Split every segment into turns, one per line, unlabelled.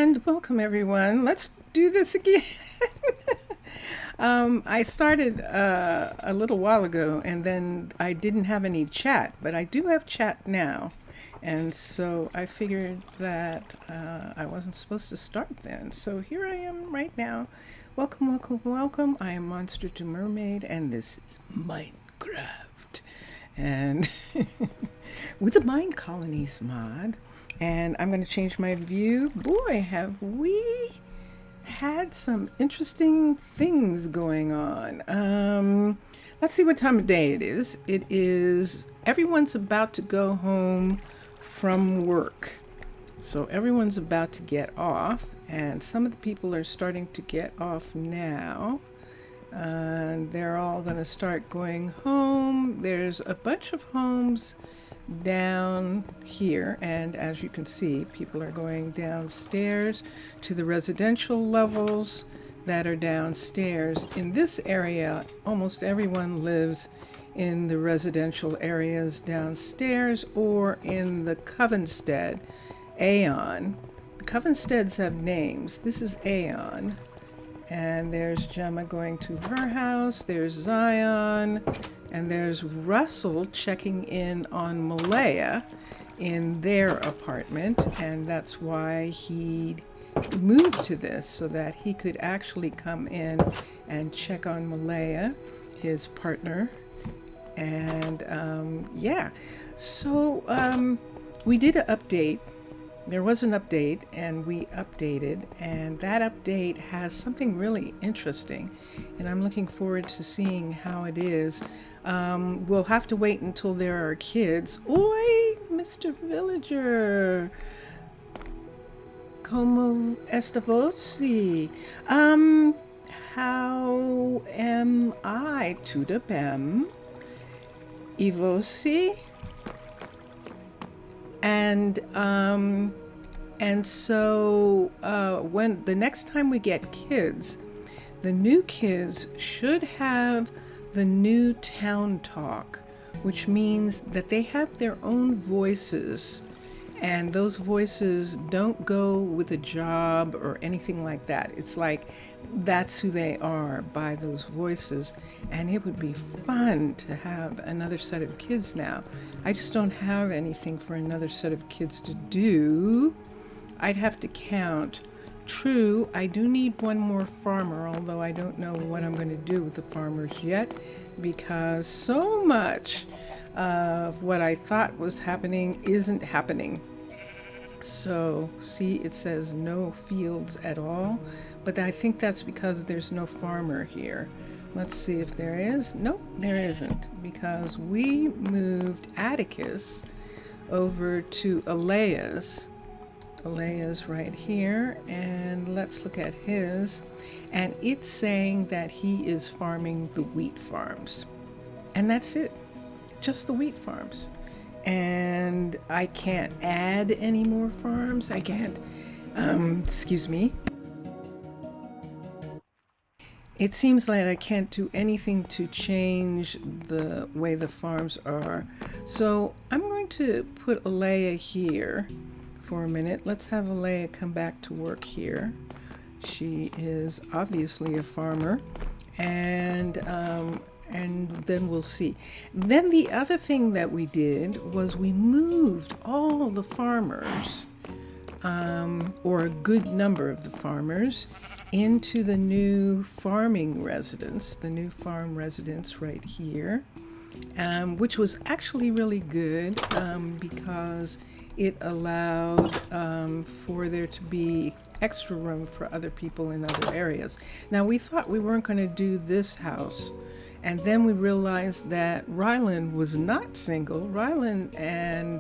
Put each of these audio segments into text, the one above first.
And welcome everyone. Let's do this again. I started a little while ago and then I didn't have any chat, but I do have chat now. And so I figured that I wasn't supposed to start then. So here I am right now. Welcome, welcome, welcome. I am Monster to Mermaid and this is Minecraft. And with the Minecolonies mod. And I'm going to change my view. Boy, have we had some interesting things going on. Let's see what time of day it is. It is, everyone's about to go home from work. So everyone's about to get off. And some of the people are starting to get off now. And they're all going to start going home. There's a bunch of homes down here, and as you can see, people are going downstairs to the residential levels that are downstairs. In this area, almost everyone lives in the residential areas downstairs or in the Covenstead. Aeon. The Covensteads have names. This is Aeon. And there's Gemma going to her house. There's Zion. And there's Russell checking in on Malaya in their apartment. And that's why he moved to this, so that he could actually come in and check on Malaya, his partner. And yeah, so we did an update. There was an update and we updated, and that update has something really interesting, and I'm looking forward to seeing how it is. We'll have to wait until there are kids. Oi, Mr. Villager. Como esta voce? How am I? Tudo bem? E você? And so when the next time we get kids, the new kids should have the new town talk, which means that they have their own voices, and those voices don't go with a job or anything like that. It's like that's who they are by those voices, and it would be fun to have another set of kids now. I just don't have anything for another set of kids to do. I'd have to count. True, I do need one more farmer, although I don't know what I'm going to do with the farmers yet, because so much of what I thought was happening isn't happening. So, see, it says no fields at all, but I think that's because there's no farmer here. Let's see if there is. Nope, there isn't, because we moved Atticus over to Aaliyah's. Aaliyah's right here, and let's look at his, and it's saying that he is farming the wheat farms, and that's it, just the wheat farms. And I can't add any more farms. I can't, excuse me. It seems like I can't do anything to change the way the farms are. So I'm going to put Aaliyah here for a minute. Let's have Aaliyah come back to work here. She is obviously a farmer, and then we'll see. Then the other thing that we did was we moved all the farmers, or a good number of the farmers, into the new farming residence, the new farm residence right here, which was actually really good because it allowed for there to be extra room for other people in other areas. Now, we thought we weren't going to do this house, and then we realized that Ryland was not single. Ryland and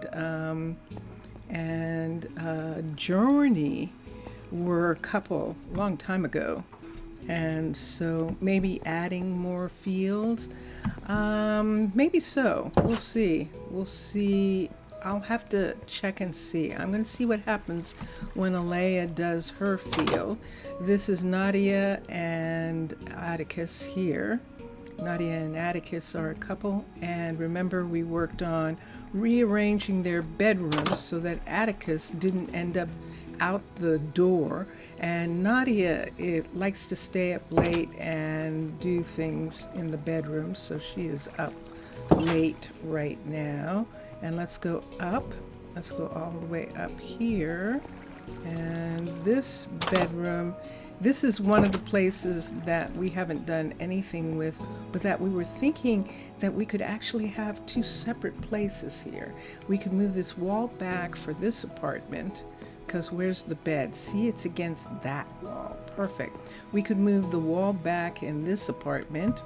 Journey were a couple a long time ago, and so maybe adding more fields, maybe so. We'll see. I'll have to check and see. I'm going to see what happens when Aaliyah does her field. This is Nadia and Atticus here. Nadia and Atticus are a couple, and remember we worked on rearranging their bedrooms so that Atticus didn't end up out the door. And Nadia, it likes to stay up late and do things in the bedroom, so she is up late right now. And let's go up. Let's go all the way up here. And this bedroom, this is one of the places that we haven't done anything with, but that we were thinking that we could actually have two separate places here. We could move this wall back for this apartment, because where's the bed? See, it's against that wall. Perfect. We could move the wall back in this apartment,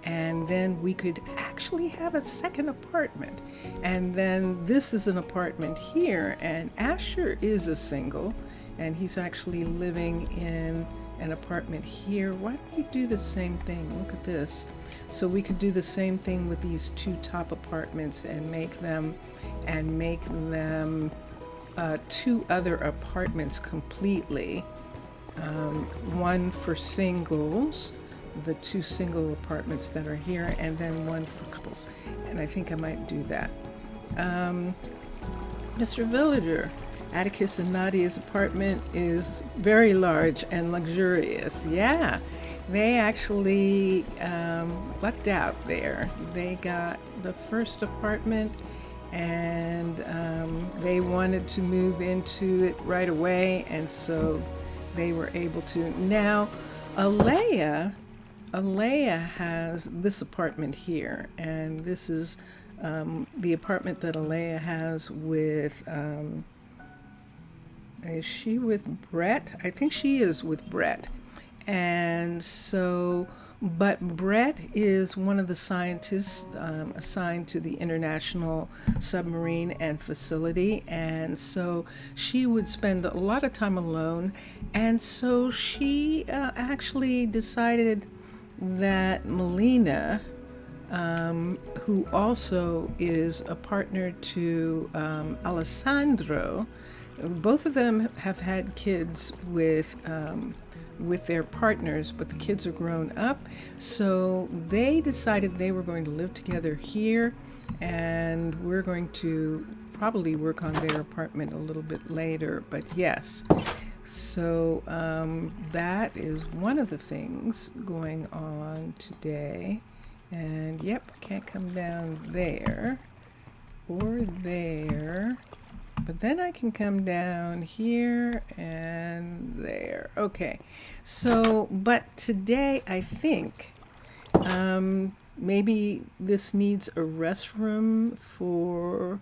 and then we could actually have a second apartment. And then this is an apartment here, and Asher is a single, and he's actually living in an apartment here. Why don't we do the same thing? Look at this. So we could do the same thing with these two top apartments and make them two other apartments completely. One for singles, the two single apartments that are here, and then one for couples. And I think I might do that. Mr. Villager, Atticus and Nadia's apartment is very large and luxurious. Yeah, they actually lucked out there. They got the first apartment, and they wanted to move into it right away, and so they were able to. Now, Aaliyah has this apartment here, and this is the apartment that Aaliyah has with, is she with Brett? I think she is with Brett. And so, but Brett is one of the scientists assigned to the International Submarine and Facility, and so she would spend a lot of time alone, and so she actually decided that Melina, who also is a partner to Alessandro, both of them have had kids with their partners, but the kids are grown up, so they decided they were going to live together here, and we're going to probably work on their apartment a little bit later, but yes. So that is one of the things going on today. And yep, can't come down there or there, but then I can come down here and there. Okay, so but today I think maybe this needs a restroom from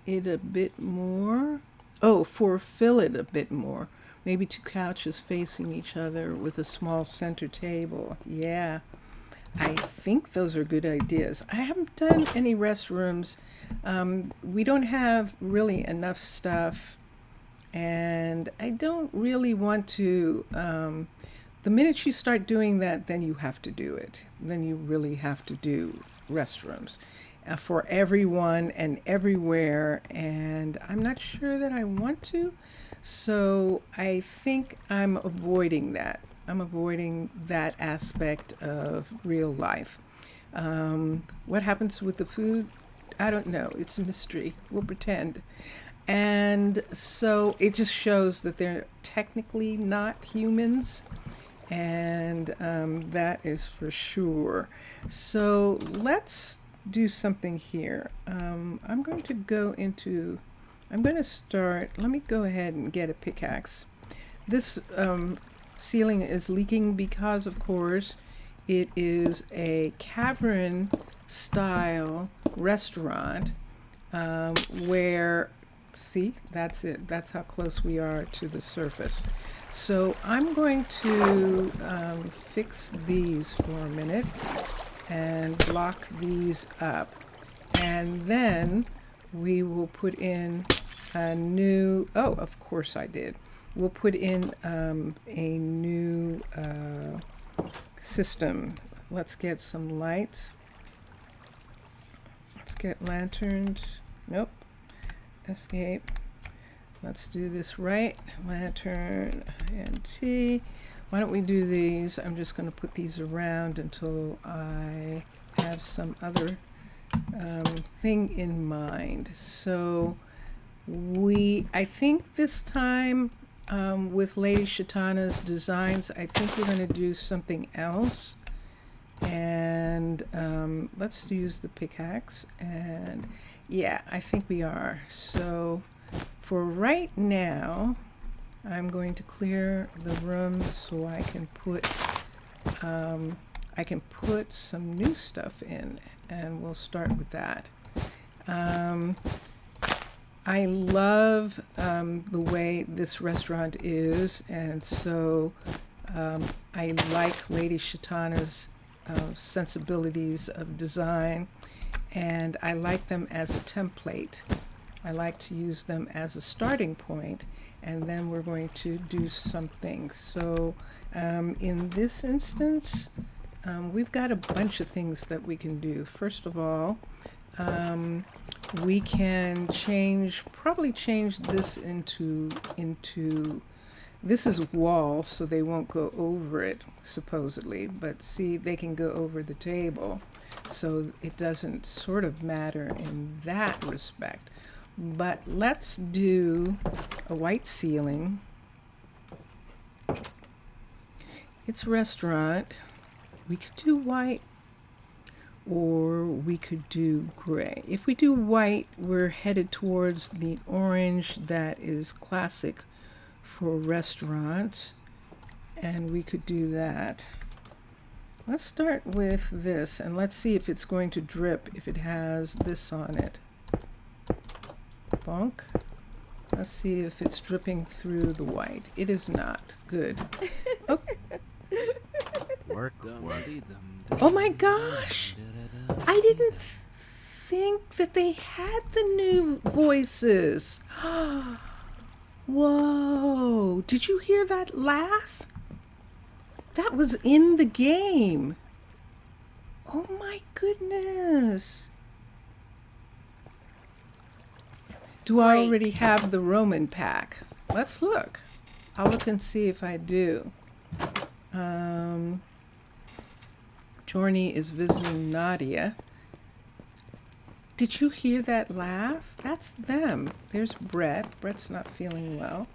it a bit more. Oh, fill it a bit more. Maybe two couches facing each other with a small center table. Yeah, I think those are good ideas. I haven't done any restrooms. We don't have really enough stuff, and I don't really want to. The minute you start doing that, then you have to do it. Then you really have to do restrooms for everyone and everywhere, and I'm not sure that I want to, so I think I'm avoiding that. I'm avoiding that aspect of real life. What happens with the food? I don't know. It's a mystery. We'll pretend. And so it just shows that they're technically not humans, and that is for sure. So let's do something here. I'm going to start, let me go ahead and get a pickaxe. This ceiling is leaking because, of course, it is a Cavern style restaurant where, see, that's it. That's how close we are to the surface. So I'm going to fix these for a minute and block these up, and then we will put in a new, oh, of course I did. We'll put in a new system. Let's get some lights. Let's get lanterns. Nope. Escape. Let's do this right. Lantern and T. Why don't we do these? I'm just going to put these around until I have some other thing in mind. So I think this time with Lady Shatana's designs, I think we're going to do something else. And let's use the pickaxe. And yeah, I think we are. So for right now, I'm going to clear the room so I can put some new stuff in, and we'll start with that. I love the way this restaurant is, and so I like Lady Shatana's sensibilities of design, and I like them as a template. I like to use them as a starting point, and then we're going to do something. So in this instance, we've got a bunch of things that we can do. First of all, we can probably change this into this is wall, so they won't go over it, supposedly, but see, they can go over the table, so it doesn't sort of matter in that respect. But let's do a white ceiling. It's a restaurant. We could do white, or we could do gray. If we do white, we're headed towards the orange that is classic for restaurants, and we could do that. Let's start with this, and let's see if it's going to drip if it has this on it. Bonk. Let's see if it's dripping through the white. It is not. Good. Okay. Oh my gosh! I didn't think that they had the new voices. Whoa! Did you hear that laugh? That was in the game. Oh my goodness. Do I already have the Roman pack? Let's look. I'll look and see if I do. Jorny is visiting Nadia. Did you hear that laugh? That's them. There's Brett. Brett's not feeling well.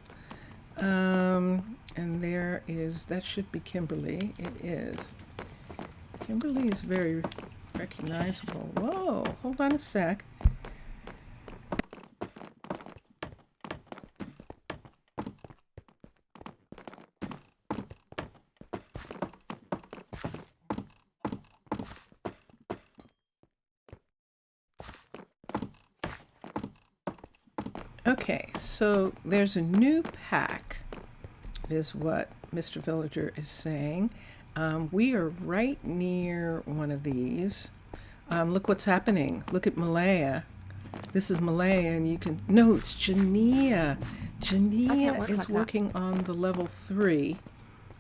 And there is, that should be Kimberly. It is. Kimberly is very recognizable. Whoa, hold on a sec. Okay, so there's a new pack, is what Mr. Villager is saying. We are right near one of these. Look what's happening. Look at Malaya. This is Malaya, and you can... No, it's Jania. Jania is working on the level 3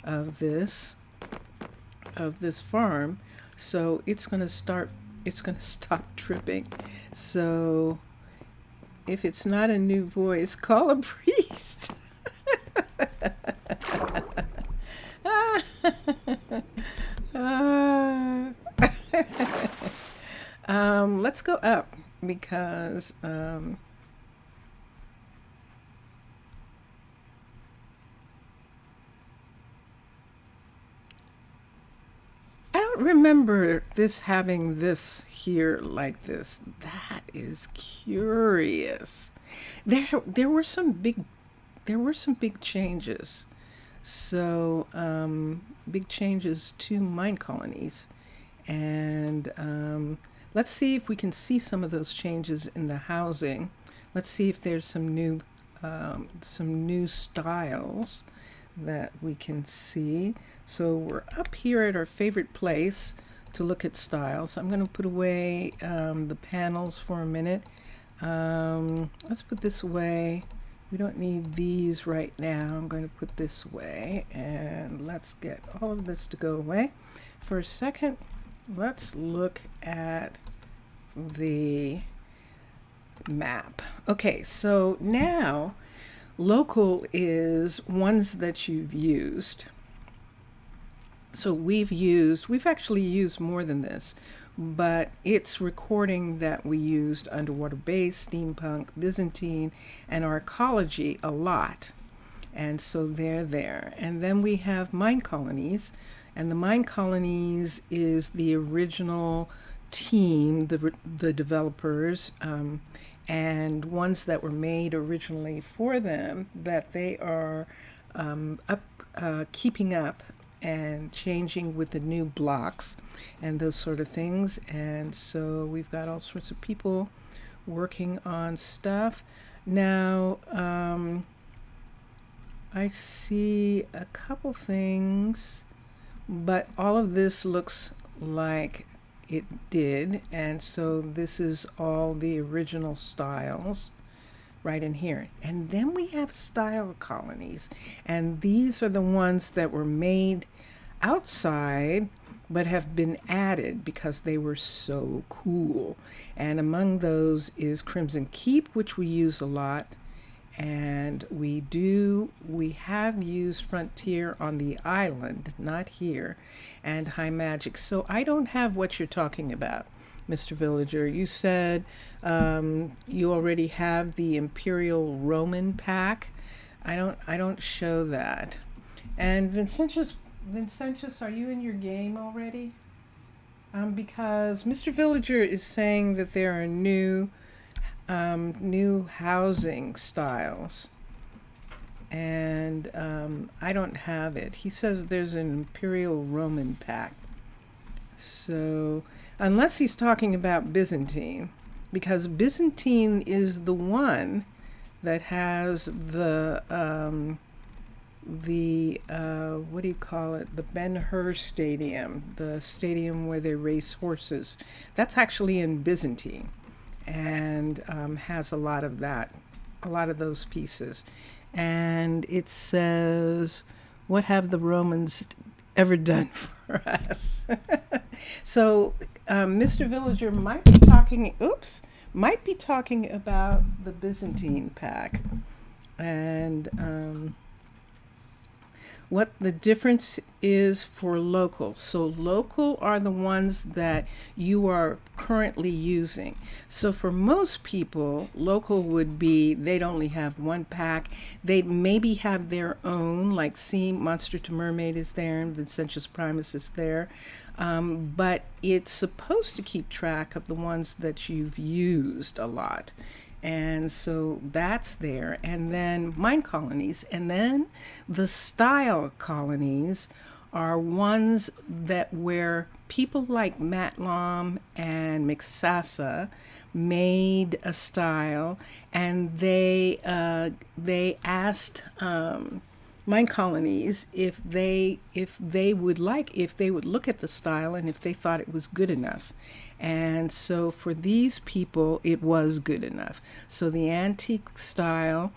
of this farm. So it's going to stop tripping. So... if it's not a new voice, call a priest. Let's go up because I don't remember this having this here like this. That is curious. There were some big changes. So big changes to Minecolonies, and let's see if we can see some of those changes in the housing. Let's see if there's some new styles that we can see. So we're up here at our favorite place to look at styles. I'm going to put away the panels for a minute. Let's put this away. We don't need these right now. I'm going to put this away, and let's get all of this to go away. For a second, let's look at the map. Okay, so now local is ones that you've used. So we've actually used more than this. but it's recording that we used underwater bass, steampunk, Byzantine, and arcology a lot. And so they're there. And then we have Minecolonies, and the Minecolonies is the original team, the developers, and ones that were made originally for them, that they are keeping up and changing with the new blocks and those sort of things. And so we've got all sorts of people working on stuff. Now, I see a couple things, but all of this looks like it did. And so this is all the original styles right in here. And then we have style colonies, and these are the ones that were made outside but have been added because they were so cool. And among those is Crimson Keep, which we use a lot, and we have used Frontier on the island, not here, and High Magic. So I don't have what you're talking about, Mr. Villager. You said you already have the Imperial Roman pack. I don't show that. And Vincentius, are you in your game already? Because Mr. Villager is saying that there are new housing styles, and I don't have it. He says there's an Imperial Roman pack. So unless he's talking about Byzantine, because Byzantine is the one that has the what do you call it? The Ben-Hur Stadium, the stadium where they race horses. That's actually in Byzantine, and has a lot of those pieces. And it says, "What have the Romans ever done for us?" So Mr. Villager might be talking about the Byzantine pack, and what the difference is for local. So local are the ones that you are currently using. So for most people, local would be they'd only have one pack. They'd maybe have their own, like see Monster to Mermaid is there and Vincentius Primus is there. But it's supposed to keep track of the ones that you've used a lot. And so that's there. And then Minecolonies. And then the style colonies are ones that where people like Matlam and Mixasa made a style, and they asked Minecolonies if they would look at the style and if they thought it was good enough. And so for these people, it was good enough. So the antique style,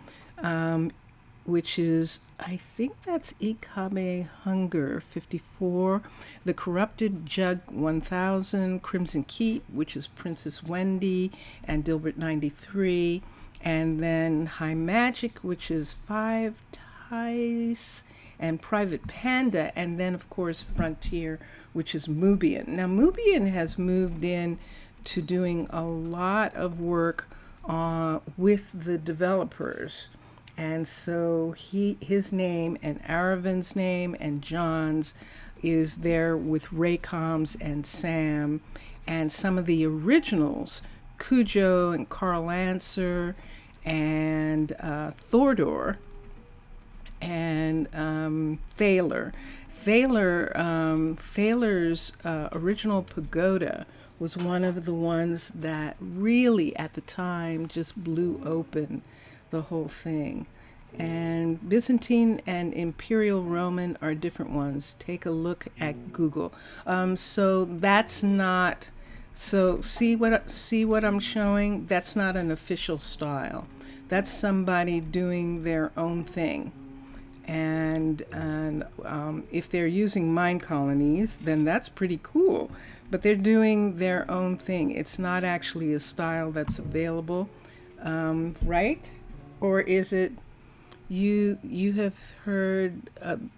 which is, I think that's Ikabe Hunger 54, the Corrupted Jug 1000, Crimson Keep, which is Princess Wendy and Dilbert 93, and then High Magic, which is 5 Tice and Private Panda, and then of course Frontier, which is Mubian. Now Mubian has moved in to doing a lot of work with the developers, and so his name and Aravin's name and John's is there with Raycom's and Sam, and some of the originals, Cujo and Carl Lancer and Thordor and Thaler. Thaler's original pagoda was one of the ones that really at the time just blew open the whole thing. And Byzantine and Imperial Roman are different ones. Take a look at Google. So that's not, so see what I'm showing? That's not an official style. That's somebody doing their own thing. And if they're using Minecolonies, then that's pretty cool. But they're doing their own thing. It's not actually a style that's available, right? Or is it? You have heard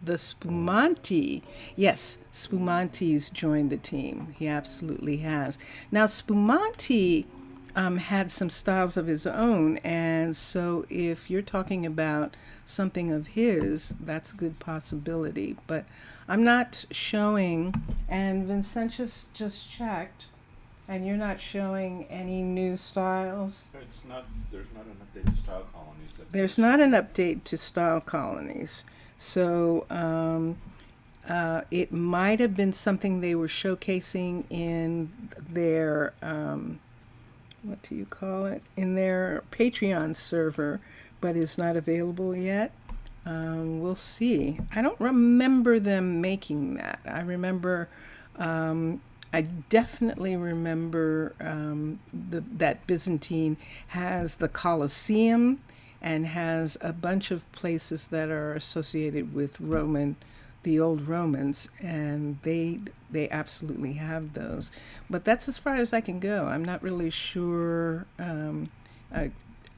the Spumanti. Yes, Spumanti's joined the team. He absolutely has. Now, Spumanti had some styles of his own, and so if you're talking about something of his, that's a good possibility. But I'm not showing, and Vincentius just checked, and you're not showing any new styles.
It's not. There's not an update to Style Colonies.
There's not an update to Style Colonies, so it might have been something they were showcasing in their what do you call it? In their Patreon server, but is not available yet. We'll see. I don't remember them making that. I definitely remember that Byzantine has the Colosseum and has a bunch of places that are associated with the old Romans, and they absolutely have those. But that's as far as I can go. I'm not really sure. I'm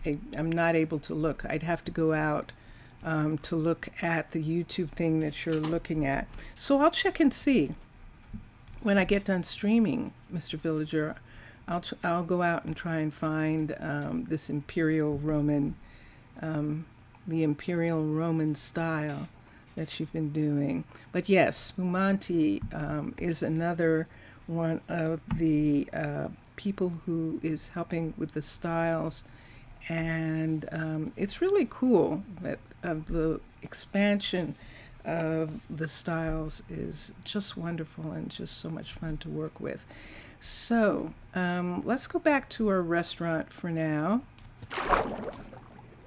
not able to look. I'd have to go out to look at the YouTube thing that you're looking at. So I'll check and see. When I get done streaming, Mr. Villager, I'll go out and try and find this Imperial Roman, the Imperial Roman style that you've been doing. But yes, Spumanti is another one of the people who is helping with the styles, and it's really cool that the expansion of the styles is just wonderful and just so much fun to work with. So let's go back to our restaurant for now.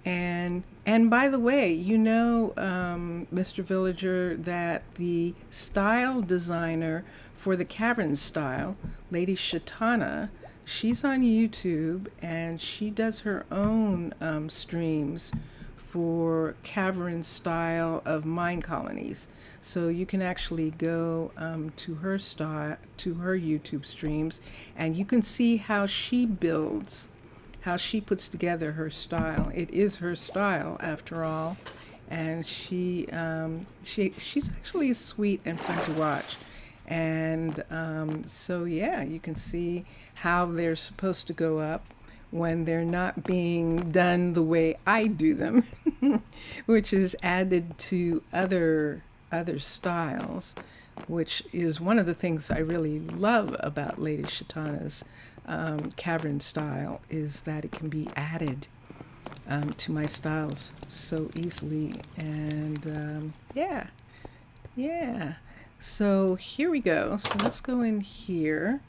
And by the way, Mr. Villager, that the style designer for the Cavern style, Lady Shatana, she's on YouTube and she does her own streams for Cavern style of Minecolonies. So you can actually go to her YouTube streams, and you can see how she builds, how she puts together her style. It is her style after all, and she's actually sweet and fun to watch. And so yeah, you can see how they're supposed to go up when they're not being done the way I do them, which is added to other styles, which is one of the things I really love about Lady Shatana's Cavern style, is that it can be added to my styles so easily. And yeah. So here we go. So let's go in here.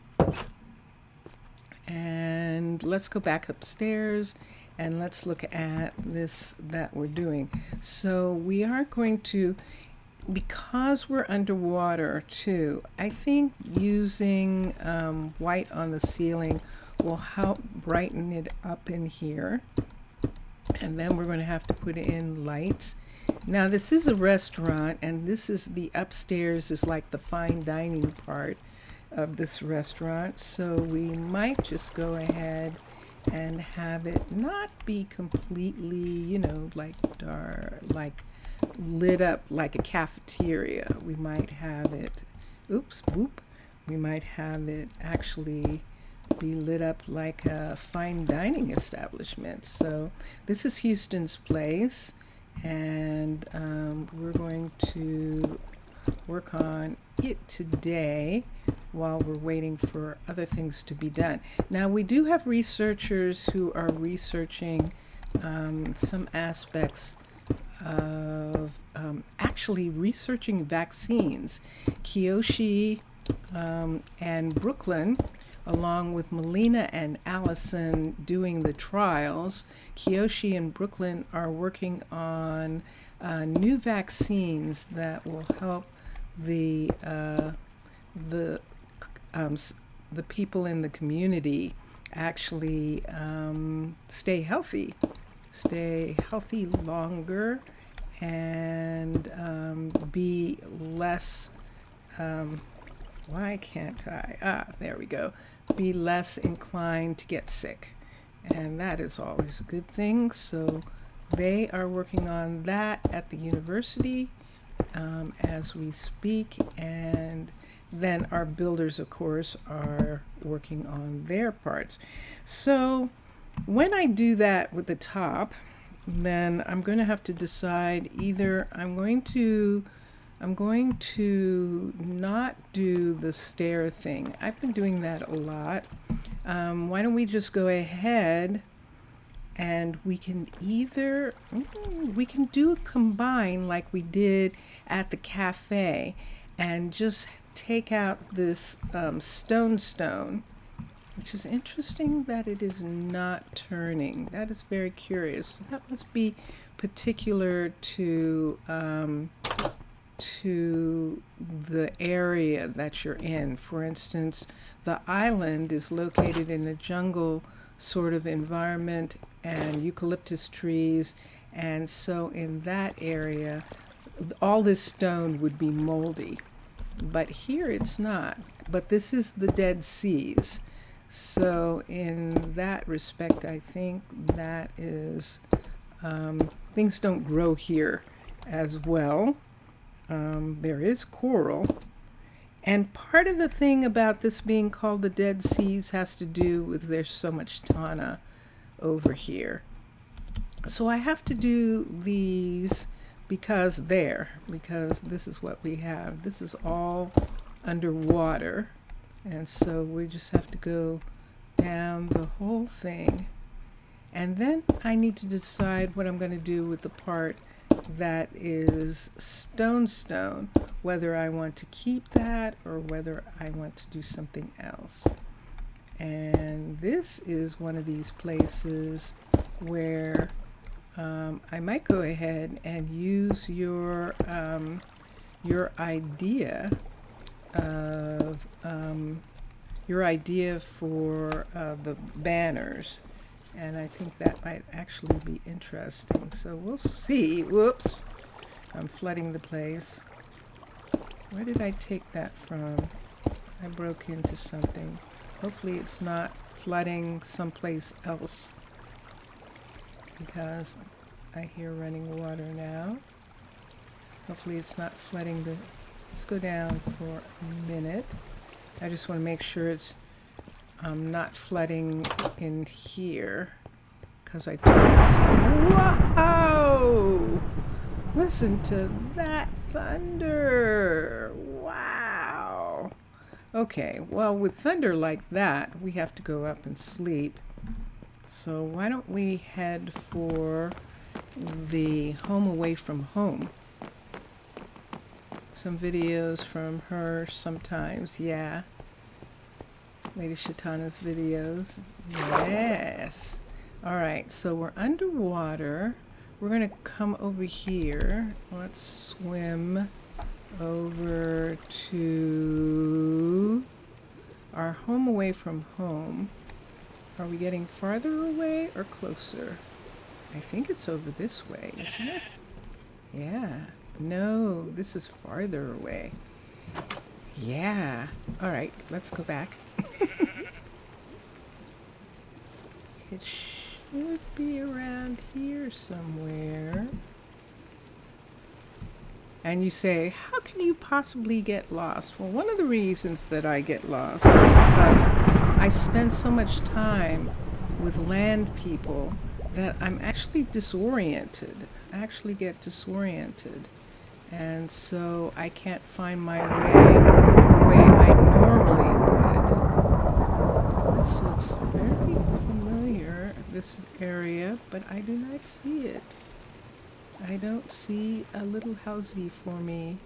And let's go back upstairs and let's look at this that we're doing. So we are going to, because we're underwater too, I think using white on the ceiling will help brighten it up in here. And then we're going to have to put in lights. Now this is a restaurant, and this is the upstairs is like the fine dining part of this restaurant, so we might just go ahead and have it not be completely, like dark, like lit up like a cafeteria. We might have it, we might have it actually be lit up like a fine dining establishment. So this is Houston's Place, and we're going to work on it today while we're waiting for other things to be done. Now we do have researchers who are researching some aspects of actually researching vaccines. Kiyoshi and Brooklyn, along with Melina and Allison, doing the trials. Kiyoshi and Brooklyn are working on new vaccines that will help the people in the community actually stay healthy longer, and be less why can't I there we go, be less inclined to get sick, and that is always a good thing. So They are working on that at the university as we speak, and then our builders, of course, are working on their parts. So when I do that with the top, then I'm going to have to decide either I'm going to not do the stair thing. I've been doing that a lot. Why don't we just go ahead and we can do a combine like we did at the cafe and just take out this stone, which is interesting that it is not turning. That is very curious. That must be particular to the area that you're in. For instance, the island is located in a jungle sort of environment and eucalyptus trees, and so in that area all this stone would be moldy, but here it's not. But this is the Dead Seas, so in that respect I think that is things don't grow here as well. There is coral, and part of the thing about this being called the Dead Seas has to do with there's so much tana over here. So I have to do these because this is what we have. This is all underwater, and so we just have to go down the whole thing, and then I need to decide what I'm going to do with the part that is stone, whether I want to keep that or whether I want to do something else. And this is one of these places where I might go ahead and use your idea for the banners, and I think that might actually be interesting. So we'll see. Whoops, I'm flooding the place. Where did I take that from? I broke into something. Hopefully it's not flooding someplace else, because I hear running water now. Hopefully it's not flooding the... Let's go down for a minute. I just want to make sure it's not flooding in here, because I took it. Whoa! Listen to that thunder! Wow! Okay, well, with thunder like that, we have to go up and sleep. So why don't we head for the home away from home? Some videos from her sometimes, yeah. Lady Shatana's videos, yes. All right, so we're underwater. We're gonna come over here. Let's swim over to our home away from home. Are we getting farther away or closer? I think it's over this way, isn't it? Yeah. No, this is farther away. Yeah. All right, let's go back. It should be around here somewhere. And you say, how can you possibly get lost? Well, one of the reasons that I get lost is because I spend so much time with land people that I'm actually disoriented. I actually get disoriented. And so I can't find my way the way I normally would. This looks very familiar, this area, but I do not see it. I don't see a little housey for me.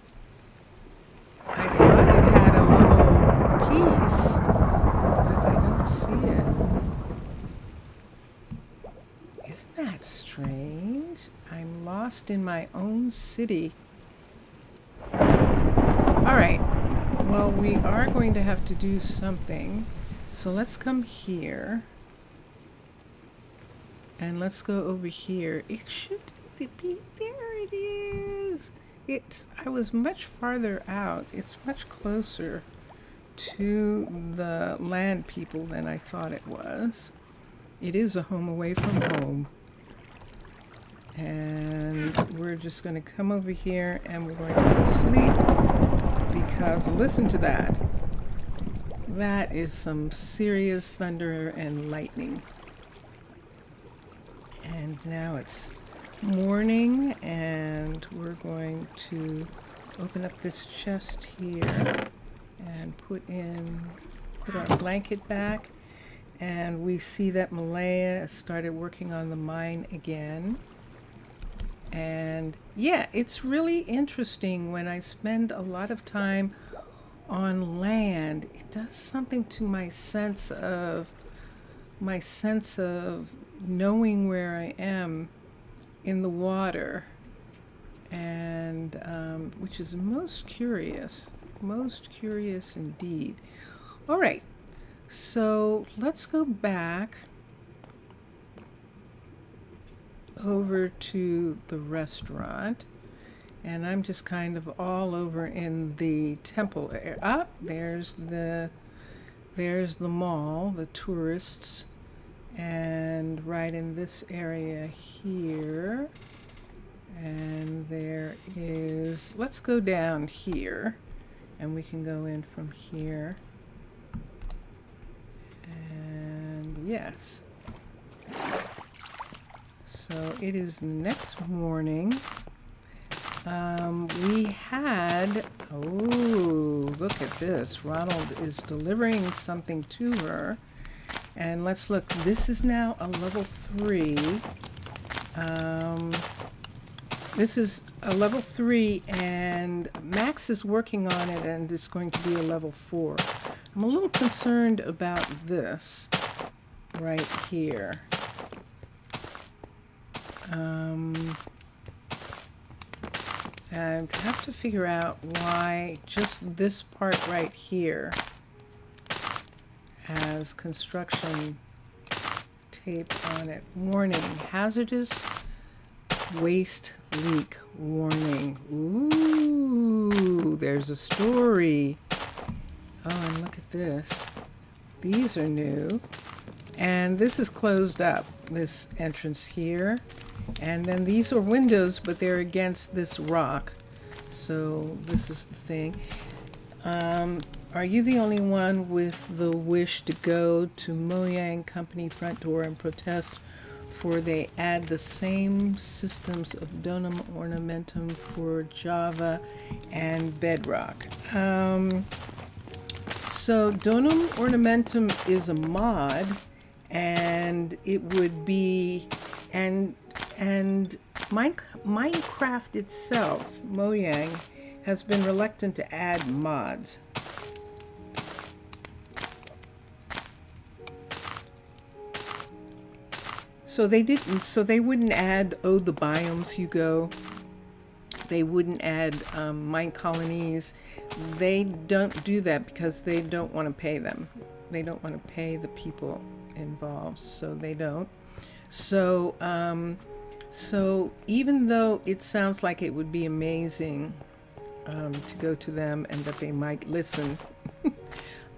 I thought it had a little piece, but I don't see it. Isn't that strange? I'm lost in my own city. All right, well, we are going to have to do something. So let's come here. And let's go over here. It should be, there it is. I was much farther out. It's much closer to the land people than I thought it was. It is a home away from home. And we're just going to come over here and we're going to go to sleep because listen to that. That is some serious thunder and lightning. And now it's morning and we're going to open up this chest here and put our blanket back. And we see that Malaya started working on the mine again. And yeah, it's really interesting when I spend a lot of time on land. It does something to my sense of knowing where I am in the water, and which is most curious indeed. All right, so let's go back over to the restaurant, and I'm just kind of all over in the temple area. Ah, there's the mall, the tourists, and right in this area here, and there is, let's go down here and we can go in from here. And yes, so it is next morning. We had, oh, look at this. Ronald is delivering something to her. And let's look. This is now a level 3. This is a level 3, and Max is working on it, and it's going to be a level 4. I'm a little concerned about this right here. I have to figure out why just this part right here has construction tape on it. Warning, hazardous waste leak warning. Ooh, there's a story. Oh, and look at this. These are new. And this is closed up, this entrance here. And then these are windows, but they're against this rock. So this is the thing. Are you the only one with the wish to go to Mojang Company front door and protest for they add the same systems of Donum Ornamentum for Java and Bedrock? So Donum Ornamentum is a mod, and it would be, and Minecraft itself, Mojang, has been reluctant to add mods. So they didn't, so they wouldn't add, oh, the biomes, Hugo. They wouldn't add Minecolonies. They don't do that because they don't want to pay them. They don't want to pay the people involved, so they don't. So, so even though it sounds like it would be amazing to go to them and that they might listen,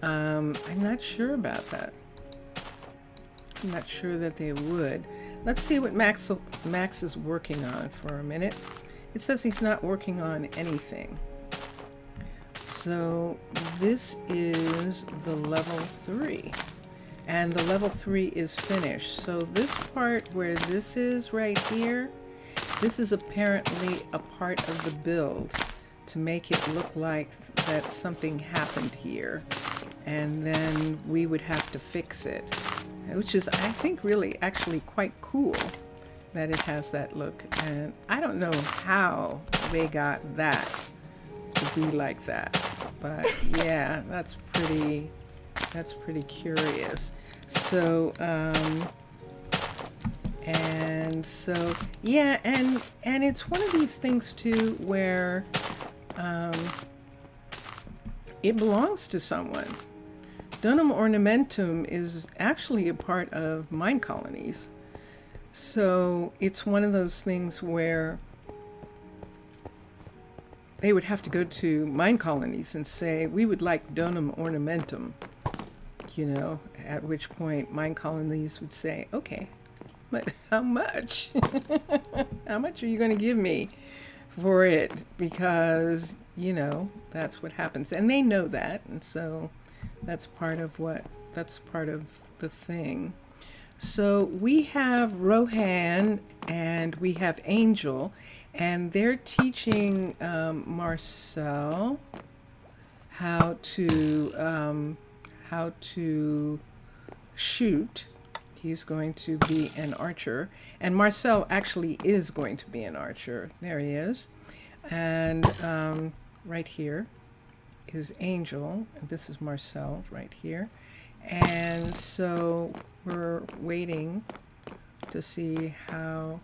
I'm not sure about that. I'm not sure that they would. Let's see what Max is working on for a minute. It says he's not working on anything. So this is the level 3. And the level 3 is finished. So this part where this is right here, this is apparently a part of the build to make it look like that something happened here. And then we would have to fix it. Which is, I think, really actually quite cool that it has that look. And I don't know how they got that to be like that. But yeah, that's pretty curious. So, and so, yeah, and it's one of these things too where it belongs to someone. Donum Ornamentum is actually a part of Minecolonies. So it's one of those things where they would have to go to Minecolonies and say, we would like Donum Ornamentum, you know, at which point Minecolonies would say, okay, But how much? How much are you going to give me for it? Because, that's what happens. And they know that. And so that's part of the thing. So we have Rohan and we have Angel, and they're teaching Marcel how to shoot. He's going to be an archer, and Marcel actually is going to be an archer. There he is, and right here is Angel, and this is Marcel right here, and so we're waiting to see how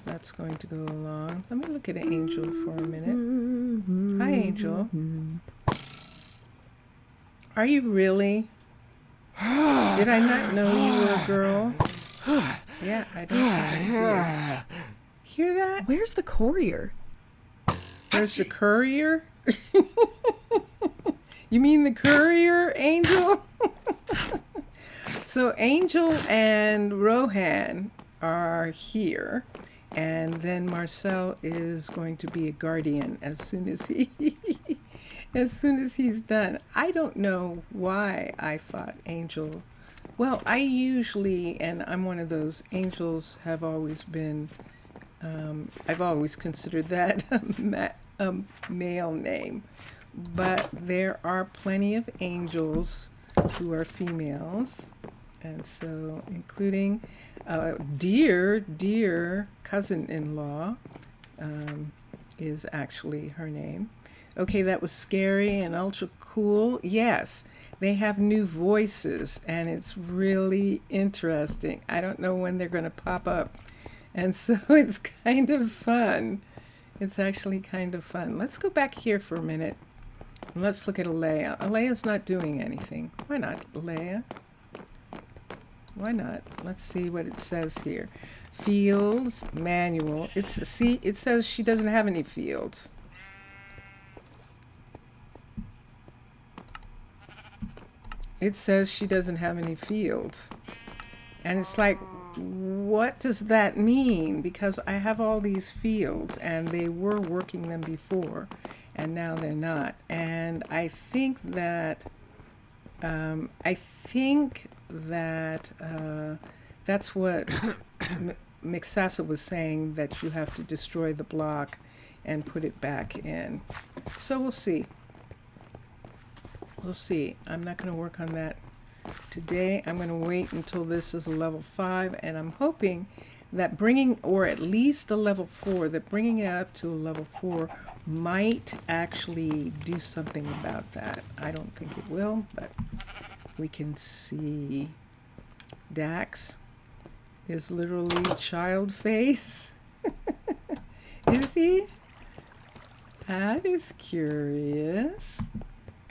that's going to go along. Let me look at Angel for a minute. Hi, Angel. Are you really? Did I not know you were a girl? Yeah, I don't think I did. Hear that?
Where's the courier?
Where's the courier? You mean the courier, Angel? So Angel and Rohan are here, and then Marcel is going to be a guardian as soon as he's done. I don't know why I thought Angel. Well, I usually, and I'm one of those, angels have always been, I've always considered that a male name. But there are plenty of angels who are females. And so, including dear cousin-in-law is actually her name. Okay, that was scary and ultra cool. Yes, they have new voices, and it's really interesting. I don't know when they're going to pop up. And so it's kind of fun. It's actually kind of fun. Let's go back here for a minute. And let's look at Aaliyah. Aaliyah's not doing anything. Why not, Aaliyah? Why not? Let's see what it says here. Fields, manual. It says she doesn't have any fields. It says she doesn't have any fields. And it's like, what does that mean? Because I have all these fields, and they were working them before, and now they're not. And I think that that's what Mixasa was saying, that you have to destroy the block and put it back in. So we'll see. We'll see. I'm not going to work on that today. I'm going to wait until this is a level 5, and I'm hoping that or at least a level 4, that bringing it up to a level 4 might actually do something about that. I don't think it will, but we can see. Dax is literally child face. Is he? That is curious.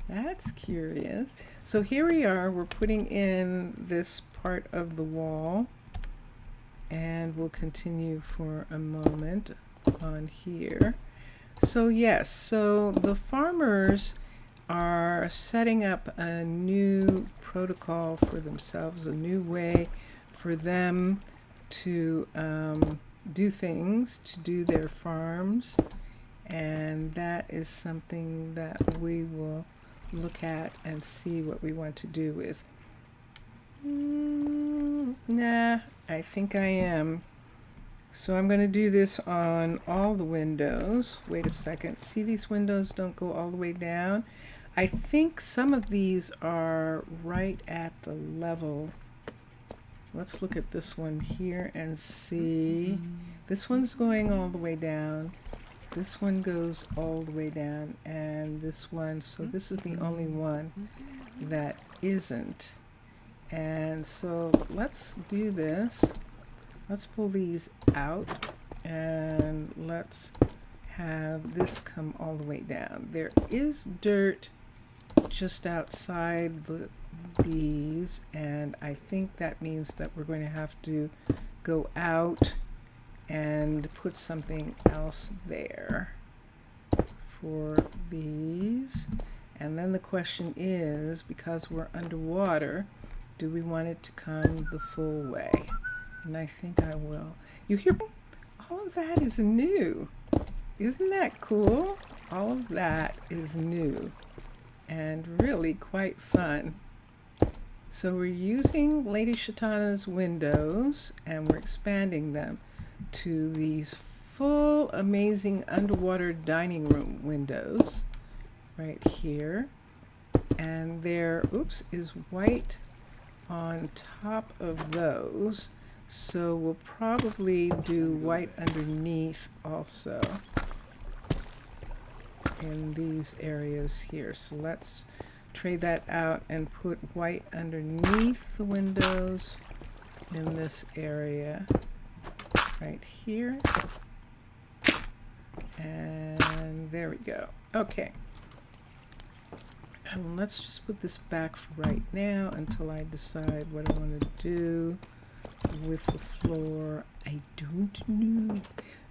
That's curious. So here we are. We're putting in this part of the wall, and we'll continue for a moment on here. So yes, so the farmers are setting up a new protocol for themselves, a new way for them to do things, to do their farms, and that is something that we will look at and see what we want to do with. Nah, I think I am. So I'm going to do this on all the windows. Wait a second. See, these windows don't go all the way down. I think some of these are right at the level. Let's look at this one here and see. This one's going all the way down. This one goes all the way down, and this one, so this is the only one that isn't. And so let's do this. Let's pull these out, and let's have this come all the way down. There is dirt just outside these, and I think that means that we're going to have to go out and put something else there for these. And then the question is, because we're underwater, do we want it to come the full way? and I think I will. You hear, all of that is new. Isn't that cool? All of that is new and really quite fun. So we're using Lady Shatana's windows and we're expanding them to these full amazing underwater dining room windows right here. And there, oops, is white on top of those. So we'll probably do white underneath also in these areas here. So let's trade that out and put white underneath the windows in this area right here. And there we go. Okay. And let's just put this back for right now until I decide what I want to do with the floor. I don't know.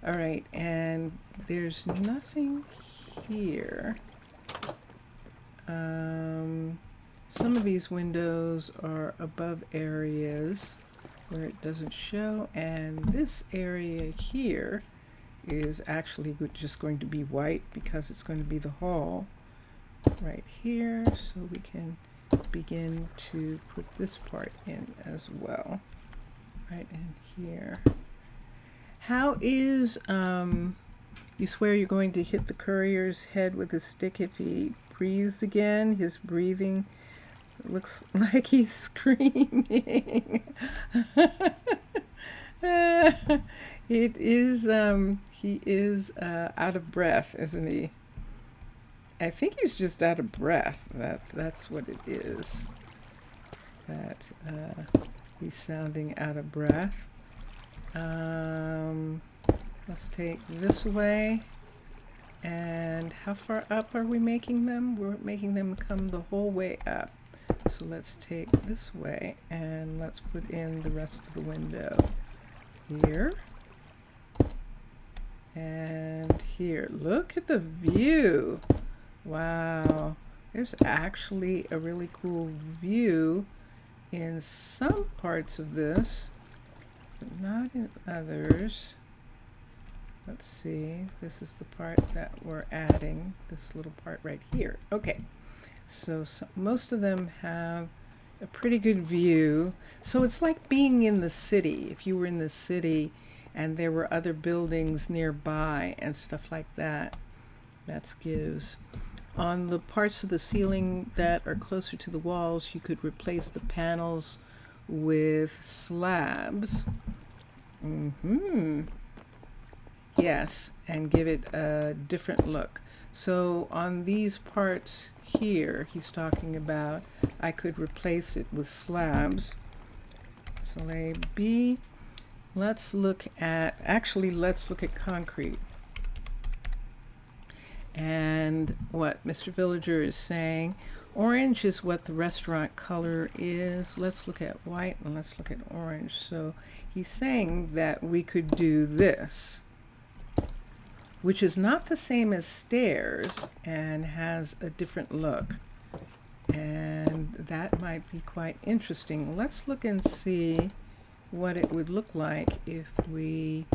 All right, and there's nothing here. Some of these windows are above areas where it doesn't show, and this area here is actually just going to be white because it's going to be the hall right here, so we can begin to put this part in as well, right in here. How is, you swear you're going to hit the courier's head with a stick if he breathes again? His breathing looks like he's screaming. It is, he is out of breath, isn't he? I think he's just out of breath. That's what it is. That he's sounding out of breath. Let's take this away. And how far up are we making them? We're making them come the whole way up. So let's take this way and let's put in the rest of the window here. And here. Look at the view. Wow. There's actually a really cool view in some parts of this, but not in others. Let's see. This is the part that we're adding, this little part right here. Okay. So most of them have a pretty good view. So it's like being in the city. If you were in the city and there were other buildings nearby and stuff like that, that gives. On the parts of the ceiling that are closer to the walls, you could replace the panels with slabs. Yes, and give it a different look. So on these parts here, he's talking about, I could replace it with slabs. So A, B. Let's look at, let's look at concrete. And what Mr. Villager is saying, orange is what the restaurant color is. Let's look at white and let's look at orange. So he's saying that we could do this, which is not the same as stairs and has a different look. And that might be quite interesting. Let's look and see what it would look like if we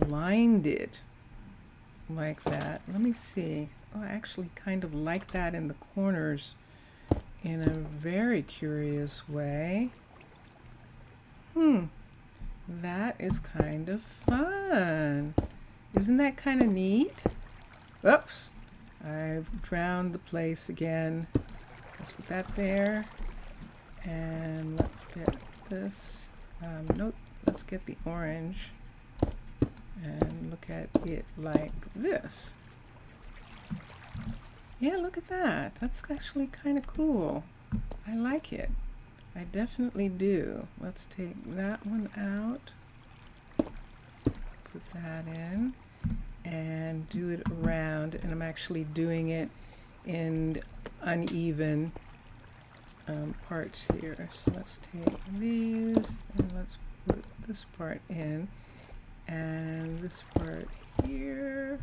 lined it like that. Let me see. Oh, I actually kind of like that in the corners in a very curious way. That is kind of fun. Isn't that kind of neat? Oops, I've drowned the place again. Let's put that there. And let's get this. Nope, let's get the orange and look at it like this. Yeah, look at that. That's actually kind of cool. I like it. I definitely do. Let's take that one out. Put that in and do it around, and I'm actually doing it in uneven parts here. So let's take these and let's put this part in and this part here,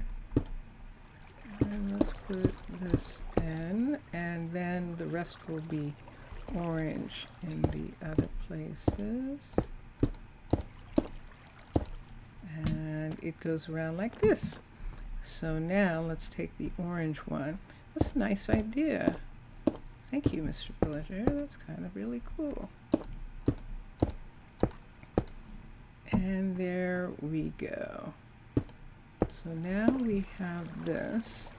and let's put this in, and then the rest will be orange in the other places. it goes around like this. So now let's take the orange one. That's a nice idea. Thank you, Mr. Villager. That's kind of really cool. And there we go. So now we have this.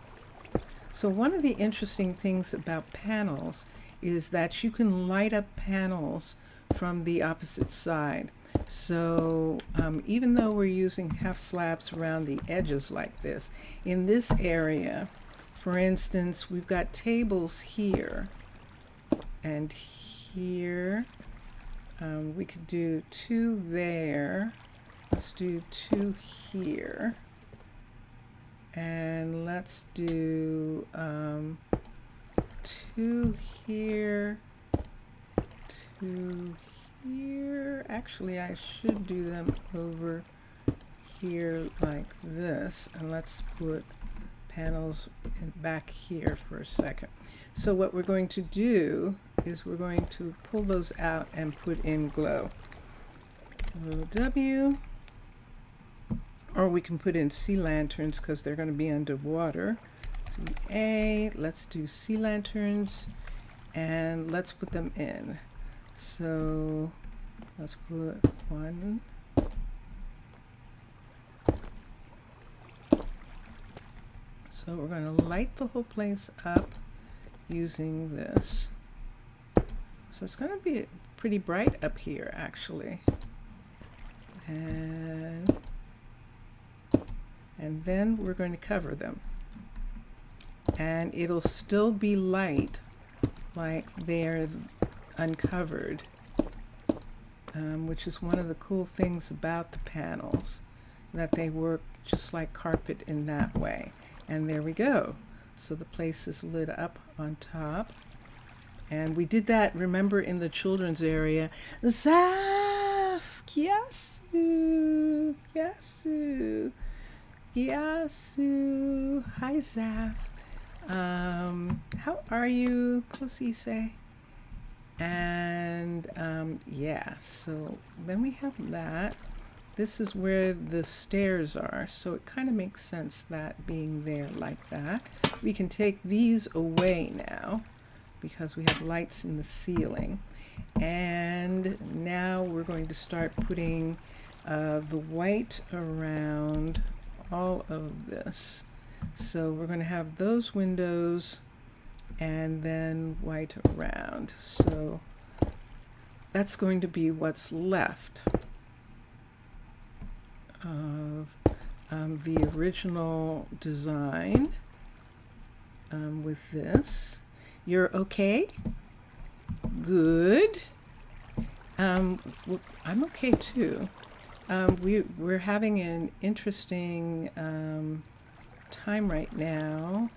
So one of the interesting things about panels is that you can light up panels from the opposite side. So even though we're using half slabs around the edges like this, in this area, for instance, we've got tables here and here. We could do 2 there. Let's do 2 here. And let's do 2 here, 2 here. Actually, I should do them over here like this. And let's put panels back here for a second. So what we're going to do is we're going to pull those out and put in glow. Little W. Or we can put in sea lanterns because they're going to be underwater. A, let's do sea lanterns and let's put them in. So let's put 1. So we're going to light the whole place up using this. So it's going to be pretty bright up here actually. And then we're going to cover them. And it'll still be light like they're uncovered, which is one of the cool things about the panels, that they work just like carpet in that way. And there we go. So the place is lit up on top. And we did that, remember, in the children's area. Zaf! Kiasu! Kiasu! Yasu, hi Zaf. How are you, Kosise? And yeah, so then we have that. This is where the stairs are, so it kind of makes sense that being there like that. We can take these away now because we have lights in the ceiling. And now we're going to start putting the white around all of this. So we're going to have those windows and then white around. So that's going to be what's left of the original design with this. You're okay? Good. Well, I'm okay too. We're having an interesting time right now.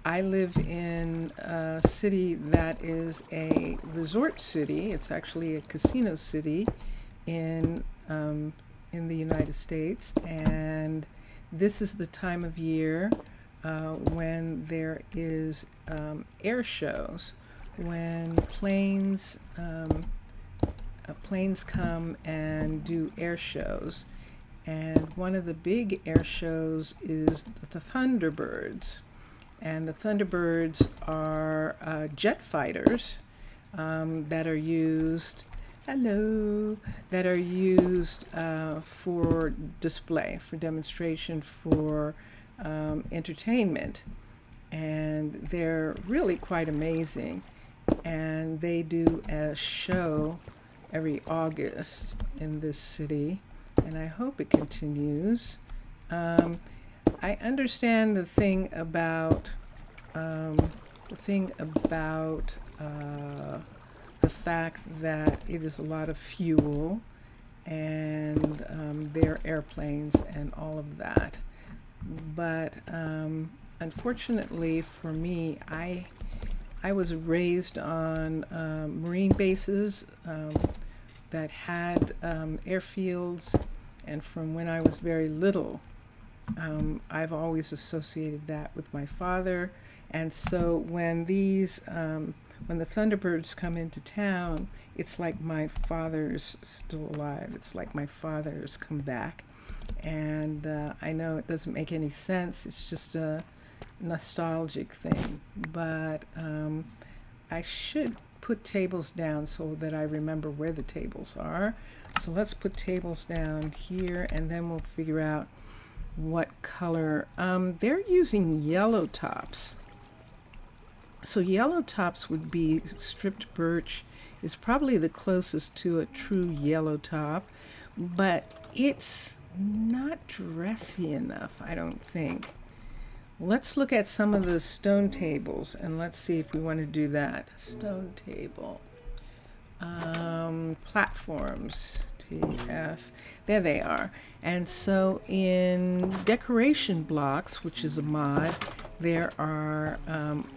I live in a city that is a resort city. It's actually a casino city in the United States, and this is the time of year when there is air shows, when planes come and do air shows. And one of the big air shows is the Thunderbirds. And the Thunderbirds are jet fighters that are used, that are used for display, for demonstration, for entertainment. And they're really quite amazing. And they do a show every August in this city, and I hope it continues. I understand the thing about the fact that it is a lot of fuel, and their airplanes and all of that. But unfortunately for me, I was raised on marine bases that had airfields, and from when I was very little, I've always associated that with my father. And so when when the Thunderbirds come into town, it's like my father's still alive. It's like my father's come back. And I know it doesn't make any sense. It's just a nostalgic thing. But I should put tables down so that I remember where the tables are. So let's put tables down here, and then we'll figure out what color. They're using yellow tops. So yellow tops would be stripped birch is probably the closest to a true yellow top, but it's not dressy enough, I don't think. Let's look at some of the stone tables and let's see if we want to do that. Stone table. Platforms. TF. There they are. And so in decoration blocks, which is a mod, there are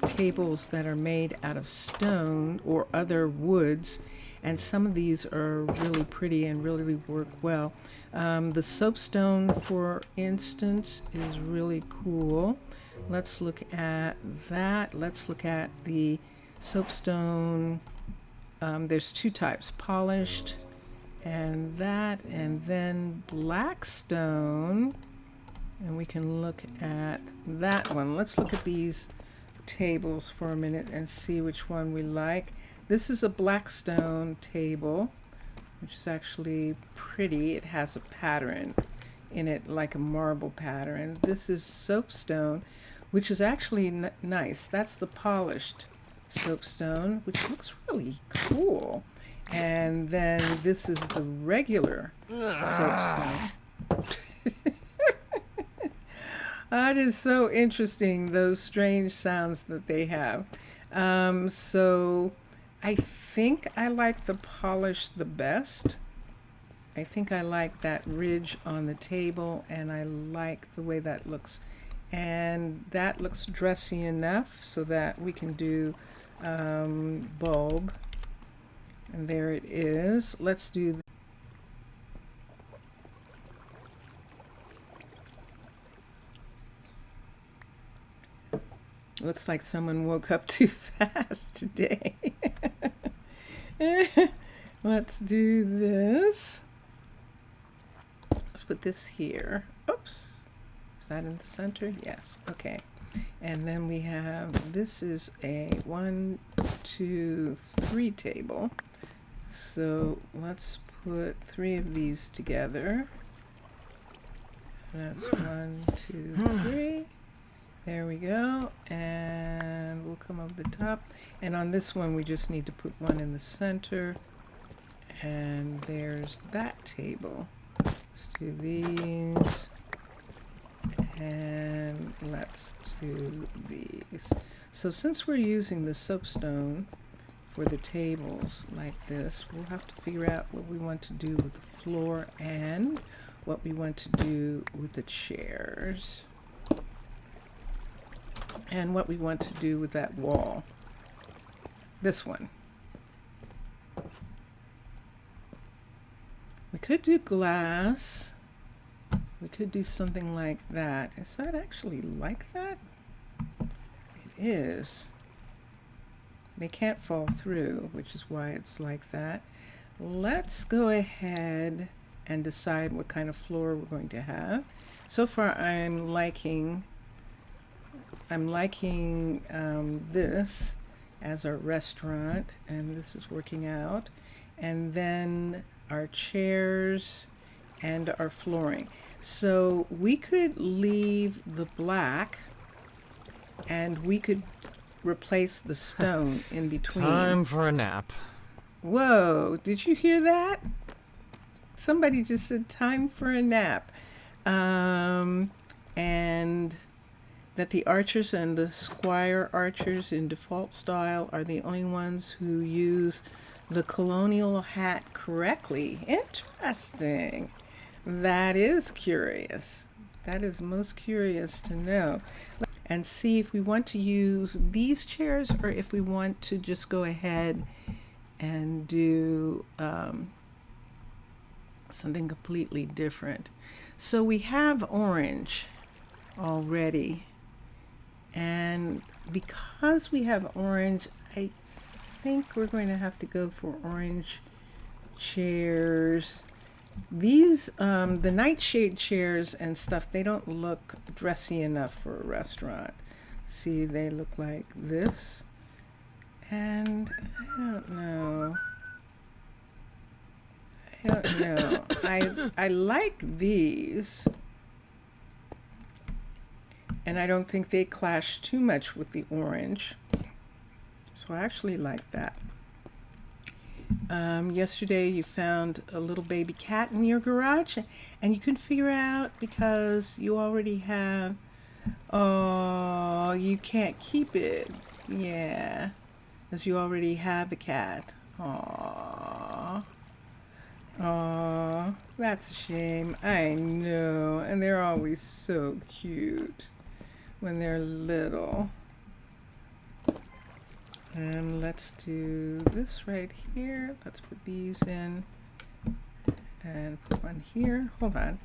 tables that are made out of stone or other woods, and some of these are really pretty and really work well. The soapstone, for instance, is really cool. Let's look at that. Let's look at the soapstone. There's two types, polished and that, and then black stone. And we can look at that one. Let's look at these tables for a minute and see which one we like. This is a black stone table, which is actually pretty. It has a pattern in it, like a marble pattern. This is soapstone, which is actually nice. That's the polished soapstone, which looks really cool. And then this is the regular soapstone. That is so interesting, those strange sounds that they have. So I think I like the polish the best. I think I like that ridge on the table, and I like the way that looks. And that looks dressy enough so that we can do bulb. And there it is. Let's do looks like someone woke up too fast today. Let's do this. Let's put this here. Oops. Is that in the center? Yes. Okay. And then we have, this is a 1, 2, 3 table. So let's put 3 of these together. That's 1, 2, 3. There we go. And we'll come over the top. And on this one, we just need to put 1 in the center. And there's that table. Let's do these. And let's do these. So since we're using the soapstone for the tables like this, we'll have to figure out what we want to do with the floor and what we want to do with the chairs and what we want to do with that wall. This one. We could do glass. We could do something like that. Is that actually like that? It is. They can't fall through, which is why it's like that. Let's go ahead and decide what kind of floor we're going to have. So far, I'm liking this as our restaurant, and this is working out. And then our chairs and our flooring. So we could leave the black and we could replace the stone in between.
Time for a nap.
Whoa, did you hear that? Somebody just said time for a nap. And that the archers and the squire archers in default style are the only ones who use the colonial hat correctly. Interesting. That is curious. That is most curious to know. And see if we want to use these chairs or if we want to just go ahead and do something completely different. So we have orange already. And because we have orange, I think we're going to have to go for orange chairs. These, the nightshade chairs and stuff, they don't look dressy enough for a restaurant. See, they look like this. And I don't know. I like these. And I don't think they clash too much with the orange. So I actually like that. Yesterday you found a little baby cat in your garage and you couldn't figure out because you already have, oh, you can't keep it. Yeah, because you already have a cat. Aww. Aww, that's a shame. I know, and they're always so cute when they're little. And let's do this right here. Let's put these in and put one here. Hold on.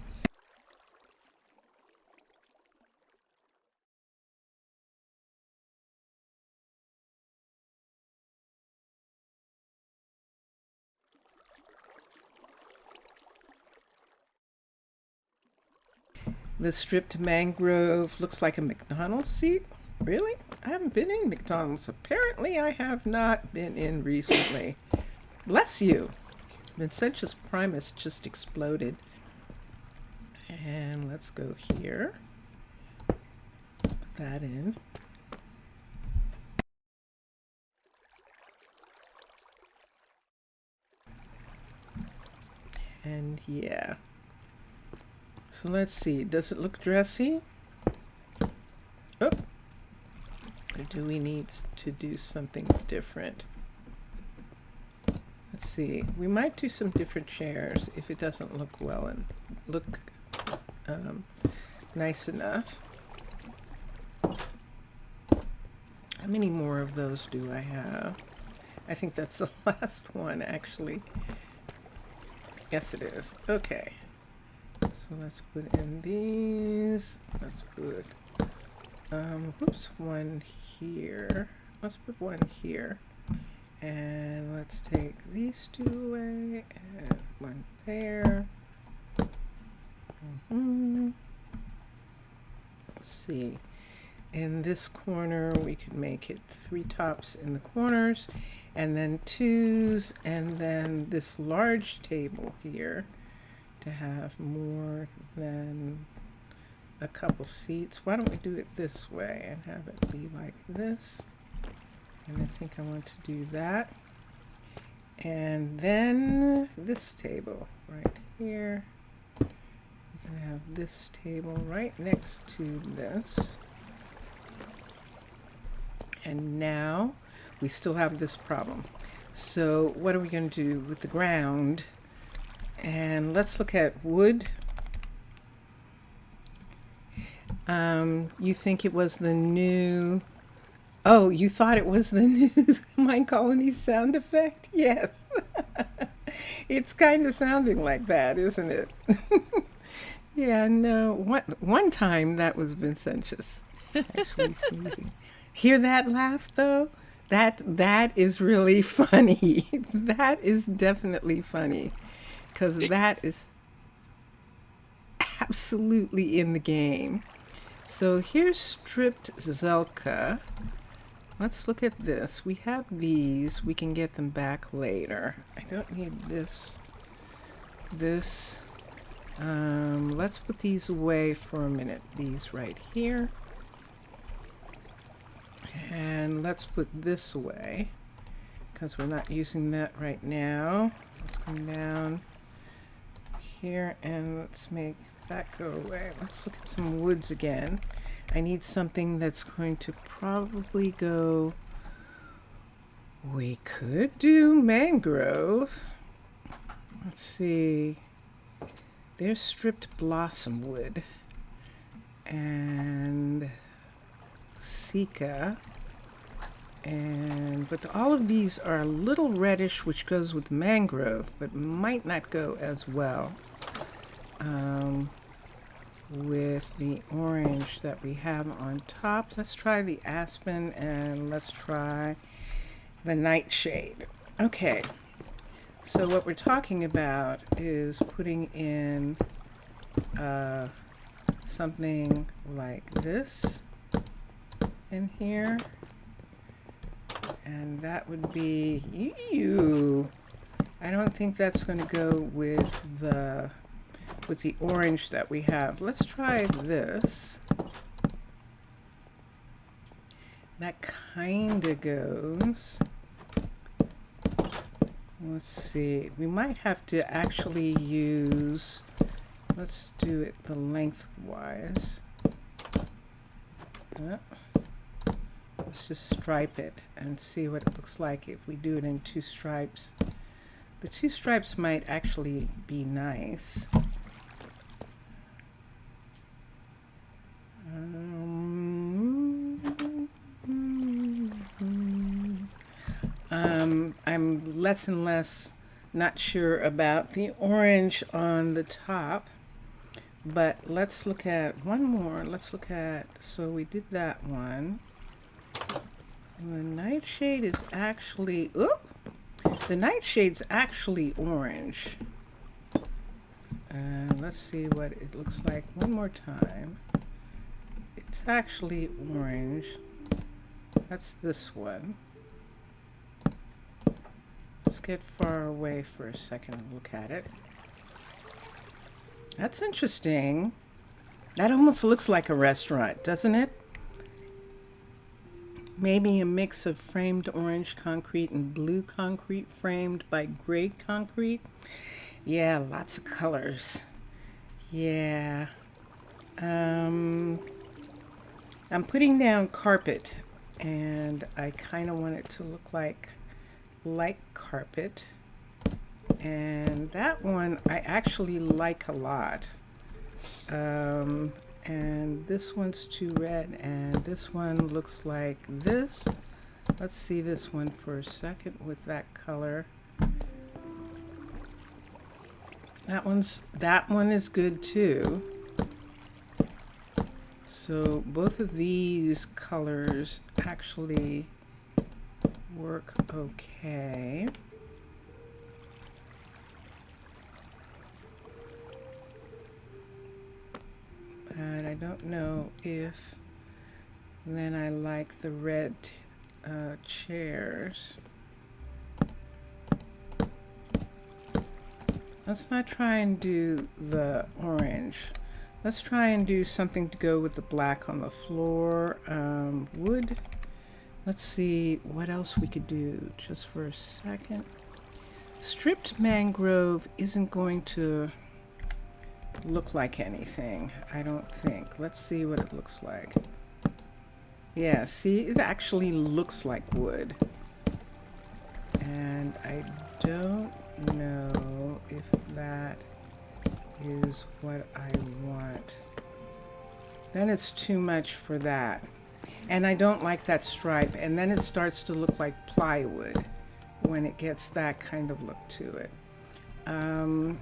The stripped mangrove looks like a McDonald's seat. Really? I haven't been in McDonald's. Apparently I have not been in recently. Bless you. Vincentius Primus just exploded. And let's go here. Let's put that in. And yeah. So let's see. Does it look dressy? Oh. Or do we need to do something different? Let's see. We might do some different chairs if it doesn't look well and look nice enough. How many more of those do I have? I think that's the last one, actually. Yes, it is. Okay. So let's put in these. Let's put oops, one here. Let's put one here. And let's take these two away and one there. Let's see. In this corner, we could make it 3 tops in the corners and then 2s, and then this large table here to have more than a couple seats. Why don't we do it this way and have it be like this? And I think I want to do that. And then this table right here. We can have this table right next to this. And now we still have this problem. So what are we going to do with the ground? And let's look at wood. You think it was the new... Oh, you thought it was the new Minecolonies sound effect? Yes. It's kind of sounding like that, isn't it? Yeah, no. One time that was Vincentius. Actually sneezing. Hear that laugh, though? That is really funny. That is definitely funny. Because that is absolutely in the game. So here's stripped Zelka. Let's look at this. We have these. We can get them back later. I don't need this. Let's put these away for a minute. These right here. And let's put this away because we're not using that right now. Let's come down here and let's make that go away. Let's look at some woods again. I need something that's going to probably go... We could do mangrove. Let's see. There's stripped blossom wood and Sika. But all of these are a little reddish, which goes with mangrove, but might not go as well with the orange that we have on top. Let's try the aspen and let's try the nightshade. Okay, so what we're talking about is putting in something like this in here, and that would be, ew, I don't think that's going to go with the orange that we have. Let's try this. That kind of goes. Let's see, we might have to actually use, let's do it the lengthwise. Let's just stripe it and see what it looks like if we do it in 2 stripes. The 2 stripes might actually be nice. I'm less and less not sure about the orange on the top, but let's look at one more. Let's look at, so we did that one. The nightshade is actually, the nightshade's actually orange. Let's see what it looks like one more time. It's actually orange. That's this one. Let's get far away for a second and look at it. That's interesting. That almost looks like a restaurant, doesn't it? Maybe a mix of framed orange concrete and blue concrete framed by gray concrete. Yeah, lots of colors. Yeah. I'm putting down carpet, and I kind of want it to look like carpet. And that one I actually like a lot. And this one's too red, and this one looks like this. Let's see this one for a second with that color. That one is good too. So both of these colors actually work okay. But I don't know if then I like the red chairs. Let's not try and do the orange. Let's try and do something to go with the black on the floor. Wood. Let's see what else we could do just for a second. Stripped mangrove isn't going to look like anything, I don't think. Let's see what it looks like. Yeah, see, it actually looks like wood. And I don't know if that is what I want. Then it's too much for that. And I don't like that stripe. And then it starts to look like plywood when it gets that kind of look to it. I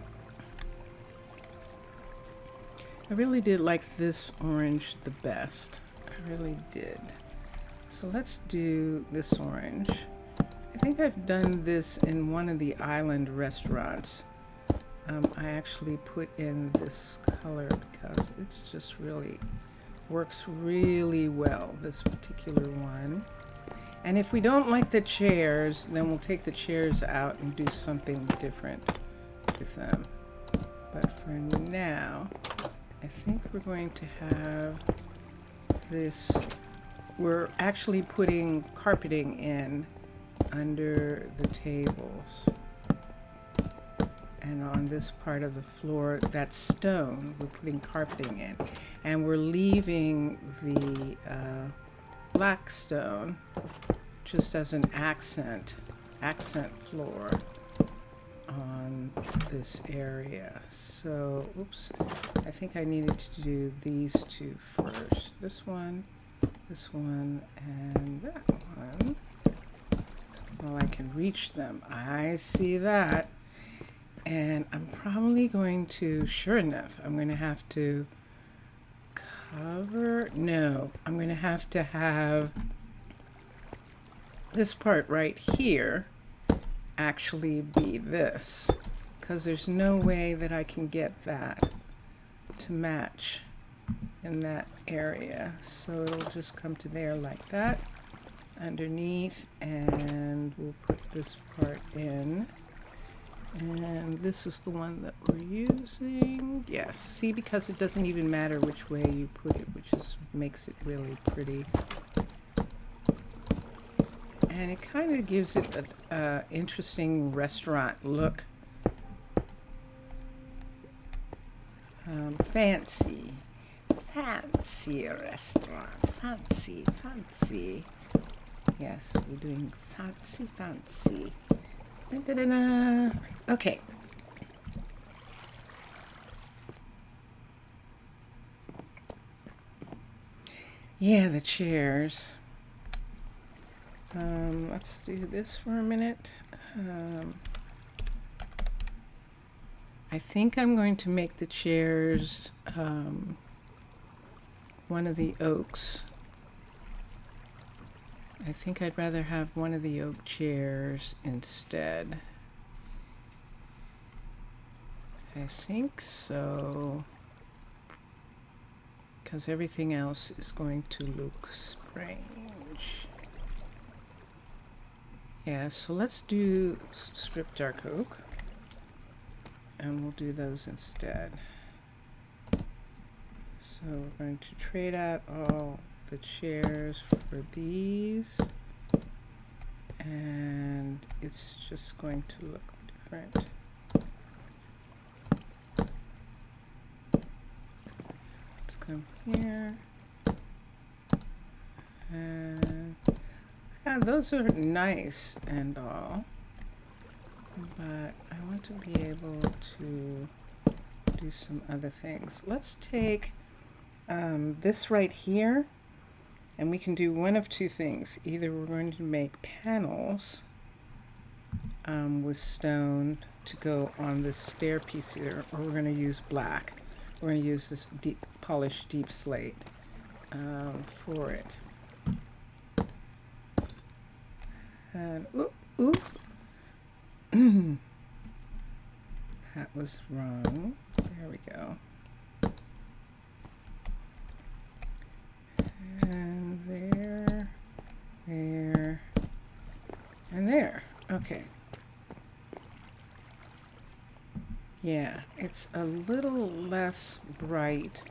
really did like this orange the best. I really did. So let's do this orange. I think I've done this in one of the island restaurants. I actually put in this color because it's just really works really well, this particular one. And if we don't like the chairs, then we'll take the chairs out and do something different with them. But for now, I think we're going to have this. We're actually putting carpeting in under the tables. And on this part of the floor, that's stone, we're putting carpeting in. And we're leaving the black stone just as an accent floor on this area. So, oops, I think I needed to do these two first. This one, and that one. Well, I can reach them. I see that. And I'm probably going to, sure enough, I'm going to have to cover, no, I'm going to have this part right here actually be this, because there's no way that I can get that to match in that area. So it'll just come to there like that underneath, and we'll put this part in. And this is the one that we're using. Yes, see, because it doesn't even matter which way you put it, which is makes it really pretty. And it kind of gives it an interesting restaurant look. Fancy. Fancy restaurant. Fancy, fancy. Yes, we're doing fancy, fancy. Da, da, da, da. Okay. Yeah, the chairs. Let's do this for a minute. I think I'm going to make the chairs one of the oaks. I think I'd rather have one of the oak chairs instead. I think so, because everything else is going to look strange. Yeah, so let's do strip dark oak, and we'll do those instead. So we're going to trade out all the chairs for these, and it's just going to look different. Let's come here, and yeah, those are nice and all, but I want to be able to do some other things. Let's take this right here, and we can do one of two things. Either we're going to make panels with stone to go on this stair piece here, or we're going to use black. We're going to use this polished deep slate for it. And that was wrong. There we go. And there, and there. Okay. Yeah, it's a little less bright,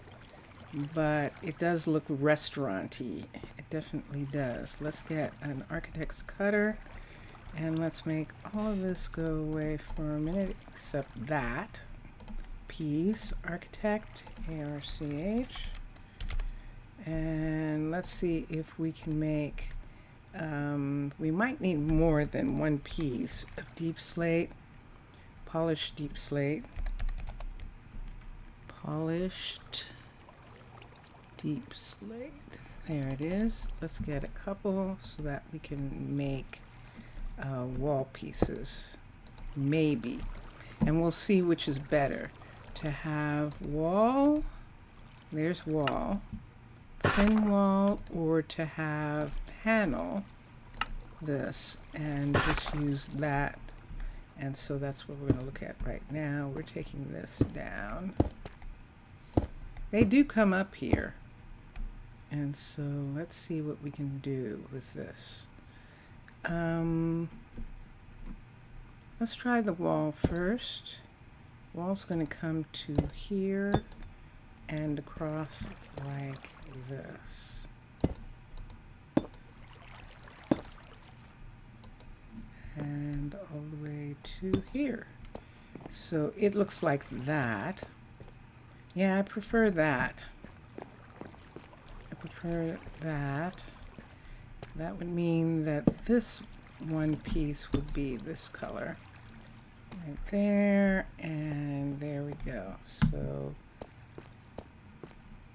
but it does look restaurant-y. It definitely does. Let's get an architect's cutter, and let's make all of this go away for a minute, except that piece, architect, ARCH. And let's see if we can make, we might need more than one piece of deep slate, polished deep slate, polished deep slate. There it is. Let's get a couple so that we can make wall pieces, maybe. And we'll see which is better, to have wall, there's wall, thin wall, or to have panel, this, and just use that. And so that's what we're going to look at right now. We're taking this down. They do come up here, and so let's see what we can do with this. Let's try the wall first. Wall's going to come to here and across like this. And all the way to here. So it looks like that. Yeah, I prefer that. I prefer that. That would mean that this one piece would be this color. Right there, and there we go. So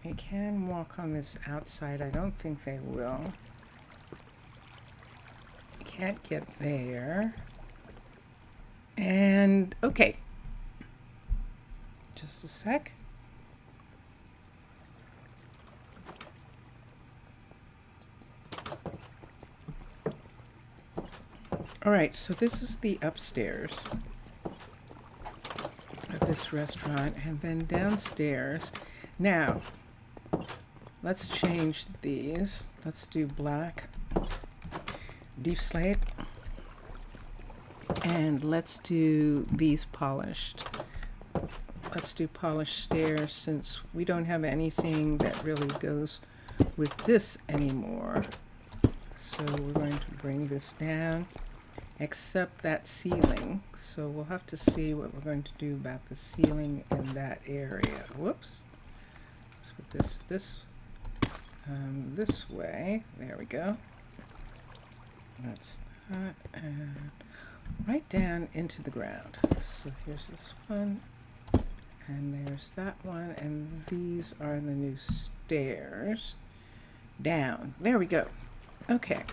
they can walk on this outside. I don't think they will. I can't get there. And okay. Just a sec. All right, so this is the upstairs of this restaurant, and then downstairs. Now, let's change these. Let's do black, deep slate, and let's do these polished. Let's do polished stairs since we don't have anything that really goes with this anymore. So we're going to bring this down, except that ceiling. So we'll have to see what we're going to do about the ceiling in that area. Whoops. Let's put this way. There we go. That's that. And right down into the ground. So here's this one. And there's that one. And these are the new stairs. Down. There we go. Okay.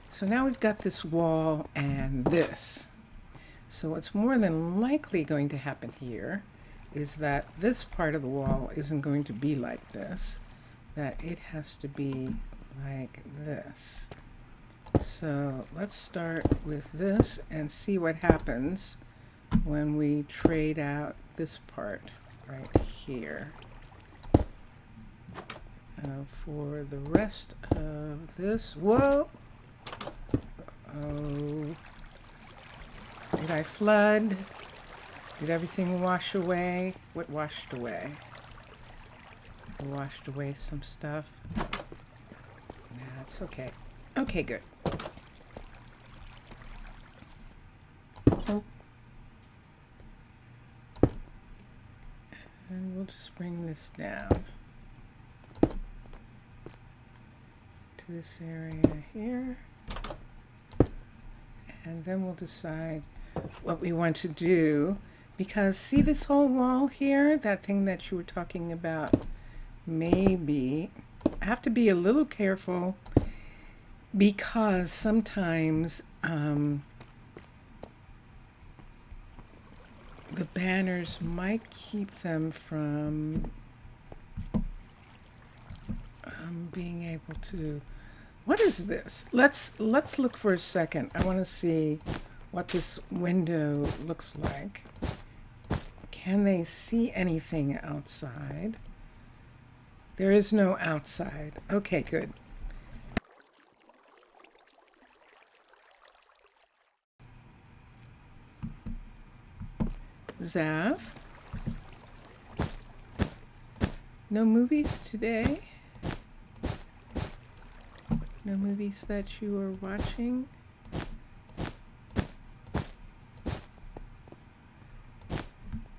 So now we've got this wall and this. So what's more than likely going to happen here is that this part of the wall isn't going to be like this, that it has to be like this. So let's start with this and see what happens when we trade out this part right here. For the rest of this, whoa! Oh, did I flood? Did everything wash away? What washed away? I washed away some stuff. Nah, it's okay. Okay, good. Oh. And we'll just bring this down to this area here. And then we'll decide what we want to do. Because see this whole wall here, that thing that you were talking about, maybe I have to be a little careful because sometimes the banners might keep them from being able to. What is this? Let's look for a second. I want to see what this window looks like. Can they see anything outside? There is no outside. Okay, good. Zav? No movies today? No movies that you are watching?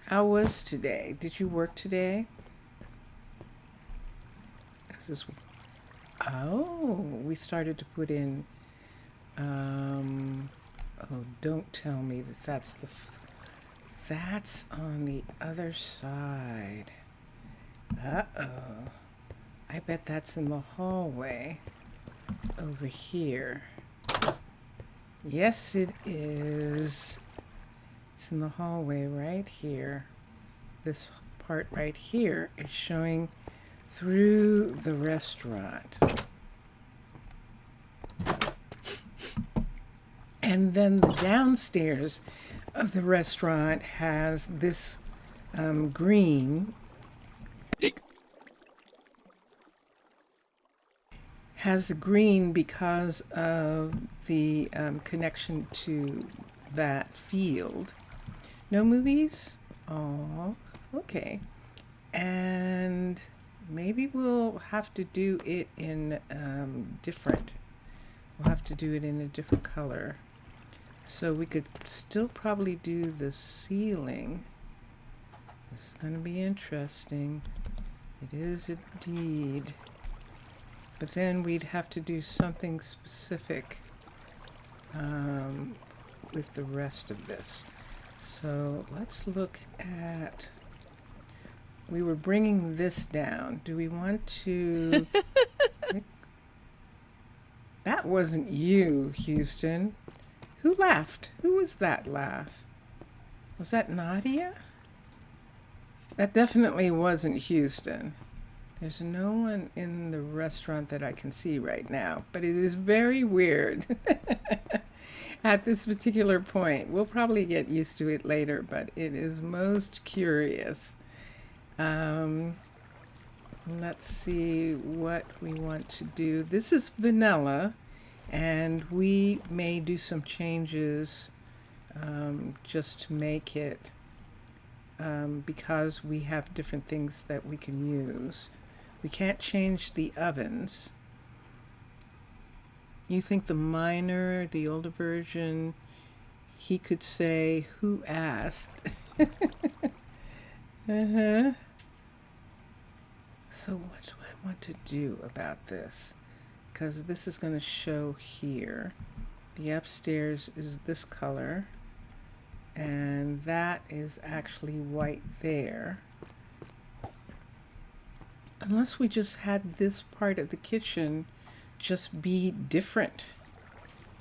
How was today? Did you work today? Oh, we started to put in, oh, don't tell me that that's on the other side. Uh-oh. I bet that's in the hallway over here. Yes, it is. It's in the hallway right here. This part right here is showing through the restaurant. And then the downstairs of the restaurant has this green. Has green because of the connection to that field. No movies? Oh, okay. And maybe we'll have to do it in different. We'll have to do it in a different color. So we could still probably do the ceiling. This is going to be interesting. It is indeed. But then we'd have to do something specific with the rest of this. So let's look at, we were bringing this down. Do we want to, that wasn't you, Houston. Who laughed? Who was that laugh? Was that Nadia? That definitely wasn't Houston. There's no one in the restaurant that I can see right now, but it is very weird. at this particular point. We'll probably get used to it later, but it is most curious. Um, let's see what we want to do. This is vanilla, and we may do some changes just to make it, because we have different things that we can use. We can't change the ovens. You think the miner, the older version, he could say, "Who asked?" Uh-huh. So what do I want to do about this? Because this is going to show here. The upstairs is this color, and that is actually white there. Unless we just had this part of the kitchen just be different.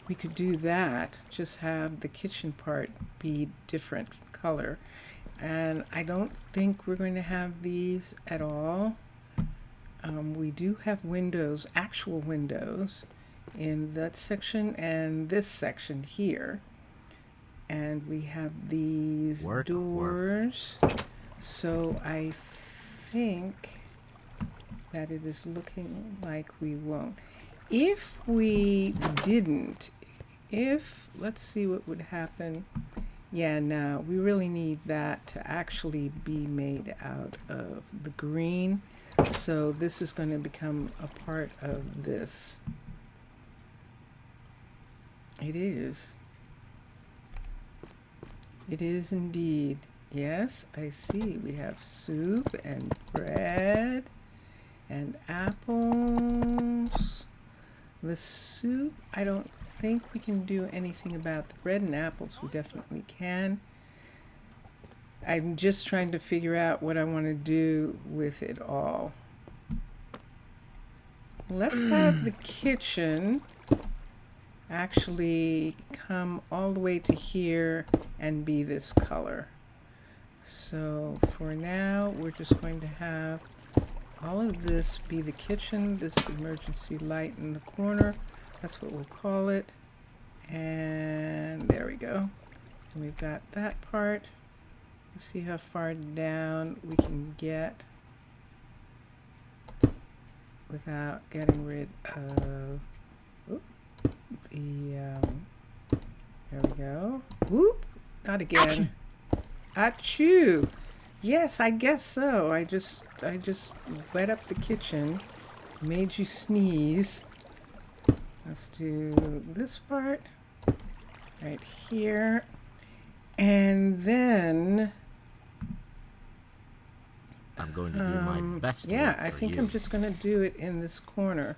We could do that, just have the kitchen part be different color. And I don't think we're going to have these at all. We do have windows, actual windows, in that section and this section here. And we have these doors. So I think that it is looking like we won't. If we didn't, let's see what would happen. Yeah, no, we really need that to actually be made out of the green. So this is going to become a part of this. It is. It is indeed. Yes, I see. We have soup and bread and apples. The soup, I don't think we can do anything about. The bread and apples we definitely can. I'm just trying to figure out what I want to do with it all. Let's have the kitchen actually come all the way to here and be this color. So for now, we're just going to have all of this be the kitchen, this emergency light in the corner. That's what we'll call it. And there we go. And we've got that part. Let's see how far down we can get without getting rid of there we go. Whoop! Not again. Achoo! Yes, I guess so. I just wet up the kitchen, made you sneeze. Let's do this part right here, and then
I'm going to do my best.
Yeah, I think I'm just going to do it in this corner.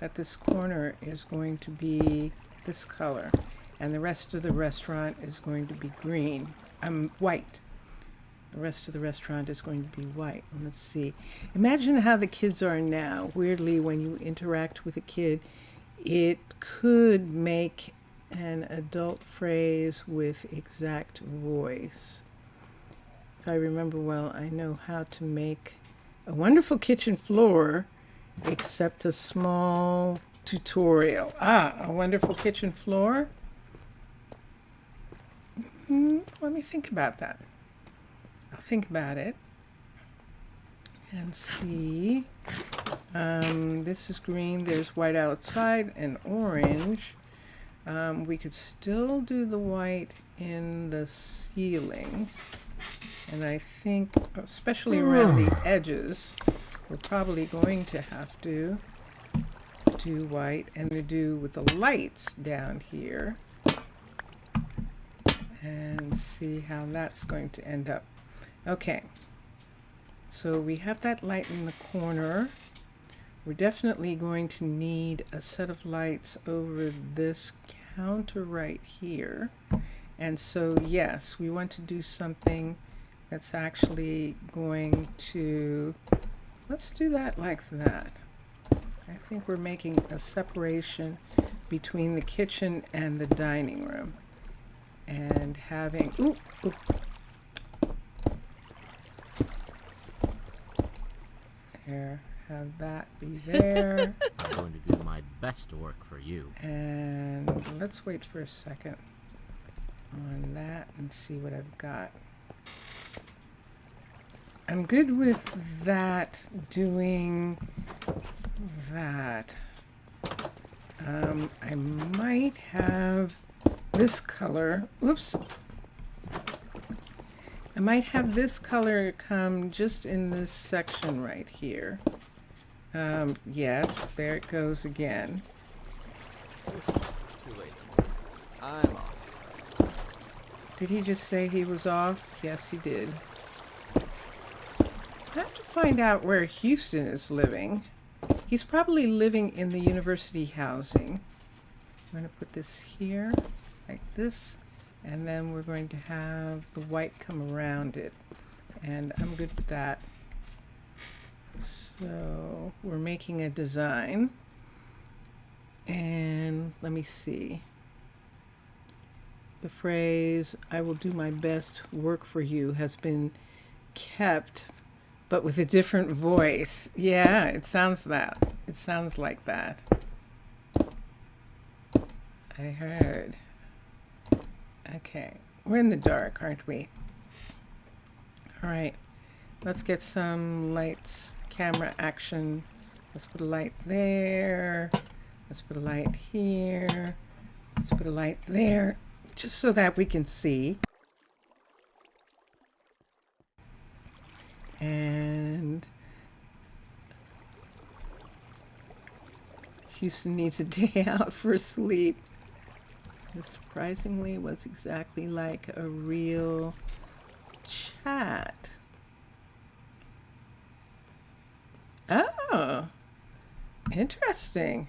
That this corner is going to be this color, and the rest of the restaurant is going to be green. White. The rest of the restaurant is going to be white. And let's see. Imagine how the kids are now. Weirdly, when you interact with a kid, it could make an adult phrase with exact voice. If I remember well, I know how to make a wonderful kitchen floor, except a small tutorial. A wonderful kitchen floor? Let me think about that. I'll think about it and see. This is green, there's white outside and orange. We could still do the white in the ceiling. And I think, especially around the edges, we're probably going to have to do white and to do with the lights down here. And see how that's going to end up. Okay, so we have that light in the corner. We're definitely going to need a set of lights over this counter right here. And so, yes, we want to do something that's actually going to, let's do that like that. I think we're making a separation between the kitchen and the dining room. And having, there, have that be there.
I'm going to do my best to work for you.
And let's wait for a second on that and see what I've got. I'm good with that, doing that. I might have this color. Oops. I might have this color come just in this section right here. Yes, there it goes again.
Too late. I'm off.
Did he just say he was off? Yes, he did. I have to find out where Houston is living. He's probably living in the university housing. I'm going to put this here, like this, and then we're going to have the white come around it. And I'm good with that. So we're making a design. And let me see. The phrase, I will do my best work for you, has been kept, but with a different voice. Yeah, it sounds that. It sounds like that. I heard. Okay, we're in the dark, aren't we? All right, let's get some lights, camera action. Let's put a light there. Let's put a light here. Let's put a light there, just so that we can see. And Houston needs a day out for sleep. This surprisingly was exactly like a real chat. Oh, interesting.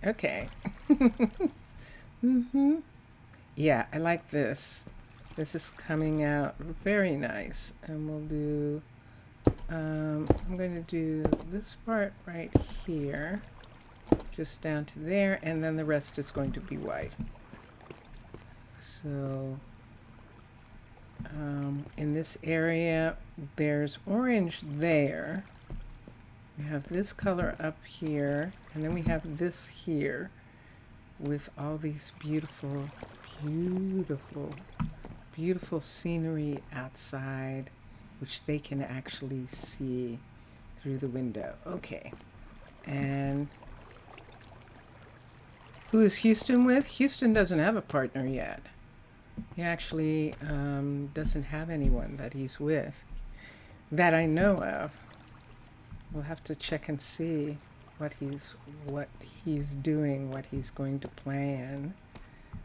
Okay. Yeah, I like this. This is coming out very nice. And we'll do, I'm going to do this part right here, just down to there, and then the rest is going to be white. So in this area, there's orange there. We have this color up here, and then we have this here with all these beautiful, beautiful, beautiful scenery outside, which they can actually see through the window. Okay. And who is Houston with? Houston doesn't have a partner yet. He actually doesn't have anyone that he's with that I know of. We'll have to check and see what he's doing, what he's going to plan.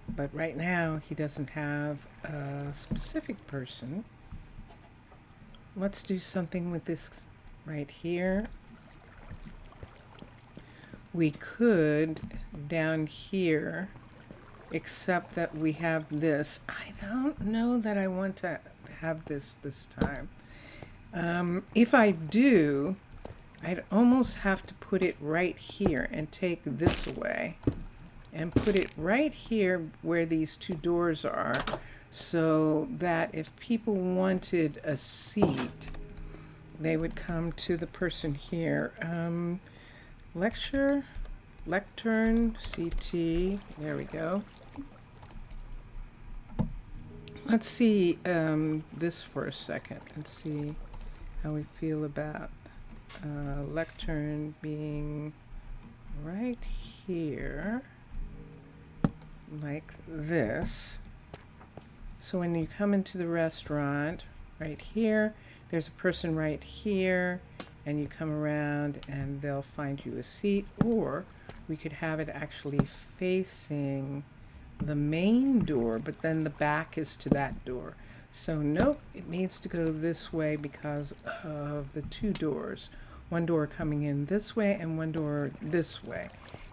But right now he doesn't have a specific person. Let's do something with this right here. We could down here, except that we have this. I don't know that I want to have this time. If I do, I'd almost have to put it right here and take this away and put it right here where these two doors are, so that if people wanted a seat, they would come to the person here. Lectern, CT, there we go. Let's see this for a second and see how we feel about lectern being right here, like this. So when you come into the restaurant, right here, there's a person right here, and you come around and they'll find you a seat, or we could have it actually facing the main door, but then the back is to that door. So nope, it needs to go this way because of the two doors. One door coming in this way and one door this way.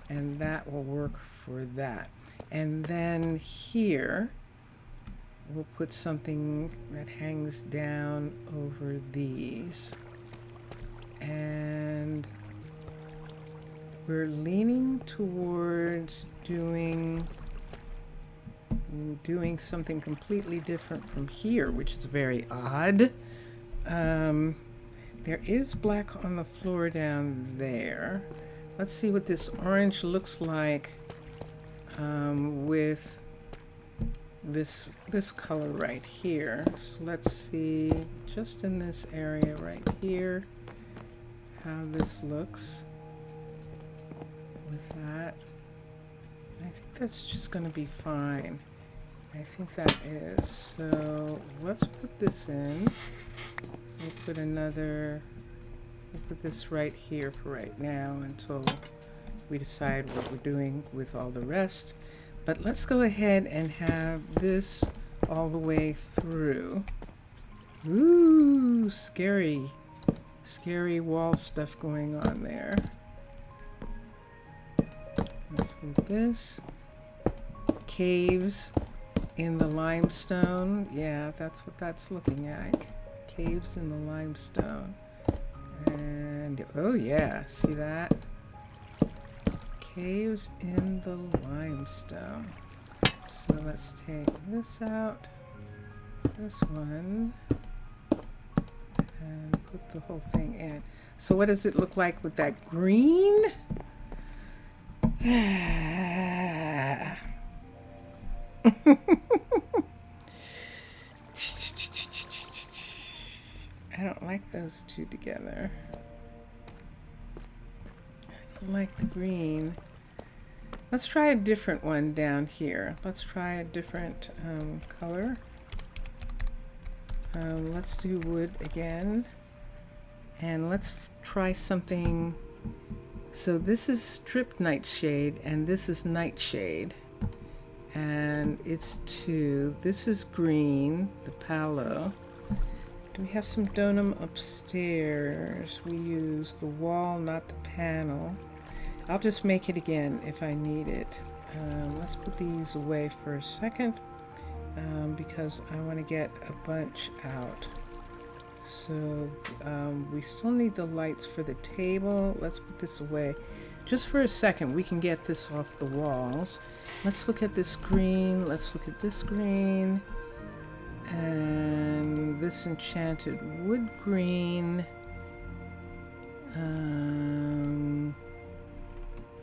And that will work for that. And then here, we'll put something that hangs down over these. And we're leaning towards doing something completely different from here, which is very odd. There is black on the floor down there. Let's see what this orange looks like with this color right here. So let's see, just in this area right here, how this looks with that. I think that's just going to be fine. I think that is. So let's put this in. We'll put this right here for right now until we decide what we're doing with all the rest. But let's go ahead and have this all the way through. Ooh, scary. Scary wall stuff going on there. Let's move this. Caves in the limestone. Yeah, that's what that's looking like. Caves in the limestone. And oh yeah, see that? Caves in the limestone. So let's take this out, this one, and put the whole thing in. So what does it look like with that green? I don't like those two together. I don't like the green. Let's try a different one down here. Let's try a different color. Let's do wood again. And let's try something. So this is strip nightshade and this is nightshade. And it's two. This is green, the palo. Do we have some donum upstairs? We use the wall, not the panel. I'll just make it again if I need it. Let's put these away for a second because I want to get a bunch out. So we still need the lights for the table. Let's put this away just for a second. We can get this off the walls. Let's look at this green. Let's look at this green. And this enchanted wood green.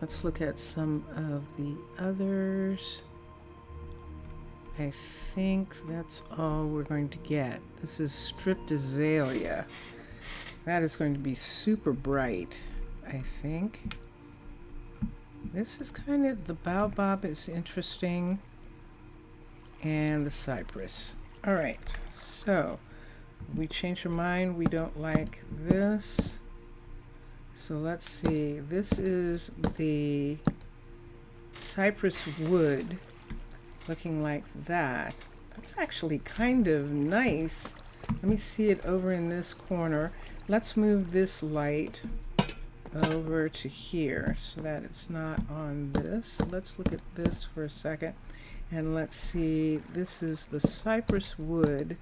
Let's look at some of the others. I think that's all we're going to get. This is stripped azalea. That is going to be super bright, I think. This is kind of, the baobab is interesting. And the cypress. All right, so we change our mind. We don't like this. So let's see. This is the cypress wood looking like that. That's actually kind of nice. Let me see it over in this corner. Let's move this light over to here so that it's not on this. Let's look at this for a second. And let's see, this is the cypress wood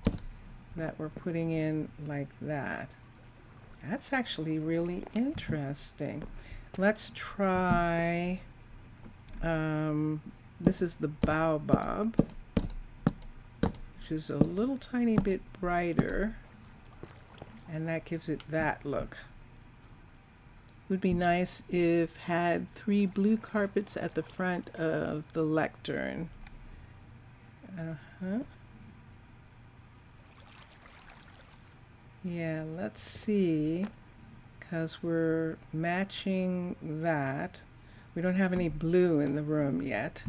that we're putting in like that. That's actually really interesting. Let's try, this is the baobab, which is a little tiny bit brighter, and that gives it that look. Would be nice if had 3 blue carpets at the front of the lectern. Yeah, let's see, because we're matching that. We don't have any blue in the room yet,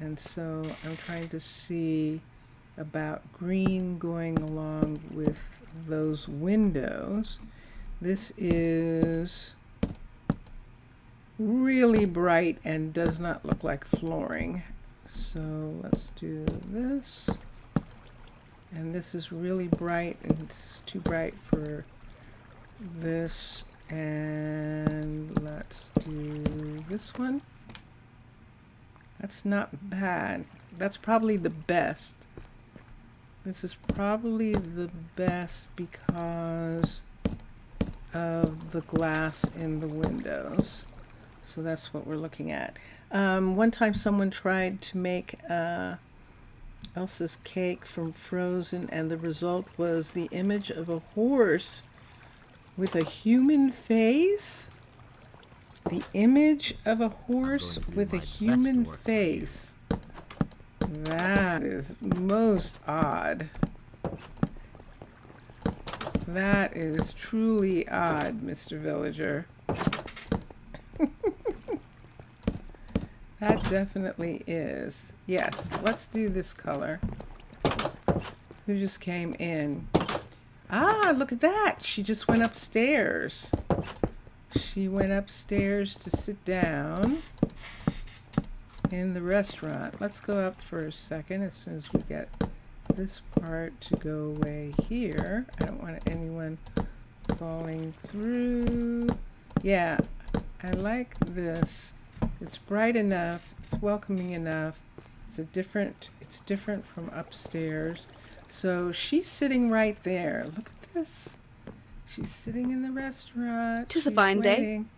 and so I'm trying to see about green going along with those windows. This is really bright and does not look like flooring. So let's do this. And this is really bright and it's too bright for this. And let's do this one. That's not bad. That's probably the best. This is probably the best because of the glass in the windows. So that's what we're looking at. One time someone tried to make Elsa's cake from Frozen, and the result was the image of a horse with a human face? The image of a horse
going to do
with a
my best
human
work for you.
face. That is most odd. That is truly odd, Mr. Villager. That definitely is. Yes, let's do this color. Who just came in? Ah, look at that. She just went upstairs. She went upstairs to sit down in the restaurant. Let's go up for a second as soon as we get this part to go away here. I don't want anyone falling through. Yeah, I like this. It's bright enough. It's welcoming enough. It's different from upstairs. So she's sitting right there. Look at this. She's sitting in the restaurant.
Tis a
She's
fine day.
waiting.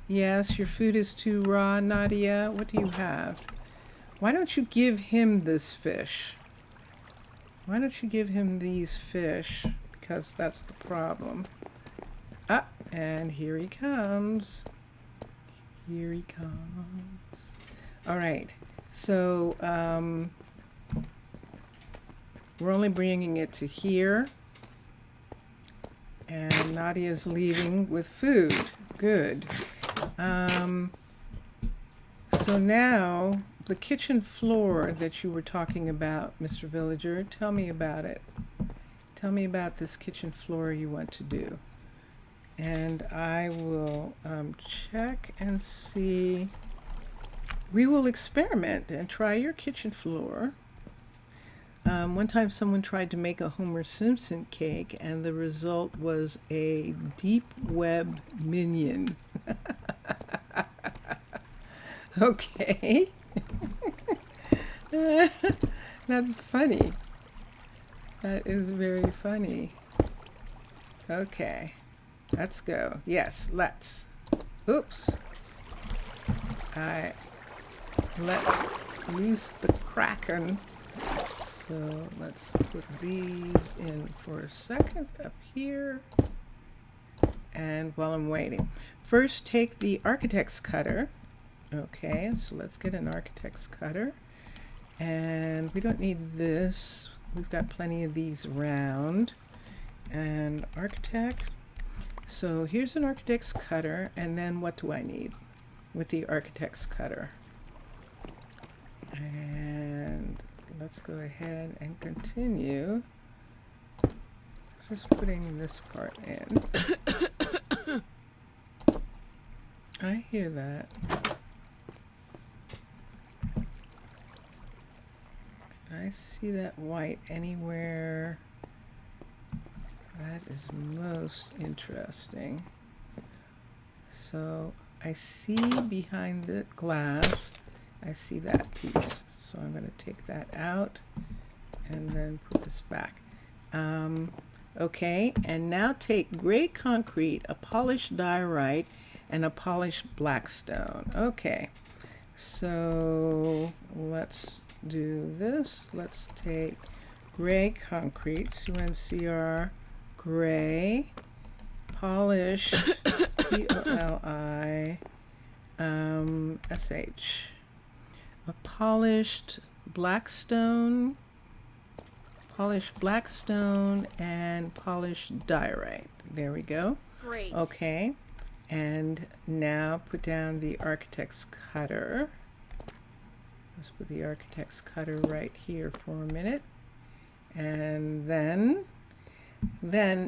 Yes, your food is too raw, Nadia. What do you have? Why don't you give him this fish? Why don't you give him these fish? Because that's the problem. Ah, and here he comes. Here he comes. All right. So, we're only bringing it to here. And Nadia's leaving with food. Good. So now, the kitchen floor that you were talking about, Mr. Villager, tell me about it. Tell me about this kitchen floor you want to do. And I will check and see. We will experiment and try your kitchen floor. One time someone tried to make a Homer Simpson cake and the result was a deep web minion. Okay. That's funny. That is very funny. Okay. Let's go. Yes, let's. Oops. I let loose the Kraken. So let's put these in for a second up here. And while I'm waiting, first take the architect's cutter. Okay, so let's get an architect's cutter. And we don't need this. We've got plenty of these around. And architect. So here's an architect's cutter, and then what do I need with the architect's cutter? And let's go ahead and continue. Just putting this part in. I hear that. I see that white anywhere. That is most interesting. So I see behind the glass, I see that piece. So I'm going to take that out and then put this back. Okay, and now take gray concrete, a polished diorite, and a polished blackstone. Okay, so let's do this. Let's take gray concrete, CNCR gray, polished, POLISH, a polished blackstone, and polished diorite. There we go.
Great.
Okay, and now put down the architect's cutter. Let's put the architect's cutter right here for a minute. And then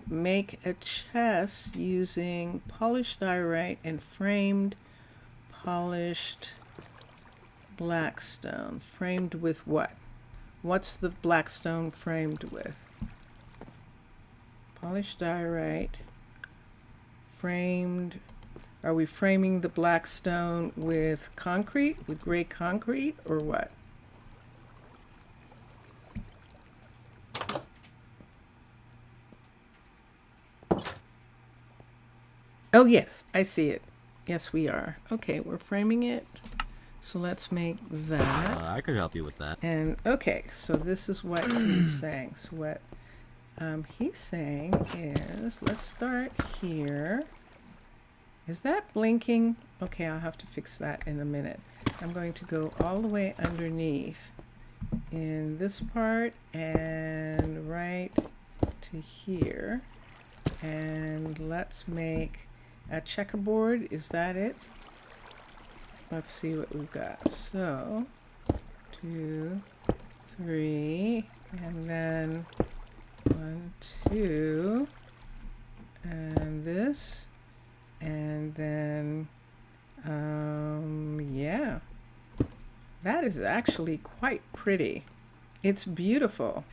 make a chest using polished diorite and framed polished blackstone. Framed with what? What's the blackstone framed with? Polished diorite. Framed. Are we framing the blackstone with concrete, with gray concrete, or what? Oh, yes, I see it. Yes, we are. Okay, we're framing it. So let's make that.
I could help you with that.
And okay, so this is what he's saying. So what he's saying is, let's start here. Is that blinking? Okay, I'll have to fix that in a minute. I'm going to go all the way underneath in this part and right to here. And let's make a checkerboard. Is that it? Let's see what we've got. So 2, 3, and then 1, 2, and this, and then yeah, that is actually quite pretty. It's beautiful.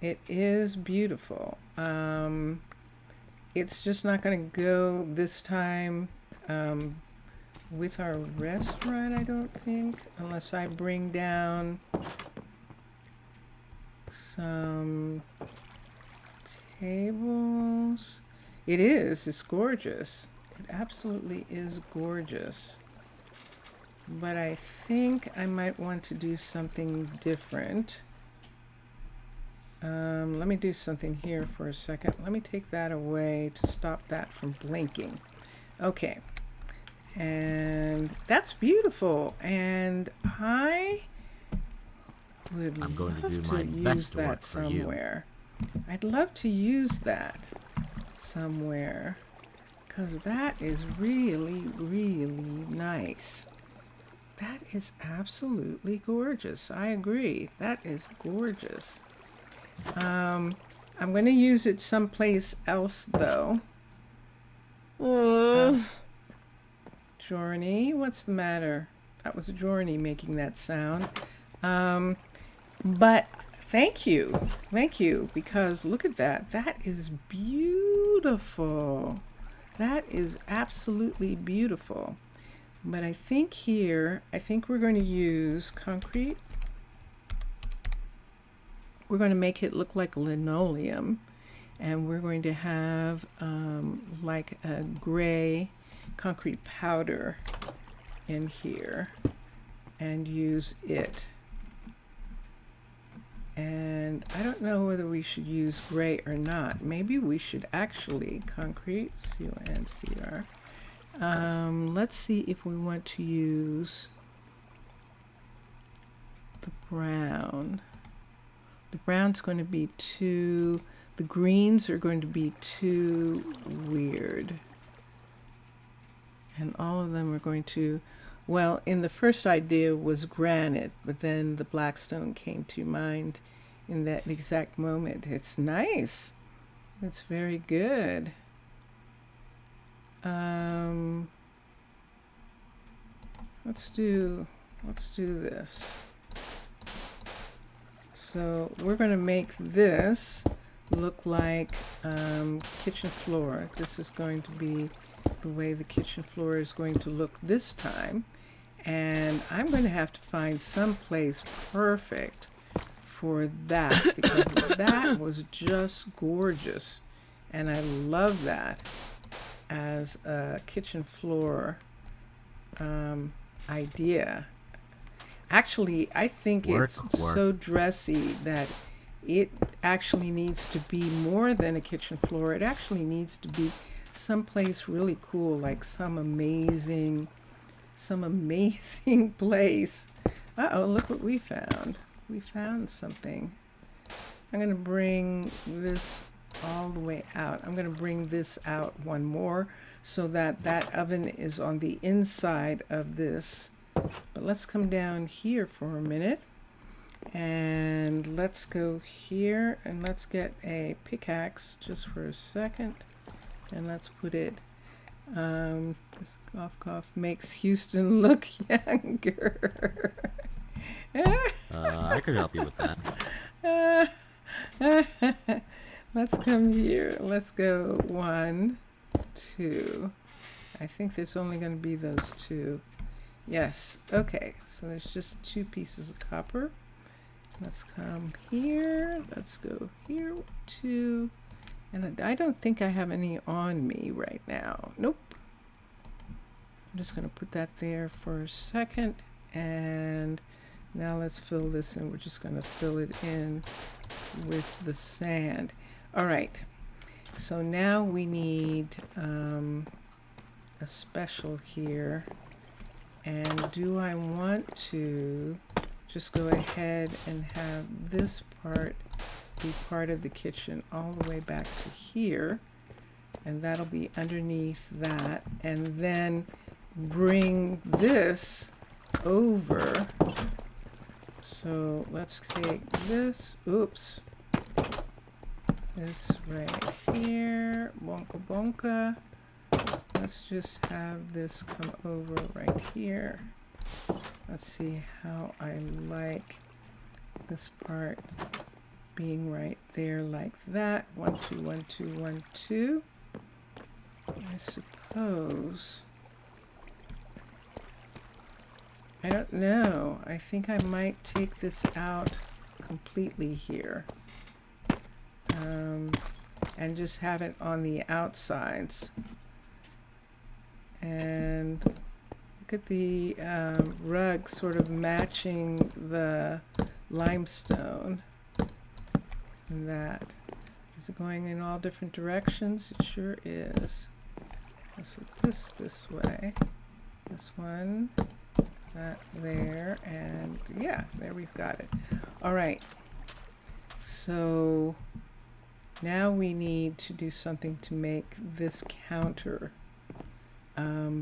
It is beautiful. It's just not going to go this time with our restaurant, I don't think, unless I bring down some tables. It is. It's gorgeous. It absolutely is gorgeous. But I think I might want to do something different. Let me do something here for a second. Let me take that away to stop that from blinking. Okay. And that's beautiful. And I would
I'm going to
love
do my
use
best
that
work for you.
somewhere. I'd love to use that somewhere because that is really, really nice. That is absolutely gorgeous. I agree. That is gorgeous. I'm going to use it someplace else though. Journey, what's the matter? That was Journey making that sound. But thank you, because look at that. That is beautiful. That is absolutely beautiful. But I think here, we're going to use concrete. We're going to make it look like linoleum. And we're going to have like a gray concrete powder in here and use it. And I don't know whether we should use gray or not. Maybe we should actually concrete, C-O-N-C-R. Let's see if we want to use the brown. The brown's going to be too, the greens are going to be too weird. And all of them are going to, well, in the first idea was granite, but then the blackstone came to mind in that exact moment. It's nice. It's very good. Let's do this. So we're going to make this look like kitchen floor. This is going to be the way the kitchen floor is going to look this time. And I'm going to have to find some place perfect for that because that was just gorgeous. And I love that as a kitchen floor idea. Actually, I think it's so dressy that it actually needs to be more than a kitchen floor. It actually needs to be someplace really cool, like some amazing place. Uh-oh, look what we found. We found something. I'm going to bring this all the way out. I'm going to bring this out one more so that that oven is on the inside of this. But let's come down here for a minute and let's go here and let's get a pickaxe just for a second and let's put it this cough makes Houston look younger.
I could help you with that.
Let's come here. Let's go 1, 2. I think there's only going to be those 2. Yes. Okay. So there's just 2 pieces of copper. Let's come here. Let's go here. 2. And I don't think I have any on me right now. Nope. I'm just going to put that there for a second. And now let's fill this in. We're just going to fill it in with the sand. All right. So now we need a special here. And do I want to just go ahead and have this part be part of the kitchen all the way back to here? And that'll be underneath that. And then bring this over. So let's take this, oops, this right here, bonka bonka. Let's just have this come over right here. Let's see how I like this part being right there like that. 1, 2, 1, 2, 1, 2. I suppose. I don't know. I think I might take this out completely here. And just have it on the outsides. And look at the rug sort of matching the limestone. And that. Is it going in all different directions? It sure is. Let's put this way. This one. That there. And yeah, there we've got it. All right. So now we need to do something to make this counter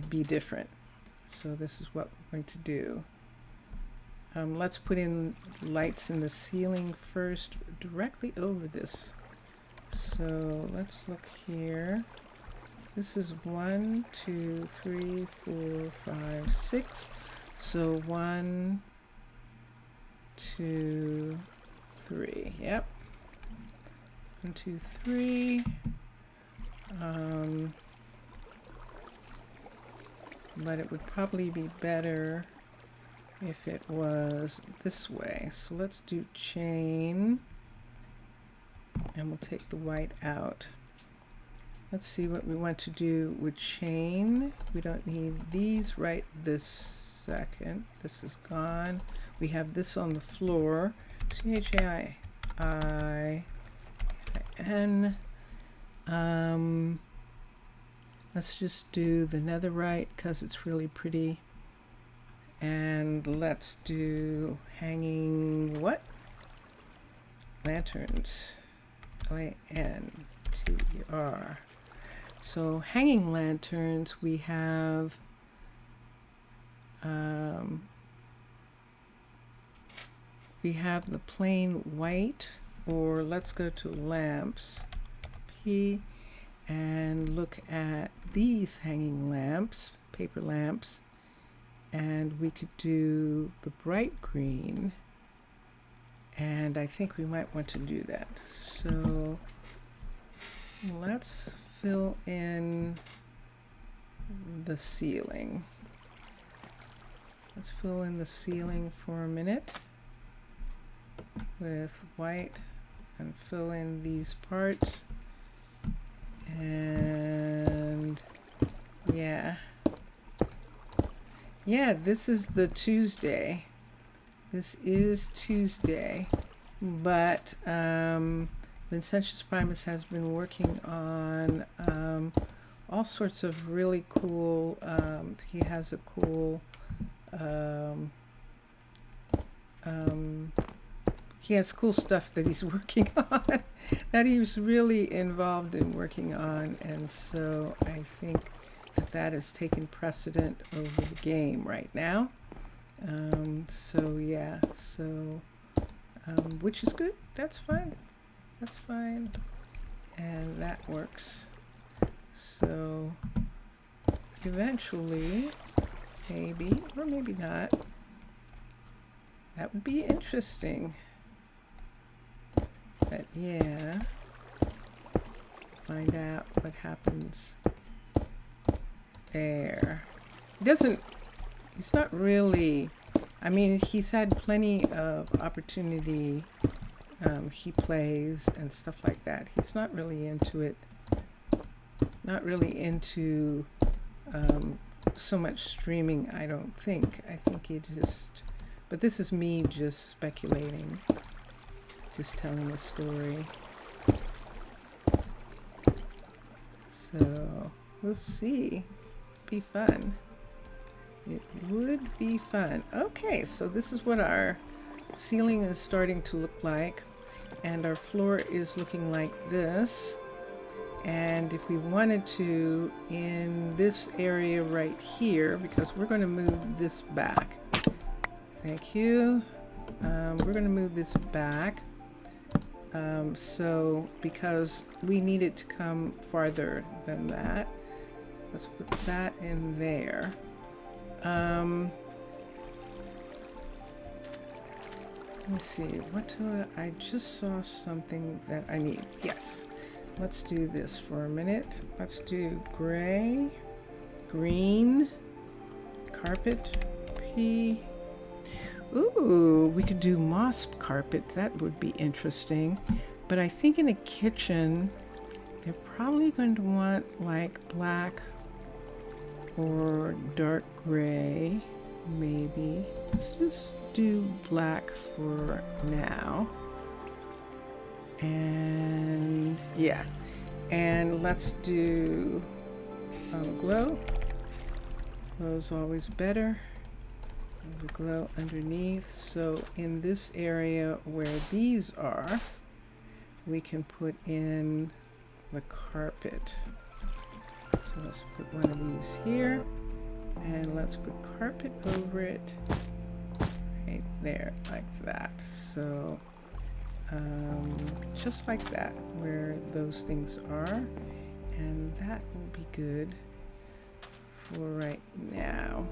be different. So this is what we're going to do. Let's put in lights in the ceiling first, directly over this. So let's look here. This is 1, 2, 3, 4, 5, 6. So 1, 2, 3. Yep. 1, 2, 3. But it would probably be better if it was this way. So let's do chain, and we'll take the white out. Let's see what we want to do with chain. We don't need these right this second. This is gone. We have this on the floor. C-H-A-I-I-N. Let's just do the netherite because it's really pretty. And let's do hanging what? Lanterns. L-A-N-T-E-R. So hanging lanterns, we have the plain white, or let's go to lamps, P, and look at these hanging lamps, paper lamps, and we could do the bright green, and I think we might want to do that. So let's fill in the ceiling. Let's fill in the ceiling for a minute with white and fill in these parts. And yeah, this is the Tuesday. This is Tuesday, but Vincentius Primus has been working on all sorts of really cool, he has a cool, he has cool stuff that he's working on, that he's really involved in working on, and so I think that has taken precedent over the game right now. Which is good. That's fine. That's fine. And that works. So eventually, maybe, or maybe not, that would be interesting. But yeah, find out what happens there. He's not really, I mean, he's had plenty of opportunity. He plays and stuff like that. He's not really into it. Not really into so much streaming, I don't think. I think he just, but this is me just speculating, just telling a story. So we'll see. Be fun. It would be fun. Okay, so this is what our ceiling is starting to look like, and our floor is looking like this. And if we wanted to, in this area right here, because we're going to move this back. Thank you. We're going to move this back. So because we need it to come farther than that, let's put that in there. Let me see, what do I just saw something that I need. Yes, let's do this for a minute. Let's do gray, green, carpet, P. Ooh, we could do moss carpet. That would be interesting. But I think in a kitchen, they're probably going to want like black or dark gray, maybe. Let's just do black for now. And yeah, and let's do glow. Glow's always better. The glow underneath. So in this area where these are, we can put in the carpet. So let's put one of these here, and let's put carpet over it right there, like that. So just like that, where those things are, and that will be good for right now.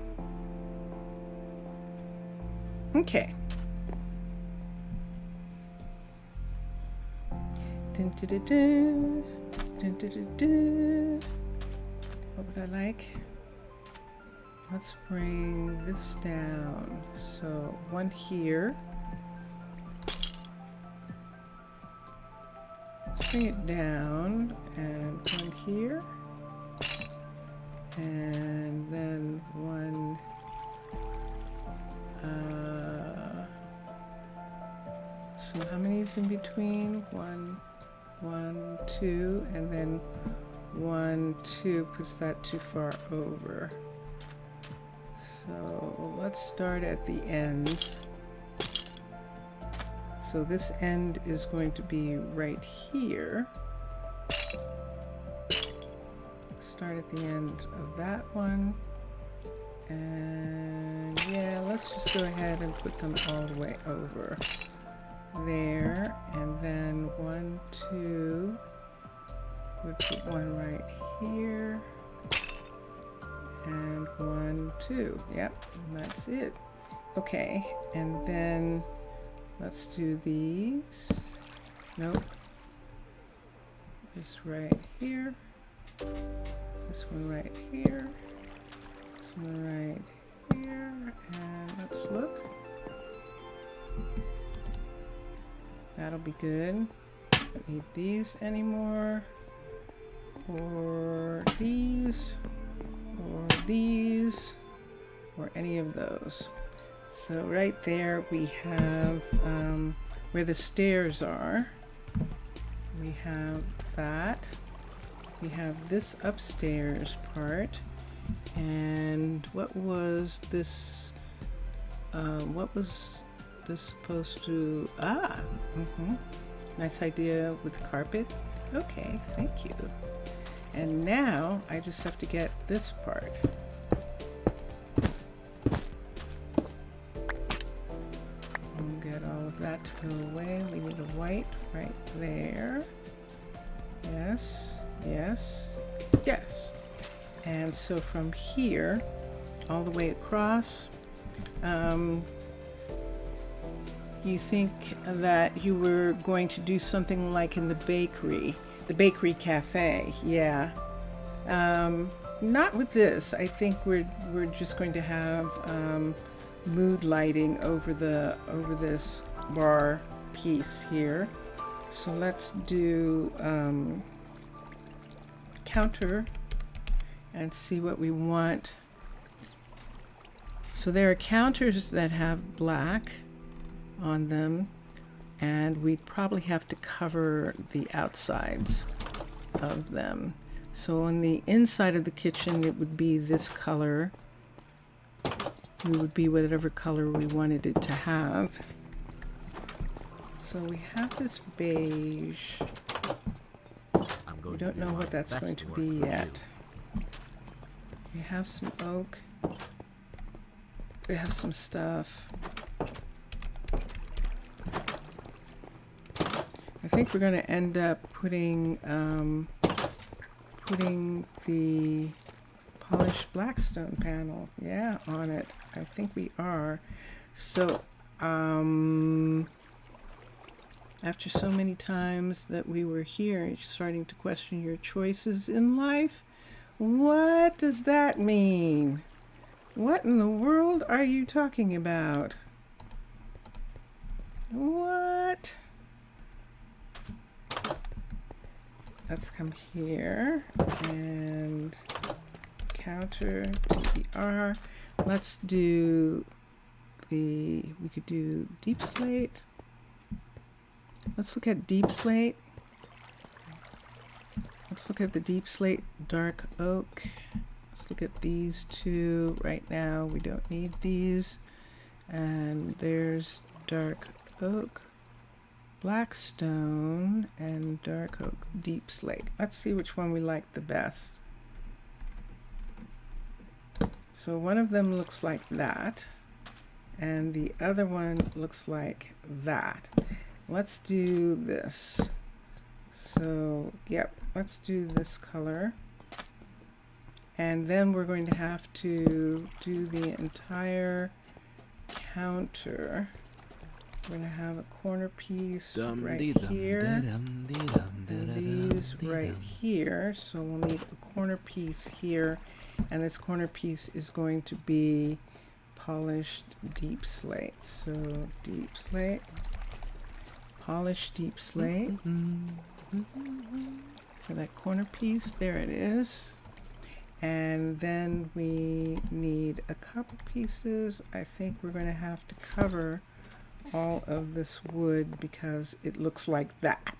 Okay. Dun, dun, dun, dun. Dun, dun, dun, dun. What would I like? Let's bring this down. So one here. Let's bring it down, and one here. And then one so how many is in between? One, 2, and then 1, 2 puts that too far over. So let's start at the ends. So this end is going to be right here. Start at the end of that one. And yeah, let's just go ahead and put them all the way over there. And then 1, 2, we'll put one right here. And 1, 2, yep, and that's it. Okay, and then let's do these. Nope. This right here. This one right here. This one right here. And let's look. That'll be good. Don't need these anymore. Or these. Or these. Or any of those. So right there we have where the stairs are. We have that. We have this upstairs part. And what was this? What was this supposed to? Nice idea with the carpet. Okay, thank you. And now I just have to get this part. We'll get all of that to go away. We need a white right there. Yes, yes, yes. And so from here all the way across, you think that you were going to do something like in the bakery cafe. Yeah. Not with this. I think we're just going to have mood lighting over this bar piece here. So let's do counter and see what we want. So there are counters that have black on them, and we'd probably have to cover the outsides of them. So on the inside of the kitchen, it would be this color. It would be whatever color we wanted it to have. So we have this beige.
I'm going
We
to
don't
do
know
my
what that's
best
going to
work
be
for
yet. We have some oak. We have some stuff. I think we're going to end up putting the polished blackstone panel, yeah, on it. I think we are. So, after so many times that we were here, you're starting to question your choices in life. What does that mean? What in the world are you talking about? What? Let's come here and counter TBR. Let's do we could do deep slate. Let's look at deep slate. Let's look at the deep slate dark oak. Let's look at these two right now. We don't need these. And there's dark oak, blackstone, and dark oak deep slate. Let's see which one we like the best. So one of them looks like that, and the other one looks like that. Let's do this. So, yep, let's do this color. And then we're going to have to do the entire counter. We're going to have a corner piece right here, and these right here. So we'll need a corner piece here, and this corner piece is going to be polished deep slate. So deep slate, polished deep slate. For that corner piece, there it is. And then we need a couple pieces. I think we're going to have to cover all of this wood because it looks like that.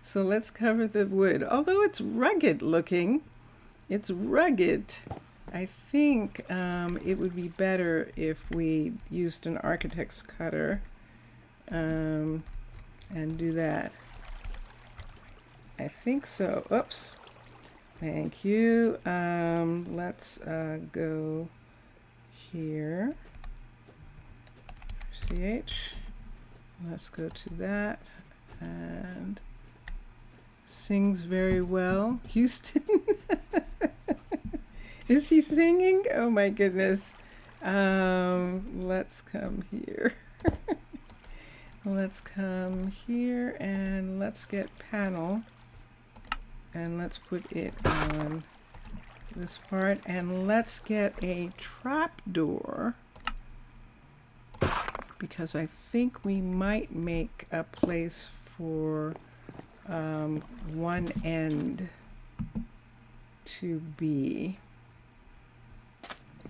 So let's cover the wood. Although it's rugged looking, it's rugged. I think it would be better if we used an architect's cutter and do that. I think so. Oops. Thank you. Let's go here. CH. Let's go to that. And sings very well. Houston. Is he singing? Oh my goodness. Let's come here. Let's come here and let's get panel. And let's put it on this part, and let's get a trap door because I think we might make a place for one end to be.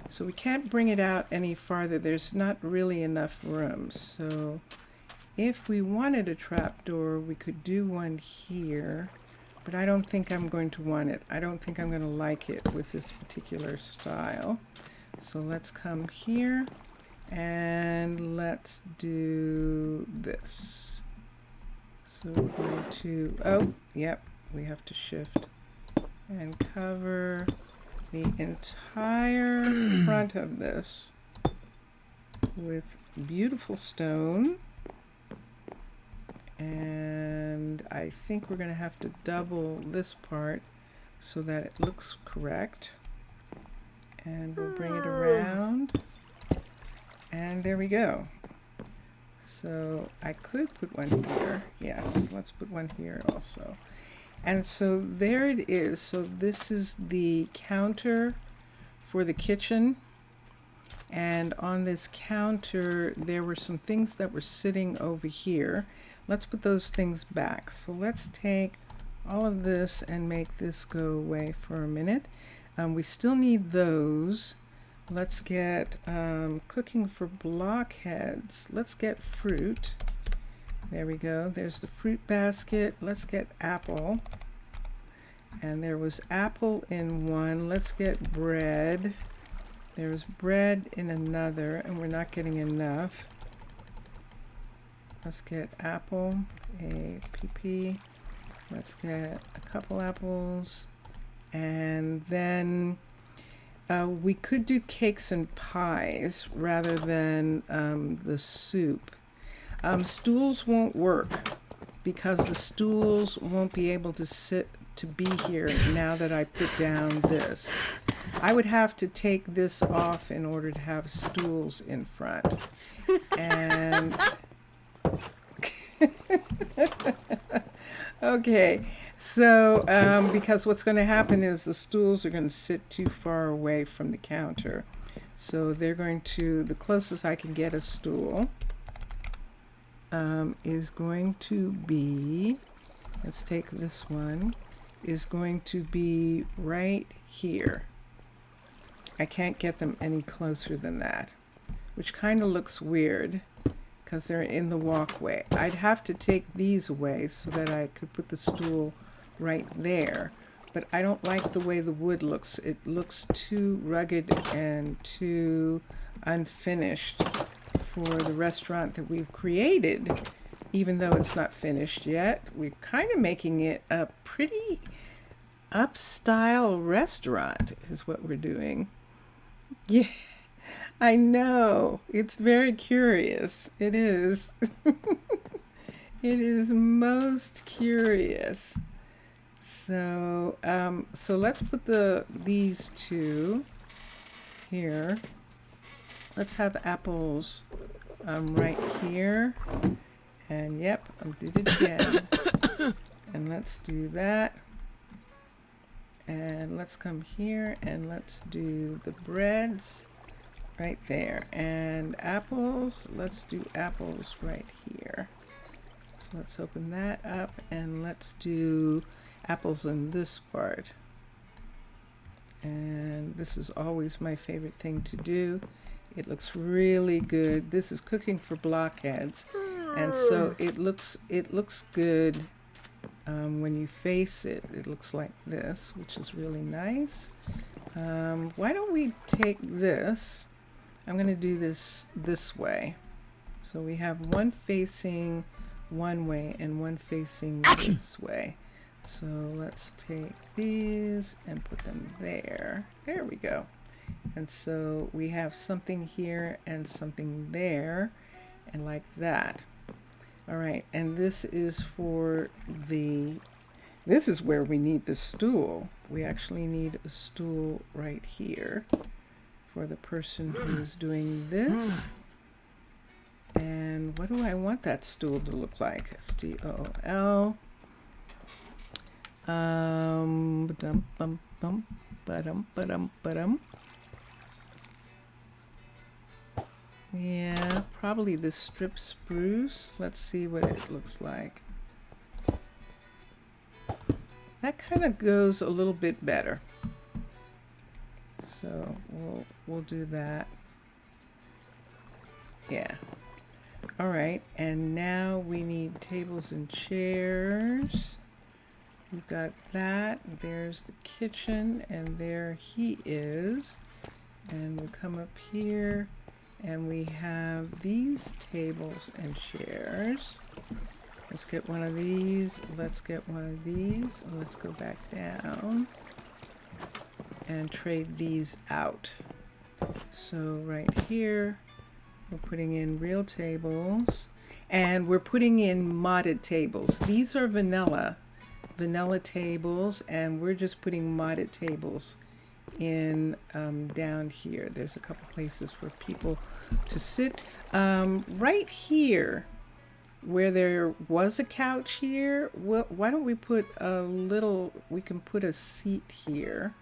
So we can't bring it out any farther. There's not really enough room. So if we wanted a trap door, we could do one here. But I don't think I'm going to want it. I don't think I'm going to like it with this particular style. So let's come here and let's do this. So we're going to, oh, yep, we have to shift and cover the entire front of this with beautiful stone. And I think we're going to have to double this part so that it looks correct. And we'll bring it around. And there we go. So I could put one here. Yes, let's put one here also. And so there it is. So this is the counter for the kitchen. And on this counter, there were some things that were sitting over here. Let's put those things back. So let's take all of this and make this go away for a minute. We still need those. Let's get cooking for blockheads. Let's get fruit. There we go. There's the fruit basket. Let's get apple. And there was apple in one. Let's get bread. There's bread in another, and we're not getting enough. Let's get apple, a PP. Let's get a couple apples. And then we could do cakes and pies rather than the soup. Stools won't work because the stools won't be able to be here now that I put down this. I would have to take this off in order to have stools in front. And okay, so because what's going to happen is the stools are going to sit too far away from the counter. So they're going to, the closest I can get a stool is going to be, let's take this one, is going to be right here. I can't get them any closer than that, which kind of looks weird because they're in the walkway. I'd have to take these away so that I could put the stool right there, but I don't like the way the wood looks. It looks too rugged and too unfinished for the restaurant that we've created. Even though it's not finished yet, we're kind of making it a pretty up-style restaurant is what we're doing. Yeah, I know. It's very curious. It is. It is most curious. So, so let's put these two here. Let's have apples right here. And yep, I did it again. And let's do that. And let's come here and let's do the breads right there. And apples, let's do apples right here. So let's open that up and let's do apples in this part. And this is always my favorite thing to do. It looks really good. This is cooking for blockheads. And so it looks good when you face it. It looks like this, which is really nice. Why don't we take this? I'm going to do this way. So we have one facing one way and one facing this way. So let's take these and put them there. There we go. And so we have something here and something there and like that. All right, and this is for this is where we need the stool. We actually need a stool right here for the person who's doing this. And what do I want that stool to look like? S-T-O-O-L. Ba-dum, bum, bum, ba-dum, ba-dum, ba-dum. Yeah, probably the strip spruce. Let's see what it looks like. That kind of goes a little bit better. So we'll do that. Yeah. All right, and now we need tables and chairs. We've got that. There's the kitchen, and there he is. And we'll come up here. And we have these tables and chairs. Let's get one of these. Let's get one of these. And let's go back down and trade these out. So right here, we're putting in real tables. And we're putting in modded tables. These are vanilla tables. And we're just putting modded tables in down here. There's a couple places for people to sit. Right here, where there was a couch here, well, why don't we put we can put a seat here.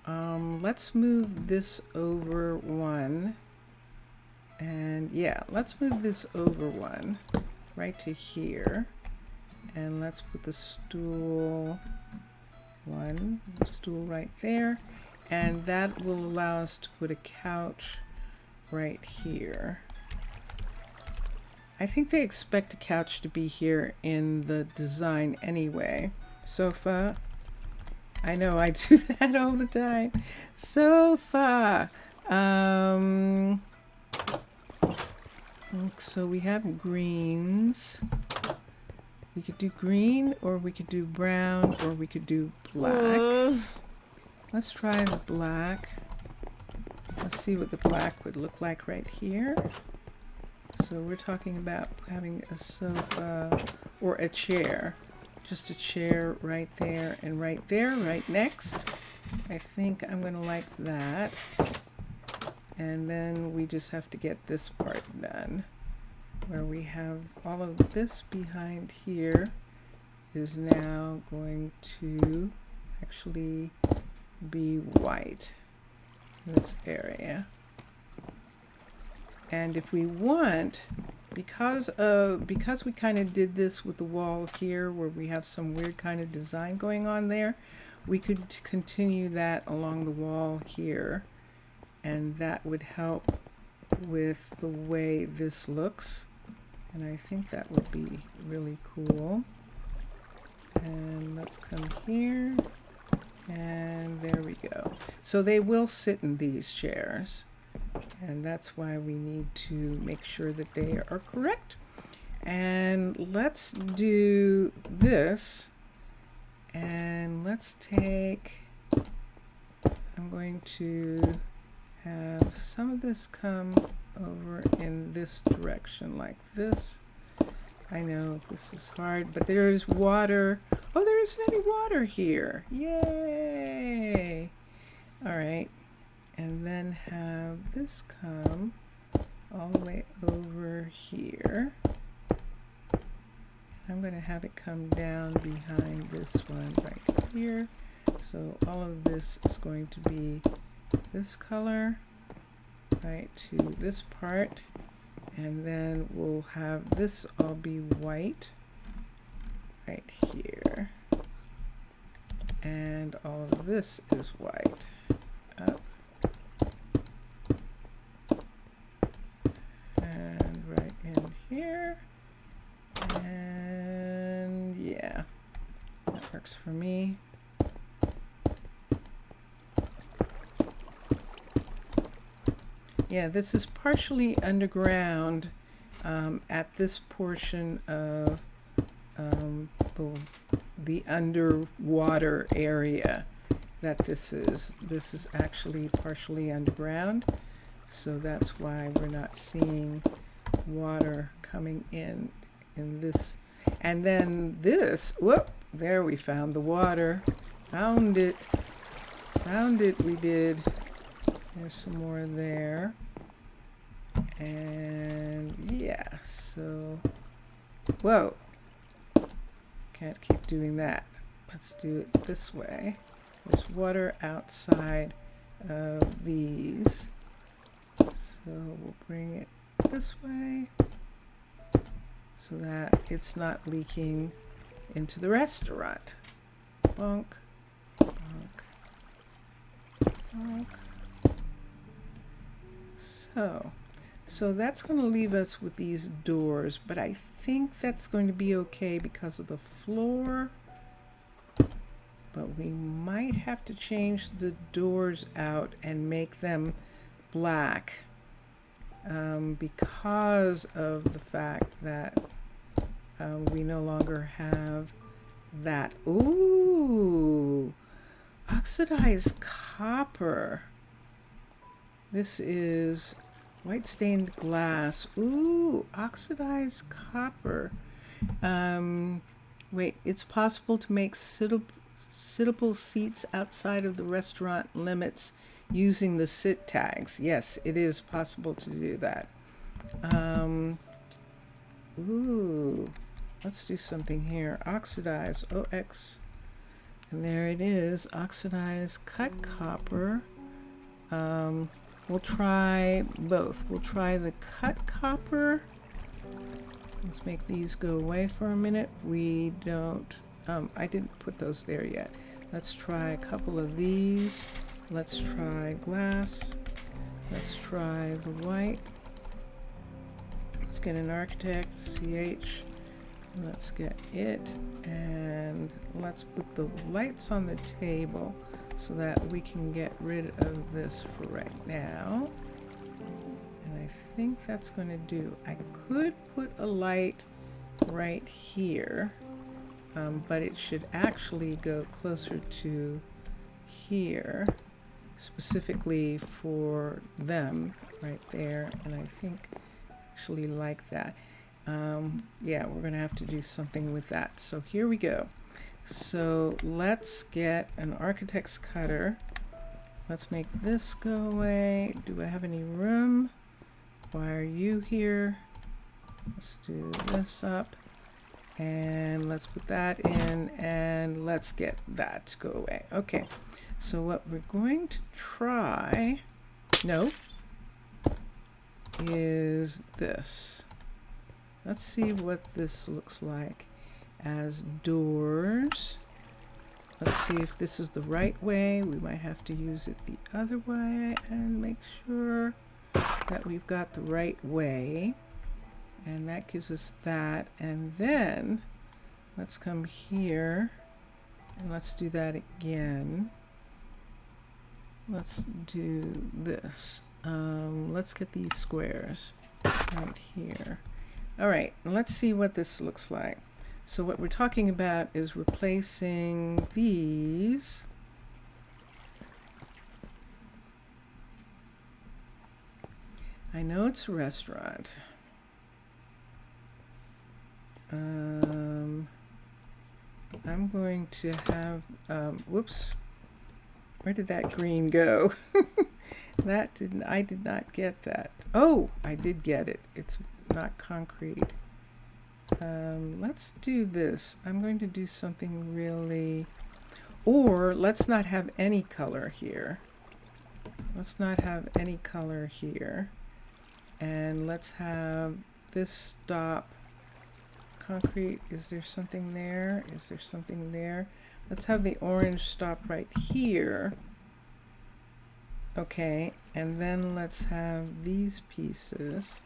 Let's move this over one. And yeah, let's move this over one right to here. And let's put the stool right there, and that will allow us to put a couch right here. I think they expect a couch to be here in the design anyway. Sofa, I know I do that all the time. Sofa. So we have greens. We could do green, or we could do brown, or we could do black. Let's try the black. Let's see what the black would look like right here. So we're talking about having a sofa or a chair. Just a chair right there and right there, right next. I think I'm going to like that. And then we just have to get this part done, where we have all of this behind here is now going to actually be white, this area. And if we want, because we kind of did this with the wall here where we have some weird kind of design going on there, we could continue that along the wall here, and that would help with the way this looks, and I think that would be really cool. And let's come here, and there we go. So they will sit in these chairs, and that's why we need to make sure that they are correct. And let's do this, and let's take, I'm going to have some of this come over in this direction like this. I know this is hard, but there is water. Oh, there isn't any water here. Yay! All right. And then have this come all the way over here. I'm going to have it come down behind this one right here. So all of this is going to be this color right to this part. And then we'll have this all be white right here. And all of this is white. Up. And right in here. And yeah, that works for me. Yeah, this is partially underground at this portion of the underwater area that this is. This is actually partially underground, so that's why we're not seeing water coming in this. And then this, whoop, there we found the water. Found it, we did. There's some more there. And yeah, so, whoa, can't keep doing that. Let's do it this way. There's water outside of these. So we'll bring it this way so that it's not leaking into the restaurant. Bonk, bonk, bonk. So that's going to leave us with these doors, but I think that's going to be okay because of the floor. But we might have to change the doors out and make them black because of the fact that we no longer have that. Ooh, oxidized copper. This is white stained glass. Ooh, oxidized copper. Wait, it's possible to make sittable seats outside of the restaurant limits using the sit tags. Yes, it is possible to do that. Ooh, let's do something here. Oxidize, OX. And there it is, oxidized cut copper. We'll try both. We'll try the cut copper. Let's make these go away for a minute. We don't, I didn't put those there yet. Let's try a couple of these. Let's try glass. Let's try the white. Let's get an architect, CH. Let's get it, and let's put the lights on the table so that we can get rid of this for right now. And I think that's going to do. I could put a light right here, but it should actually go closer to here, specifically for them right there, and I think actually like that. Yeah, we're gonna have to do something with that. So here we go. So let's get an architect's cutter. Let's make this go away. Do I have any room? Why are you here? Let's do this up, and let's put that in, and let's get that to go away. Okay, so what we're going to try, no, is this. Let's see what this looks like as doors. Let's see if this is the right way. We might have to use it the other way and make sure that we've got the right way. And that gives us that. And then let's come here and let's do that again. Let's do this. Let's get these squares right here. All right, let's see what this looks like. So what we're talking about is replacing these. I know it's a restaurant. I'm going to have, whoops, where did that green go? I did not get that. Oh, I did get it. It's not concrete. Let's do this. I'm going to do something really, or let's not have any color here. Let's not have any color here. And let's have this stop. Concrete, is there something there? Is there something there? Let's have the orange stop right here. Okay, and then let's have these pieces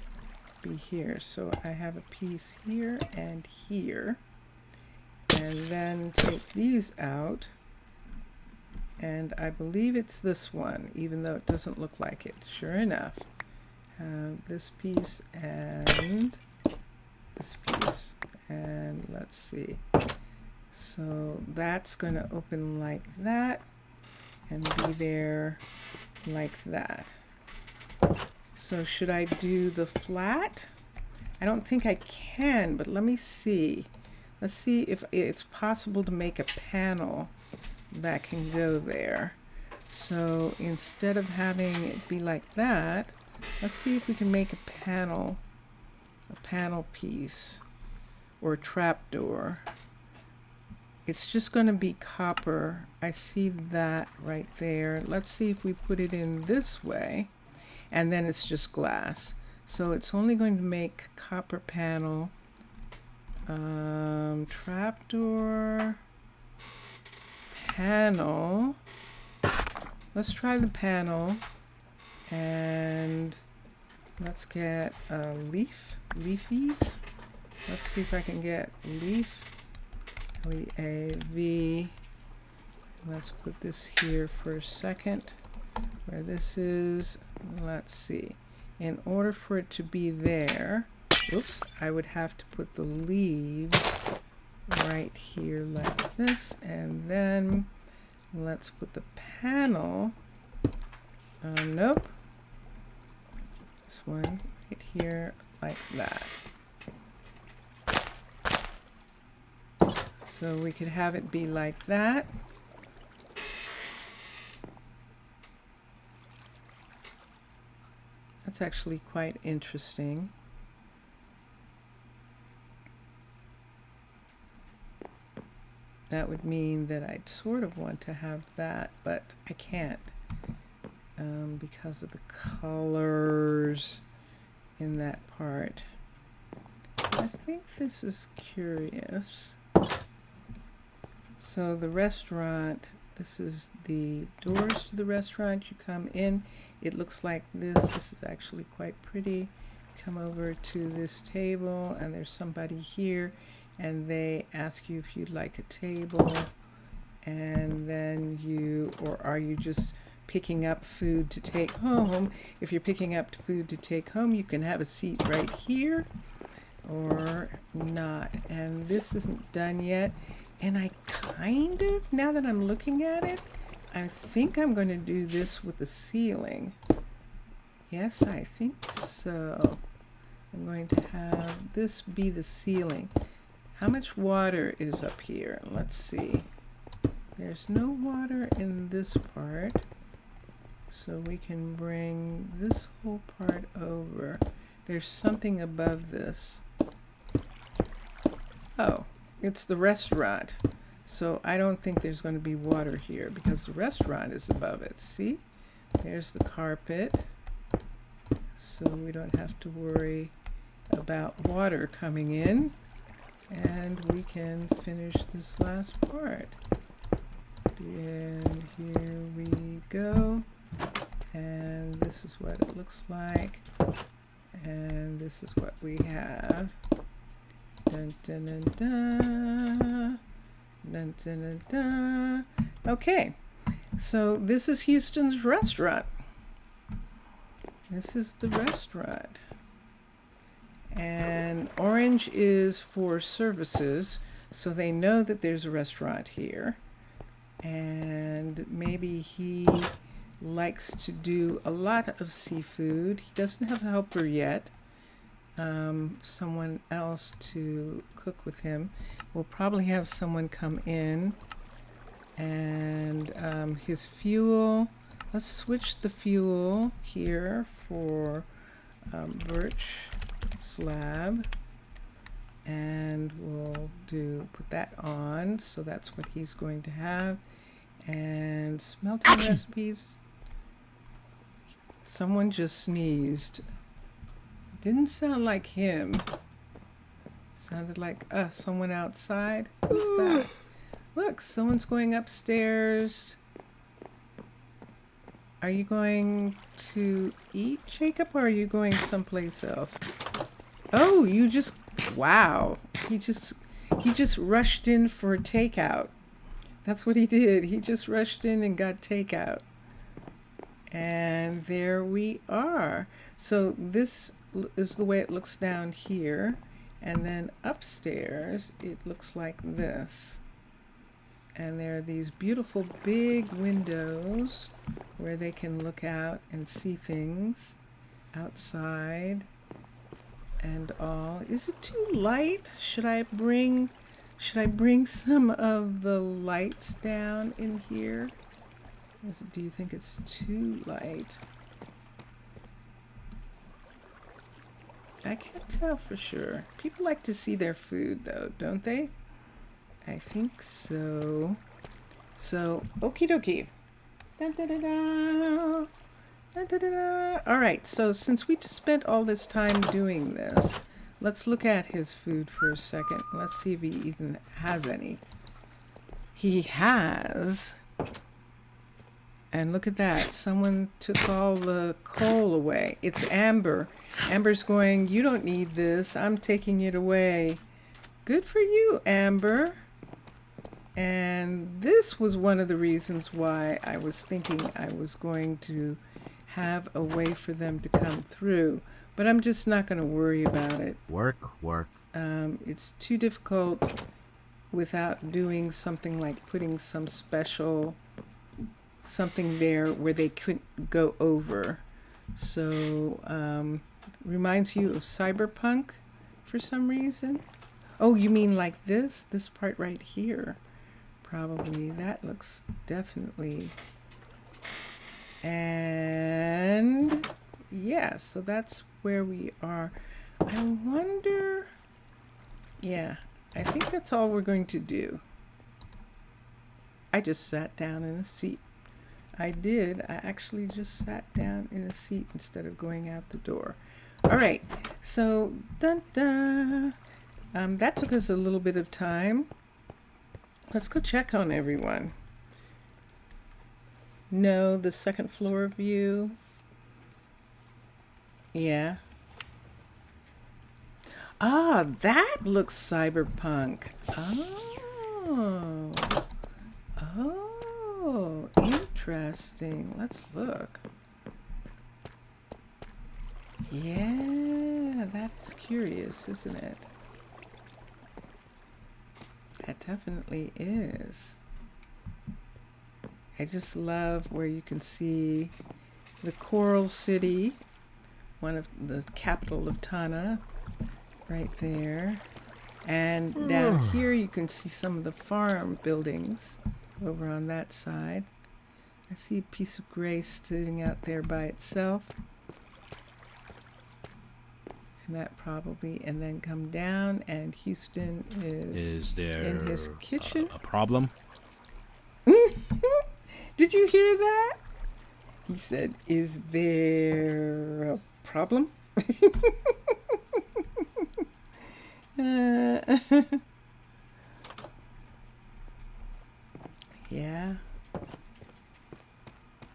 be here. So I have a piece here and here, and then take these out, and I believe it's this one, even though it doesn't look like it. Sure enough, this piece and this piece, and let's see. So that's going to open like that and be there like that. So should I do the flat? I don't think I can, but let me see. Let's see if it's possible to make a panel that can go there. So instead of having it be like that, let's see if we can make a panel piece or a trapdoor. It's just going to be copper. I see that right there. Let's see if we put it in this way, and then it's just glass. So it's only going to make copper panel, trapdoor, panel. Let's try the panel, and let's get leafies. Let's see if I can get leaf. L-E-A-V. Let's put this here for a second, where this is. Let's see. In order for it to be there, oops, I would have to put the leaves right here like this, and then let's put the panel. Nope. This one right here like that. So we could have it be like that. That's actually quite interesting. That would mean that I'd sort of want to have that, but I can't because of the colors in that part. I think this is curious. So the restaurant, this is the doors to the restaurant. You come in, it looks like this. This is actually quite pretty. Come over to this table, and there's somebody here, and they ask you if you'd like a table, and then or are you just picking up food to take home? If you're picking up food to take home, you can have a seat right here or not. And this isn't done yet. And I kind of, now that I'm looking at it, I think I'm going to do this with the ceiling. Yes, I think so. I'm going to have this be the ceiling. How much water is up here? Let's see. There's no water in this part, so we can bring this whole part over. There's something above this. Oh, it's the restaurant. So I don't think there's going to be water here because the restaurant is above it. See? There's the carpet. So we don't have to worry about water coming in. And we can finish this last part. And here we go. And this is what it looks like. And this is what we have. Dun, dun, dun, dun. Dun, dun, dun, dun. Okay, so this is Houston's restaurant. This is the restaurant. And orange is for services, so they know that there's a restaurant here. And maybe he likes to do a lot of seafood. He doesn't have a helper yet. Someone else to cook with him. We'll probably have someone come in. And his fuel, let's switch the fuel here for birch slab. And we'll put that on, so that's what he's going to have. And smelting recipes. Someone just sneezed. Didn't sound like him. Sounded like someone outside. Who's that? Look, someone's going upstairs. Are you going to eat, Jacob, or are you going someplace else? Oh, wow. He just rushed in for takeout. That's what he did. He just rushed in and got takeout. And there we are. So this is the way it looks down here. And then upstairs, it looks like this. And there are these beautiful big windows where they can look out and see things outside and all. Is it too light? Should I bring some of the lights down in here? Do you think it's too light? I can't tell for sure. People like to see their food though, don't they? I think so. So, okie dokie. Dun, dun, dun, dun. Dun, dun, dun, dun. All right, so since we spent all this time doing this, let's look at his food for a second. Let's see if he even has any. He has. And look at that. Someone took all the coal away. It's Amber. Amber's going, you don't need this. I'm taking it away. Good for you, Amber. And this was one of the reasons why I was thinking I was going to have a way for them to come through. But I'm just not going to worry about it.
Work.
It's too difficult without doing something like putting something there where they couldn't go over. So, reminds you of Cyberpunk for some reason. Oh, you mean like this part right here? Probably. That looks definitely. And yeah, so that's where we are. I wonder. Yeah, I think that's all we're going to do. I just sat down in a seat. I did. I actually just sat down in a seat instead of going out the door. All right. So, dun, dun. That took us a little bit of time. Let's go check on everyone. No, the second floor view. Yeah. Ah, that looks cyberpunk. Oh. Oh, interesting. Let's look. Yeah, that's curious, isn't it? That definitely is. I just love where you can see the Coral City, one of the capital of Tana, right there. And down here you can see some of the farm buildings over on that side. I see a piece of gray sitting out there by itself. And that probably, and then come down, and Houston
Is there
in his kitchen.
a problem?
Did you hear that? He said, "Is there a problem?" Yeah.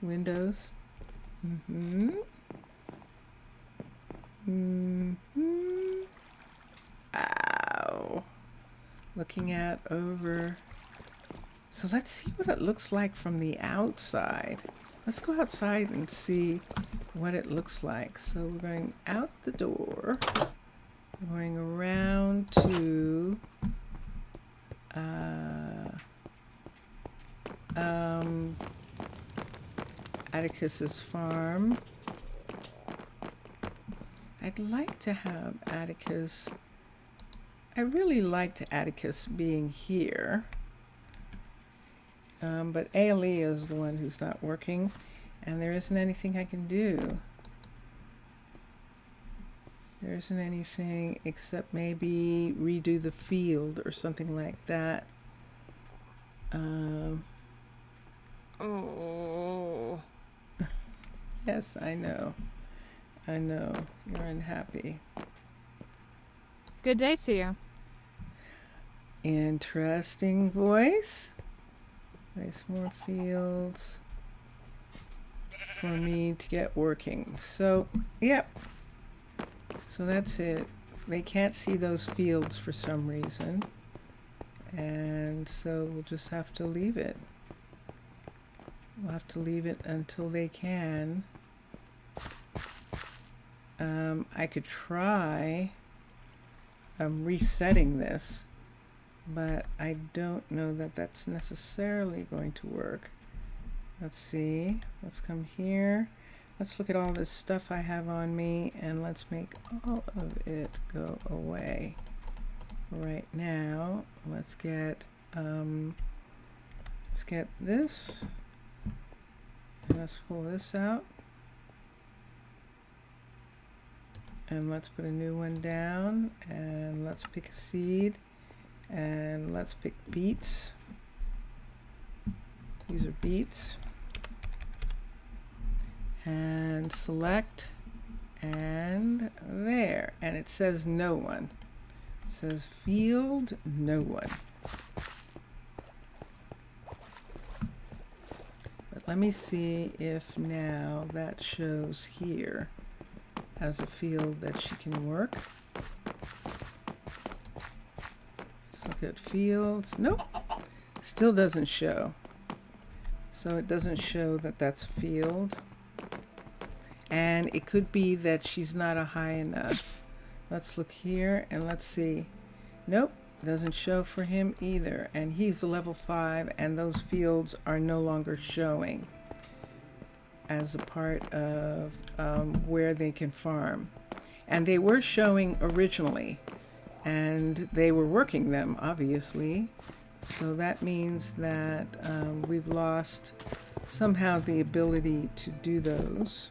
Windows. Ow. Looking out over. So let's see what it looks like from the outside. Let's go outside and see what it looks like. So we're going out the door. We're going around to Atticus's farm. I'd like to have Atticus. I really liked Atticus being here. But Aaliyah is the one who's not working, and there isn't anything I can do. There isn't anything except maybe redo the field or something like that.
Oh.
Yes, I know. I know. You're unhappy.
Good day to you.
Interesting voice. Place more fields for me to get working. So, yep. So that's it. They can't see those fields for some reason. And so we'll just have to leave it. We'll have to leave it until they can. I could try resetting this, but I don't know that that's necessarily going to work. Let's see. Let's come here. Let's look at all this stuff I have on me, and let's make all of it go away. Right now, let's get this, and let's pull this out, and let's put a new one down, and let's pick a seed, and let's pick beets. These are beets. And select, and there, and it says no one. It says field no one. But let me see if now that shows here as a field that she can work. Let's look at fields. Nope, still doesn't show. So it doesn't show that that's a field. And it could be that she's not a high enough. Let's look here and let's see. Nope, doesn't show for him either. And he's a level 5, and those fields are no longer showing as a part of where they can farm. And they were showing originally, and they were working them, obviously. So that means that we've lost somehow the ability to do those.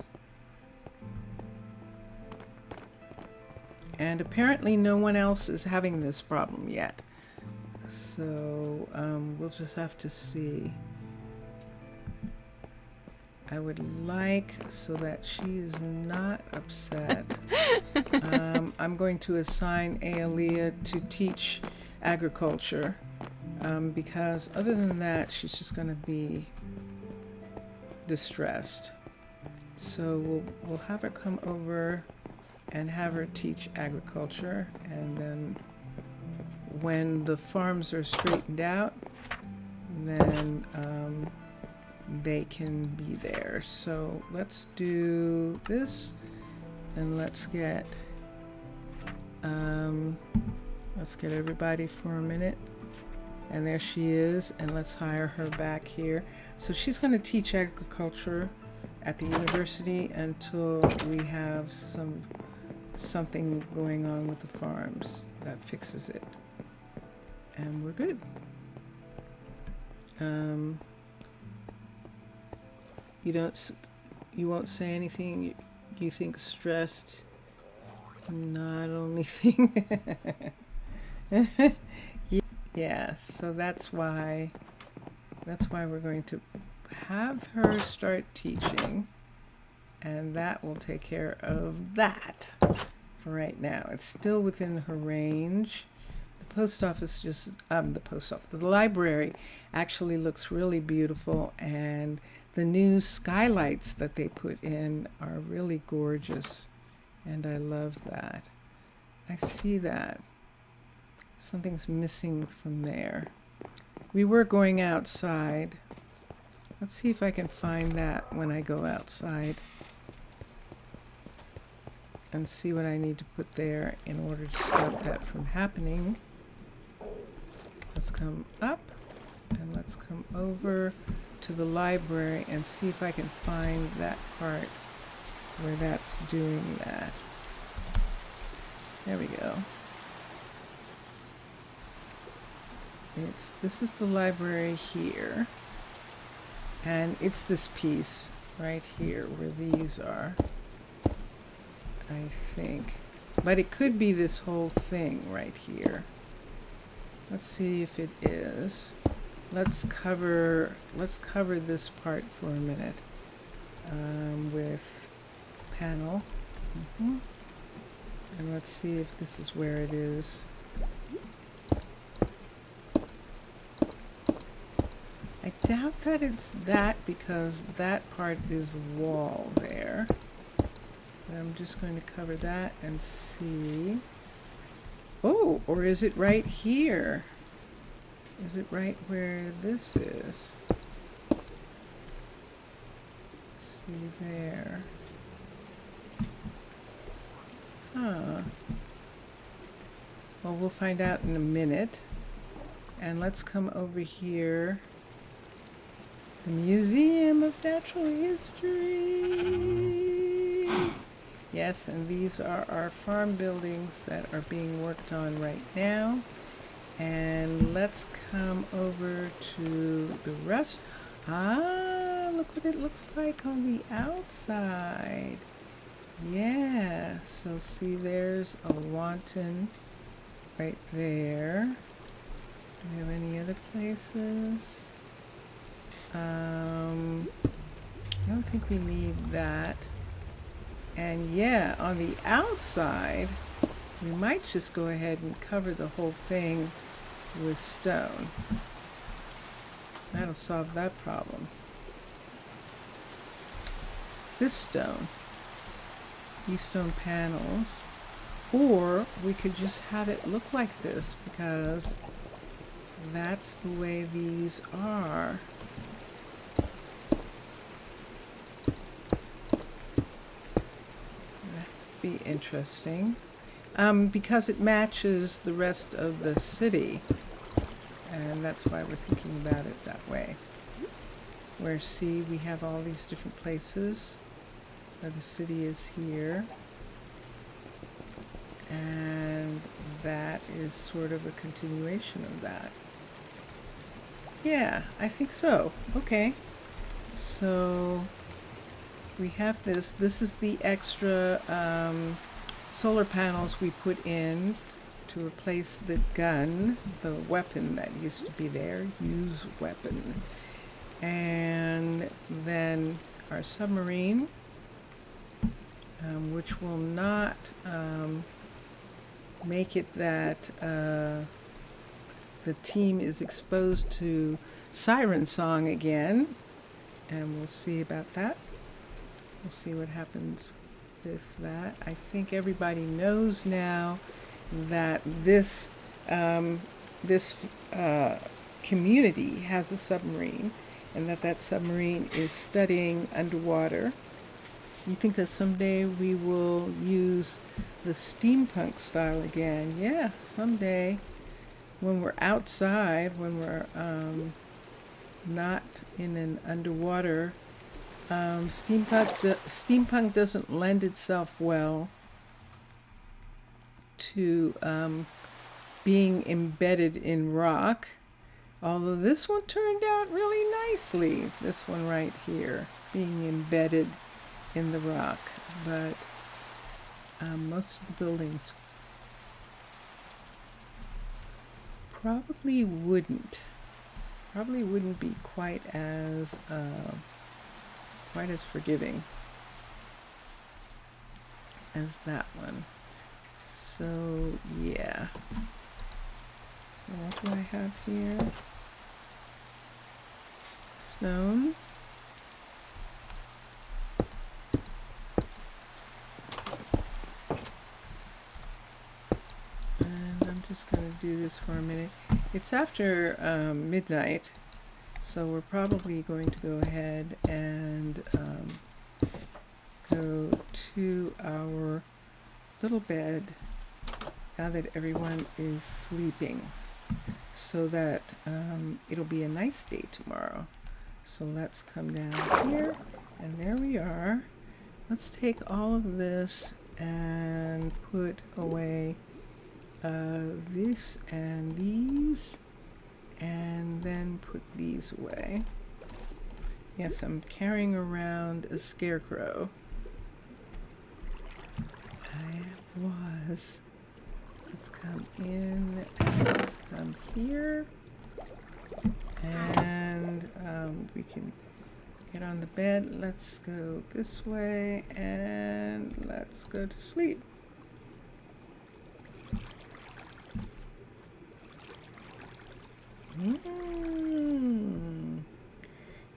And apparently no one else is having this problem yet. So we'll just have to see. I would like, so that she is not upset, I'm going to assign Aaliyah to teach agriculture, because other than that, she's just going to be distressed. So we'll have her come over and have her teach agriculture, and then when the farms are straightened out, then they can be there. So let's do this, and let's get everybody for a minute. And there she is, and let's hire her back here. So she's going to teach agriculture at the university until we have something going on with the farms that fixes it, and we're good. You won't say anything. You think stressed? Not only thing. Yeah, so that's why we're going to have her start teaching, and that will take care of that for right now. It's still within her range. The library actually looks really beautiful, and the new skylights that they put in are really gorgeous, and I love that. I see that. Something's missing from there. We were going outside. Let's see if I can find that when I go outside, and see what I need to put there in order to stop that from happening. Let's come up, and let's come over to the library and see if I can find that part where that's doing that. There we go. This is the library here, and it's this piece right here where these are, I think, but it could be this whole thing right here. Let's see if it is. Let's cover this part for a minute with panel, and let's see if this is where it is. I doubt that it's that, because that part is wall there. But I'm just going to cover that and see. Oh, or is it right here? Is it right where this is? Let's see there. Huh. Well, we'll find out in a minute. And let's come over here. The Museum of Natural History. Yes, and these are our farm buildings that are being worked on right now. And let's come over to the rest. Ah, look what it looks like on the outside. Yeah, so see, there's a wanton right there. Do we have any other places? I don't think we need that. And yeah, on the outside, we might just go ahead and cover the whole thing with stone. That'll solve that problem. This stone, these stone panels, or we could just have it look like this, because that's the way these are. Be interesting, because it matches the rest of the city, and that's why we're thinking about it that way. Where, see, we have all these different places where the city is here, and that is sort of a continuation of that. Yeah, I think so. Okay, so we have this. This is the extra solar panels we put in to replace the gun, the weapon that used to be there, use weapon. And then our submarine, which will not make it that the team is exposed to siren song again. And we'll see about that. We'll see what happens with that. I think everybody knows now that this community has a submarine, and that submarine is studying underwater. You think that someday we will use the steampunk style again? Yeah, someday, when we're outside, when we're not in an underwater. Steampunk doesn't lend itself well to being embedded in rock, although this one turned out really nicely. This one right here, being embedded in the rock, but most of the buildings probably wouldn't be quite as forgiving as that one. So yeah. So what do I have here? Stone. And I'm just going to do this for a minute. It's after midnight, so we're probably going to go ahead and go to our little bed now that everyone is sleeping, so that it'll be a nice day tomorrow. So let's come down here, and there we are. Let's take all of this and put away this and these, and then put these away. Yes, I'm carrying around a scarecrow. I was. Let's come in, and let's come here, and we can get on the bed. Let's go this way, and let's go to sleep.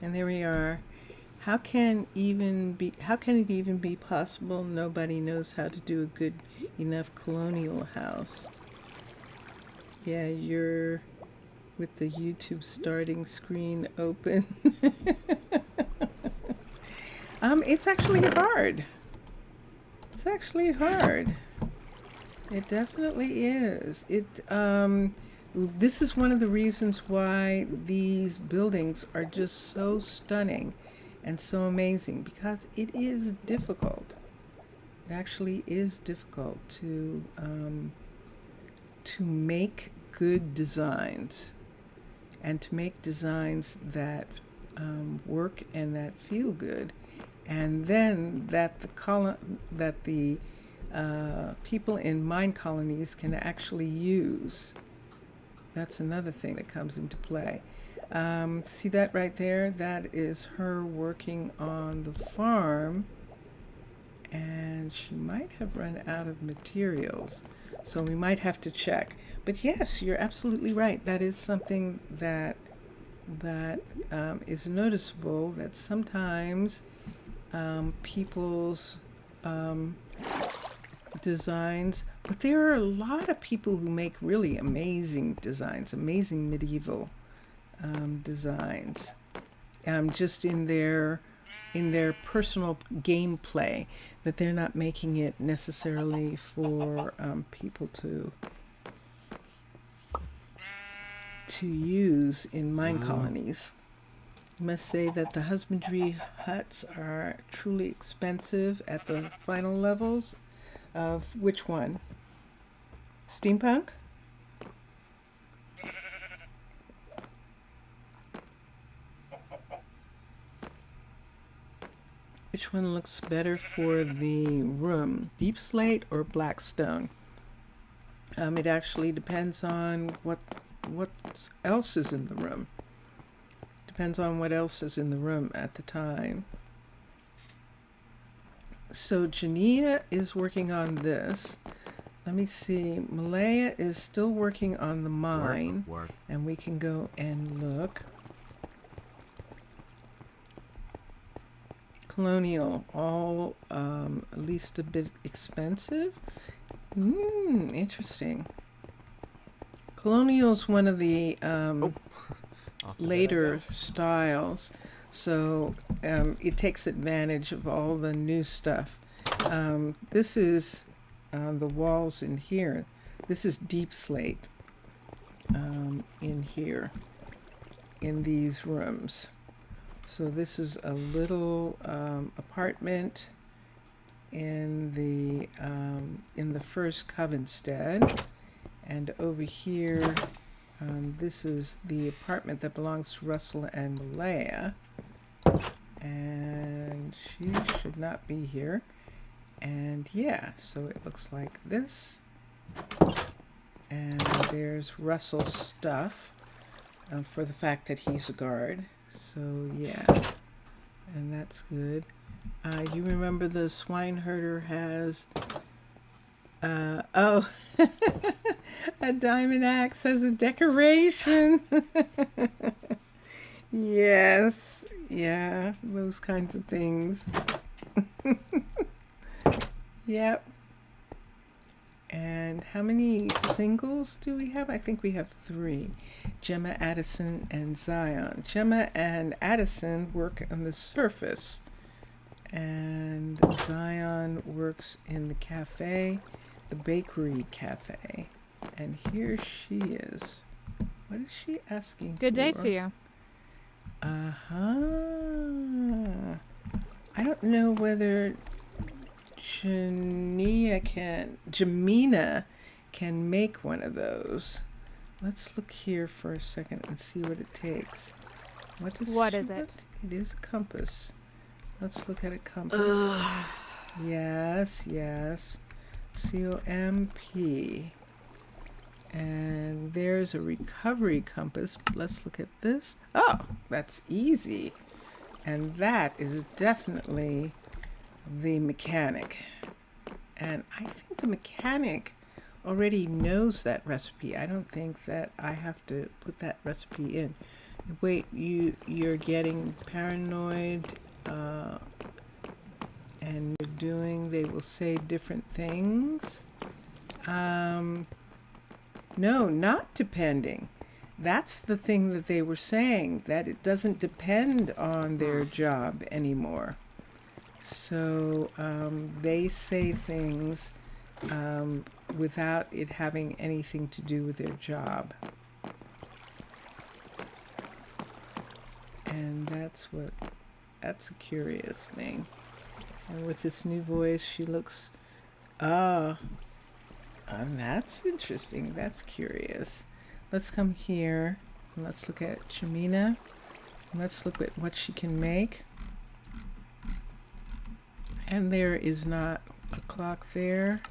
And there we are. How can it even be possible nobody knows how to do a good enough colonial house? Yeah, you're with the YouTube starting screen open. It's actually hard. It's actually hard. It definitely is. This is one of the reasons why these buildings are just so stunning and so amazing, because it is difficult. It actually is difficult to make good designs, and to make designs that work and that feel good, and then that the people in Minecolonies can actually use. That's another thing that comes into play. See that right there? That is her working on the farm, and she might have run out of materials, so we might have to check. But yes, you're absolutely right. That is something that is noticeable, that sometimes people's designs, but there are a lot of people who make really amazing designs, amazing medieval designs, just in their personal gameplay, that they're not making it necessarily for people to use in Minecolonies. I must say that the husbandry huts are truly expensive at the final levels. Of which one? Steampunk? Which one looks better for the room? Deep slate or black stone? It actually depends on what else is in the room. Depends on what else is in the room at the time. So Jania is working on this. Let me see. Malaya is still working on the mine.
Work.
And we can go and look. colonial, all at least a bit expensive. Interesting. Colonial's one of the
Off the bed I
later
go.
styles, so it takes advantage of all the new stuff. This is the walls in here. This is deep slate in here, in these rooms. So this is a little apartment in the first Covenstead, and over here, this is the apartment that belongs to Russell and Malaya, and she should not be here. And yeah, so it looks like this, and there's Russell's stuff for the fact that he's a guard. So yeah, and that's good. You remember the swineherder has oh a diamond axe as a decoration. Yes, yeah, those kinds of things. Yep. And how many singles do we have? I think we have 3. Gemma, Addison, and Zion. Gemma and Addison work on the surface, and Zion works in the cafe, the bakery cafe. And here she is. What is she asking for?
Good day to you.
Uh-huh. I don't know whether Jamina can make one of those. Let's look here for a second and see what it takes. What is
it?
It is a compass. Let's look at a compass. Yes, yes. COMP. And there's a recovery compass. Let's look at this. Oh, that's easy. And that is definitely the mechanic. And I think the mechanic already knows that recipe. I don't think that I have to put that recipe in. Wait, you're getting paranoid, and they will say different things. No, not depending. That's the thing that they were saying, that it doesn't depend on their job anymore. So they say things without it having anything to do with their job. And that's a curious thing. And with this new voice, she looks, that's interesting. That's curious. Let's come here and let's look at Jamina. Let's look at what she can make. And there is not a clock there.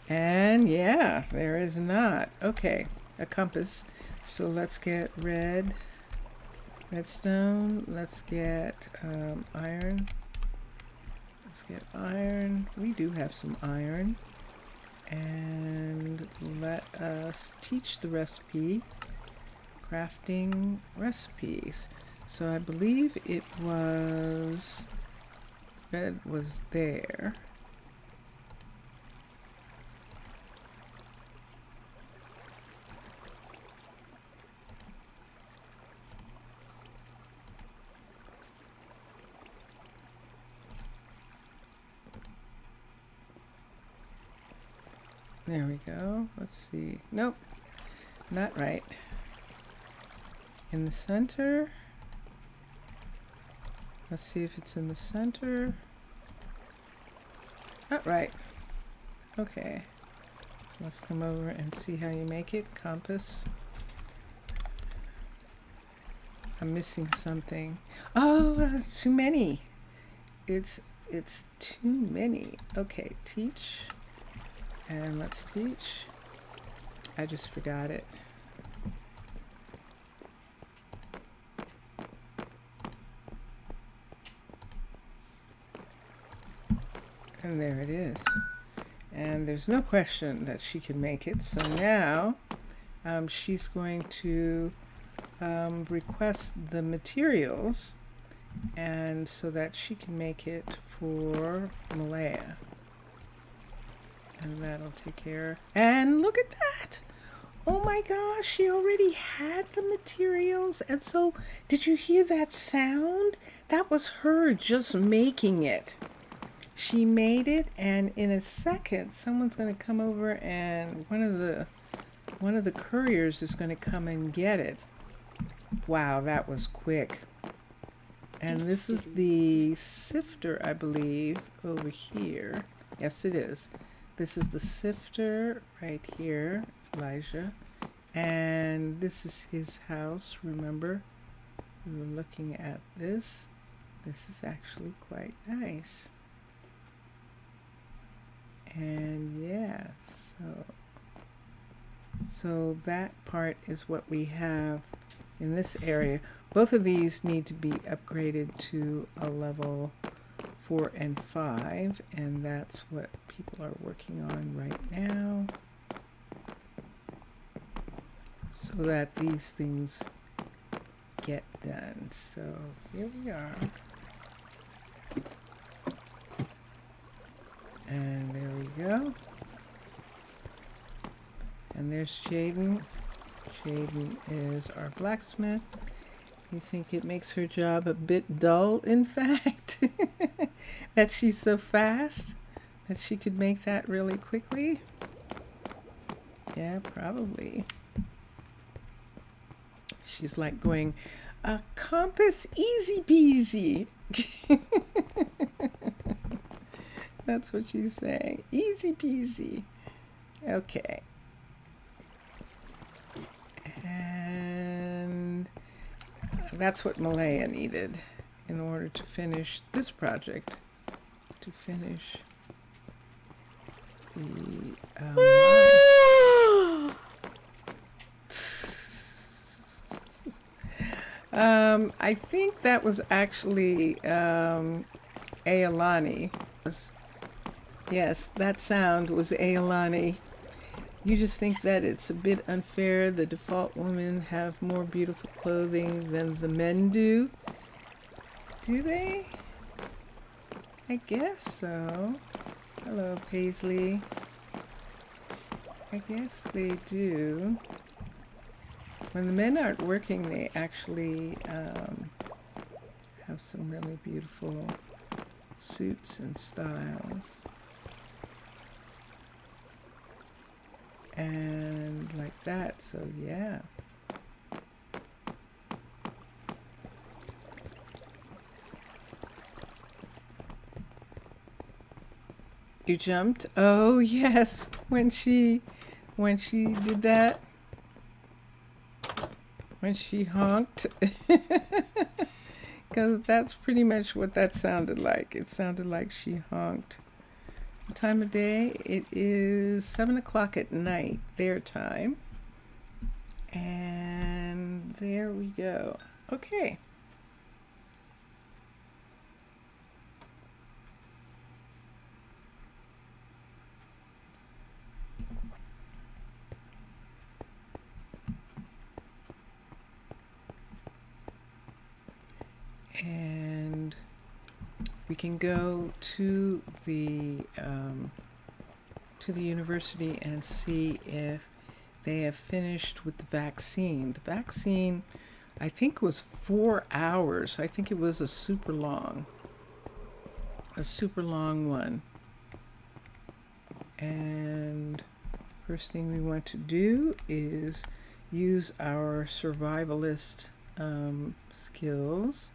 And yeah, there is not. Okay, a compass. So let's get redstone. Let's get iron. Let's get iron. We do have some iron. And let us teach the recipe. Crafting recipes. So I believe it was... red was there. There we go. Let's see. Nope. Not right. In the center. Let's see if it's in the center. Not right. Okay. So let's come over and see how you make it. Compass. I'm missing something. Oh, too many. It's too many. Okay, teach. And let's teach. I just forgot it. And there it is. And there's no question that she can make it. So now she's going to request the materials. and so that she can make it for Malaya. And that'll take care. And look at that! Oh my gosh, she already had the materials. And so, did you hear that sound? That was her just making it. She made it, and in a second, someone's going to come over, and one of the couriers is going to come and get it. Wow, that was quick. And this is the sifter, I believe, over here. Yes, it is. This is the sifter right here, Elijah. And this is his house, remember? We were looking at this. This is actually quite nice. And yeah, so that part is what we have in this area. Both of these need to be upgraded to a level 4 and 5, and that's what people are working on right now, so that these things get done. So here we are. And there we go. And there's Jaden. Jaden is our blacksmith. You think it makes her job a bit dull, in fact? That she's so fast that she could make that really quickly? Yeah, probably. She's like going, a compass easy peasy. That's what she's saying. Easy peasy. Okay. And that's what Malaya needed in order to finish this project. To finish the I think that was actually Aaliyah. Yes, that sound was Aaliyah. You just think that it's a bit unfair. The default women have more beautiful clothing than the men do. Do they? I guess so. Hello, Paisley. I guess they do. When the men aren't working, they actually have some really beautiful suits and styles. And like that, so yeah. You jumped? Oh yes, when she did that, when she honked. Because that's pretty much what that sounded like. It sounded like she honked. What time of day? It is 7 o'clock at night, their time. And there we go. Okay. And we can go to the university and see if they have finished with the vaccine. The vaccine, I think, was 4 hours. I think it was a super long one. And first thing we want to do is use our survivalist skills.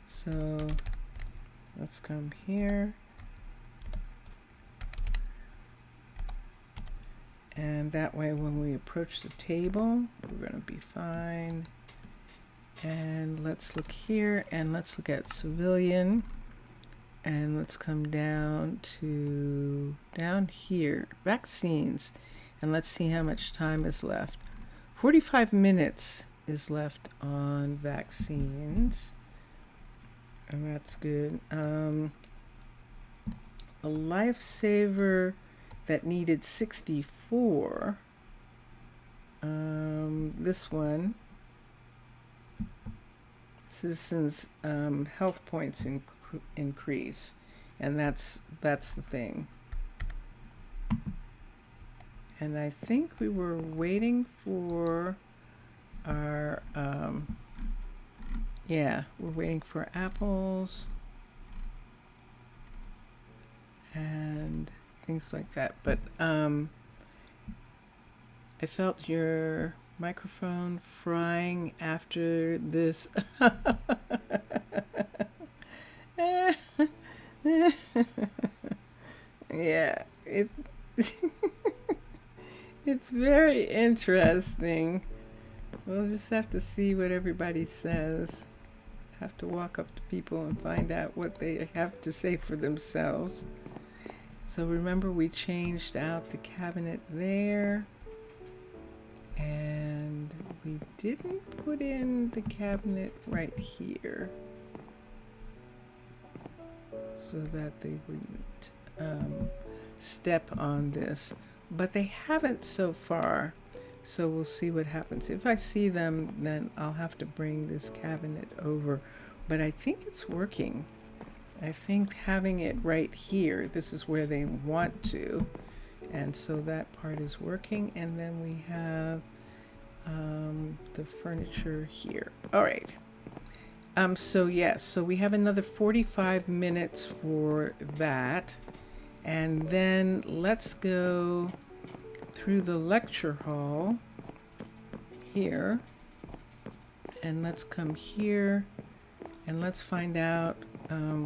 So let's come here. And that way when we approach the table, we're going to be fine. And let's look here and let's look at civilian. And let's come down here, vaccines. And let's see how much time is left. 45 minutes is left on vaccines. And that's good. A lifesaver that needed 64. This one, citizens' health points increase, and that's the thing. And I think we were waiting for our we're waiting for apples and things like that. But I felt your microphone frying after this. Yeah, it's very interesting. We'll just have to see what everybody says. Have to walk up to people and find out what they have to say for themselves. So remember, we changed out the cabinet there, and we didn't put in the cabinet right here so that they wouldn't step on this. But they haven't so far, so we'll see what happens. If I see them, then I'll have to bring this cabinet over. But I think it's working. I think having it right here, this is where they want to, and so that part is working. And then we have the furniture here. All right. So yes, so we have another 45 minutes for that, and then let's go through the lecture hall here, and let's come here, and let's find out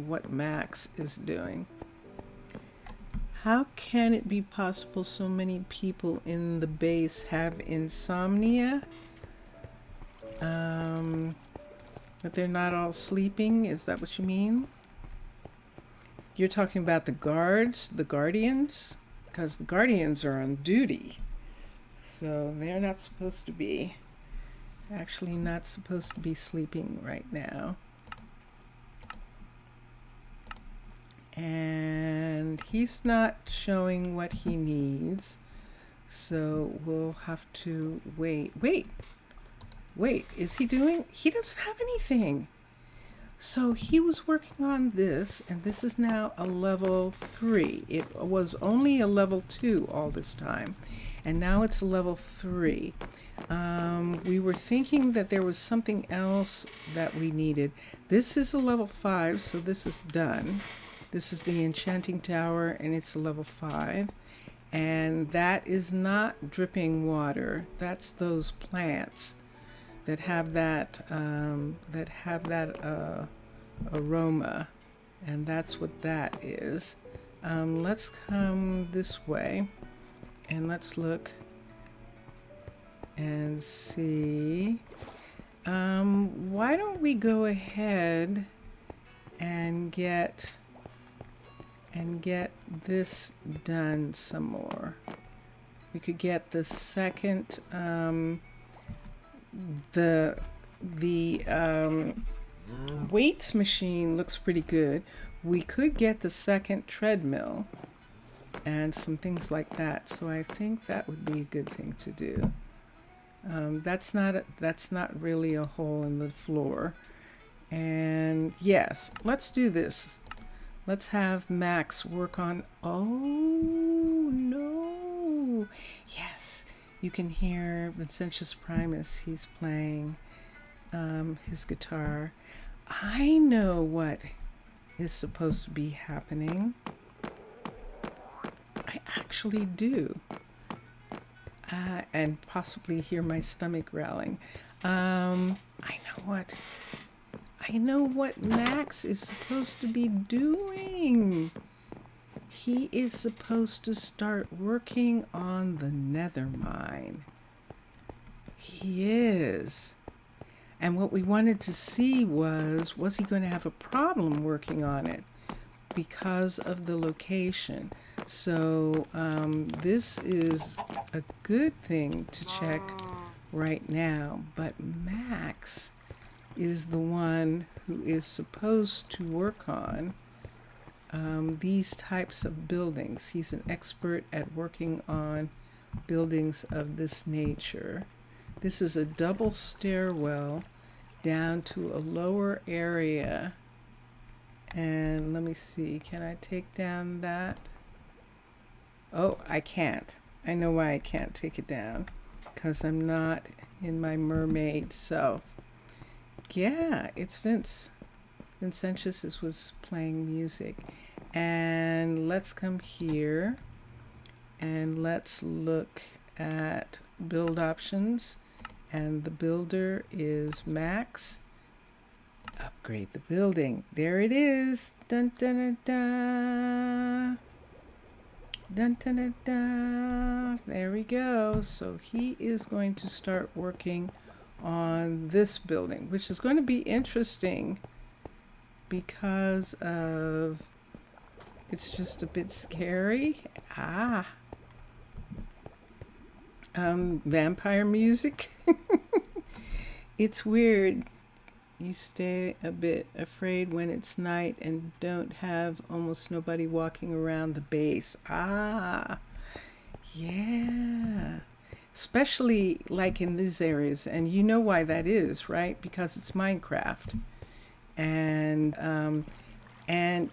what Max is doing. How can it be possible so many people in the base have insomnia? That they're not all sleeping? Is that what you mean? You're talking about the guards, the guardians? Because the guardians are on duty. So they're not supposed to be, actually not supposed to be sleeping right now. And he's not showing what he needs. So we'll have to wait. Wait, is he doing? He doesn't have anything. So he was working on this, and this is now a level 3. It was only a level 2 all this time, and now it's a level 3. We were thinking that there was something else that we needed. This is a level 5, so this is done. This is the enchanting tower, and it's a level 5. And that is not dripping water. That's those plants that have that aroma, and that's what that is. Let's come this way, and let's look and see. Why don't we go ahead and get this done some more? We could get the second the weights machine looks pretty good. We could get the second treadmill and some things like that. So I think that would be a good thing to do. That's not really a hole in the floor. And yes, let's do this. Let's have Max work on. Oh no! Yes. You can hear Vincentius Primus. He's playing his guitar. I know what is supposed to be happening. I actually do. And possibly hear my stomach growling. I know what Max is supposed to be doing. He is supposed to start working on the nether mine. He is. And what we wanted to see was he going to have a problem working on it because of the location? So this is a good thing to check right now. But Max is the one who is supposed to work on these types of buildings. He's an expert at working on buildings of this nature. This is a double stairwell, down to a lower area. And let me see, can I take down that? Oh, I can't. I know why I can't take it down. Because I'm not in my mermaid self. Yeah, it's Vince. Vincentius was playing music. And let's come here. And let's look at build options. And the builder is Max. Upgrade the building. There it is. Dun dun dun dun. Dun dun dun dun. There we go. So he is going to start working on this building, which is going to be interesting because of it's just a bit scary. Vampire music. It's weird. You stay a bit afraid when it's night and don't have almost nobody walking around the base. Yeah. Especially like in these areas. And you know why that is, right? Because it's Minecraft. And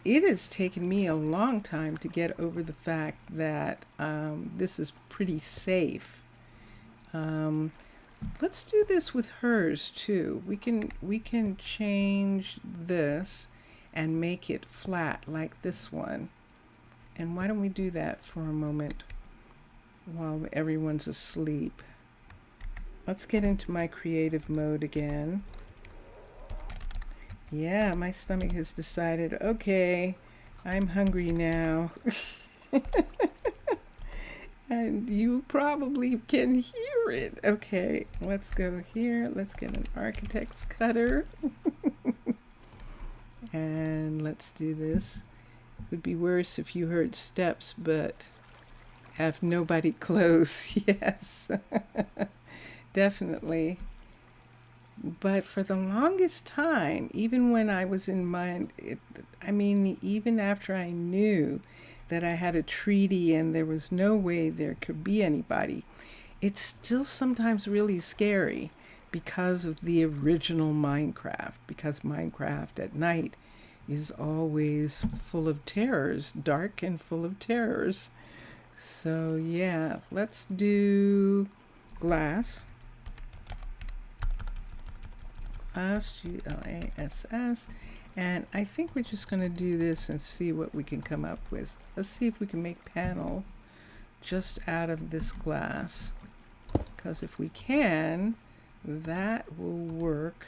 it has taken me a long time to get over the fact that this is pretty safe. Let's do this with hers too. We can change this and make it flat like this one. And why don't we do that for a moment while everyone's asleep? Let's get into my creative mode again. Yeah, my stomach has decided, okay, I'm hungry now. And you probably can hear it. Okay, let's go here. Let's get an architect's cutter. And let's do this. It would be worse if you heard steps, but have nobody close. Yes, definitely. But for the longest time, even when I was in mind, even after I knew that I had a treaty and there was no way there could be anybody, it's still sometimes really scary because of the original Minecraft, because Minecraft at night is always full of terrors, dark and full of terrors. So yeah, let's do glass. Glass, and I think we're just going to do this and see what we can come up with. Let's see if we can make panel just out of this glass, because if we can, that will work.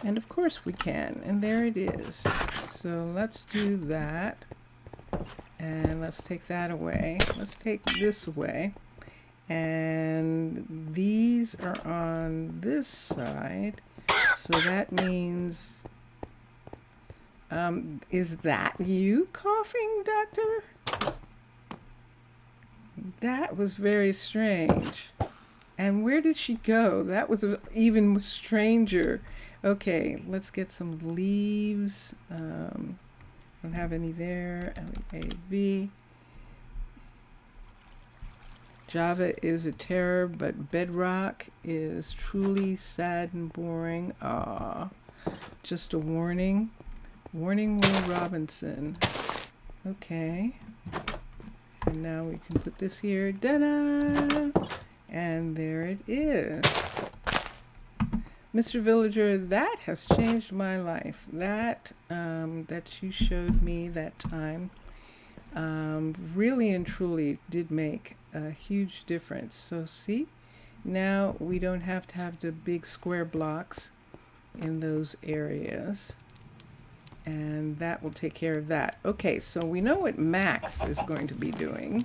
And of course we can, and there it is. So let's do that, and let's take that away. Let's take this away, and these are on this side. So that means, is that you coughing, Doctor? That was very strange. And where did she go? That was even stranger. Okay, let's get some leaves. Don't have any there. LEAV. Java is a terror, but Bedrock is truly sad and boring. Just a warning. Warning, Will Robinson. Okay. And now we can put this here. Da-da! And there it is. Mr. Villager, that has changed my life. That you showed me that time really and truly did make a huge difference. So see, now we don't have to have the big square blocks in those areas, and that will take care of that. Okay, so we know what Max is going to be doing.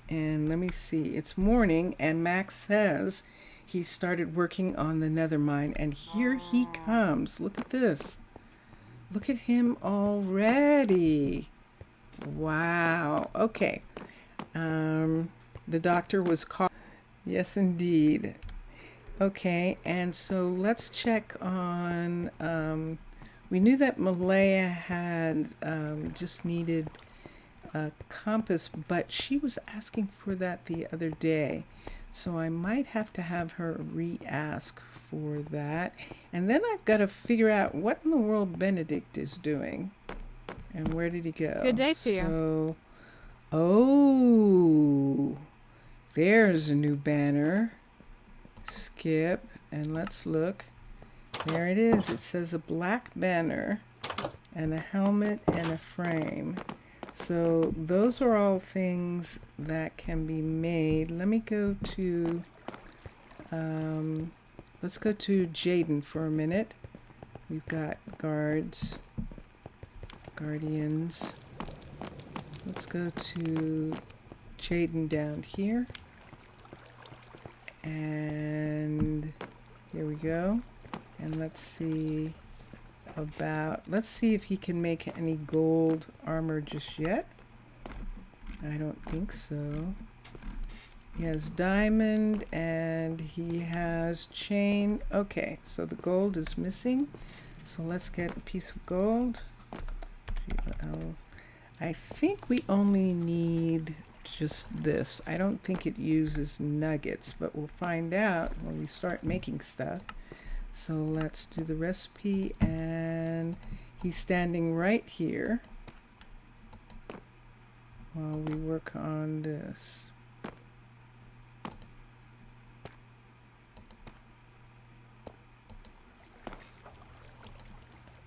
And let me see, it's morning, and Max says he started working on the nether mine, and here he comes. Look at this. Look at him already. Wow. Okay. The doctor was caught. Yes, indeed. Okay, and so let's check on, we knew that Malaya had just needed a compass, but she was asking for that the other day. So I might have to have her re-ask for that. And then I've got to figure out what in the world Benedict is doing. And where did he go?
Good day to you.
Oh, there's a new banner. Skip, and let's look. There it is. It says a black banner and a helmet and a frame. So those are all things that can be made. Let me go to, let's go to Jaden for a minute. We've got guards, guardians. Let's go to Jaden down here. And here we go. And let's see if he can make any gold armor just yet. I don't think so. He has diamond and he has chain. Okay, so the gold is missing. So let's get a piece of gold. I think we only need just this. I don't think it uses nuggets, but we'll find out when we start making stuff. So let's do the recipe, and he's standing right here while we work on this.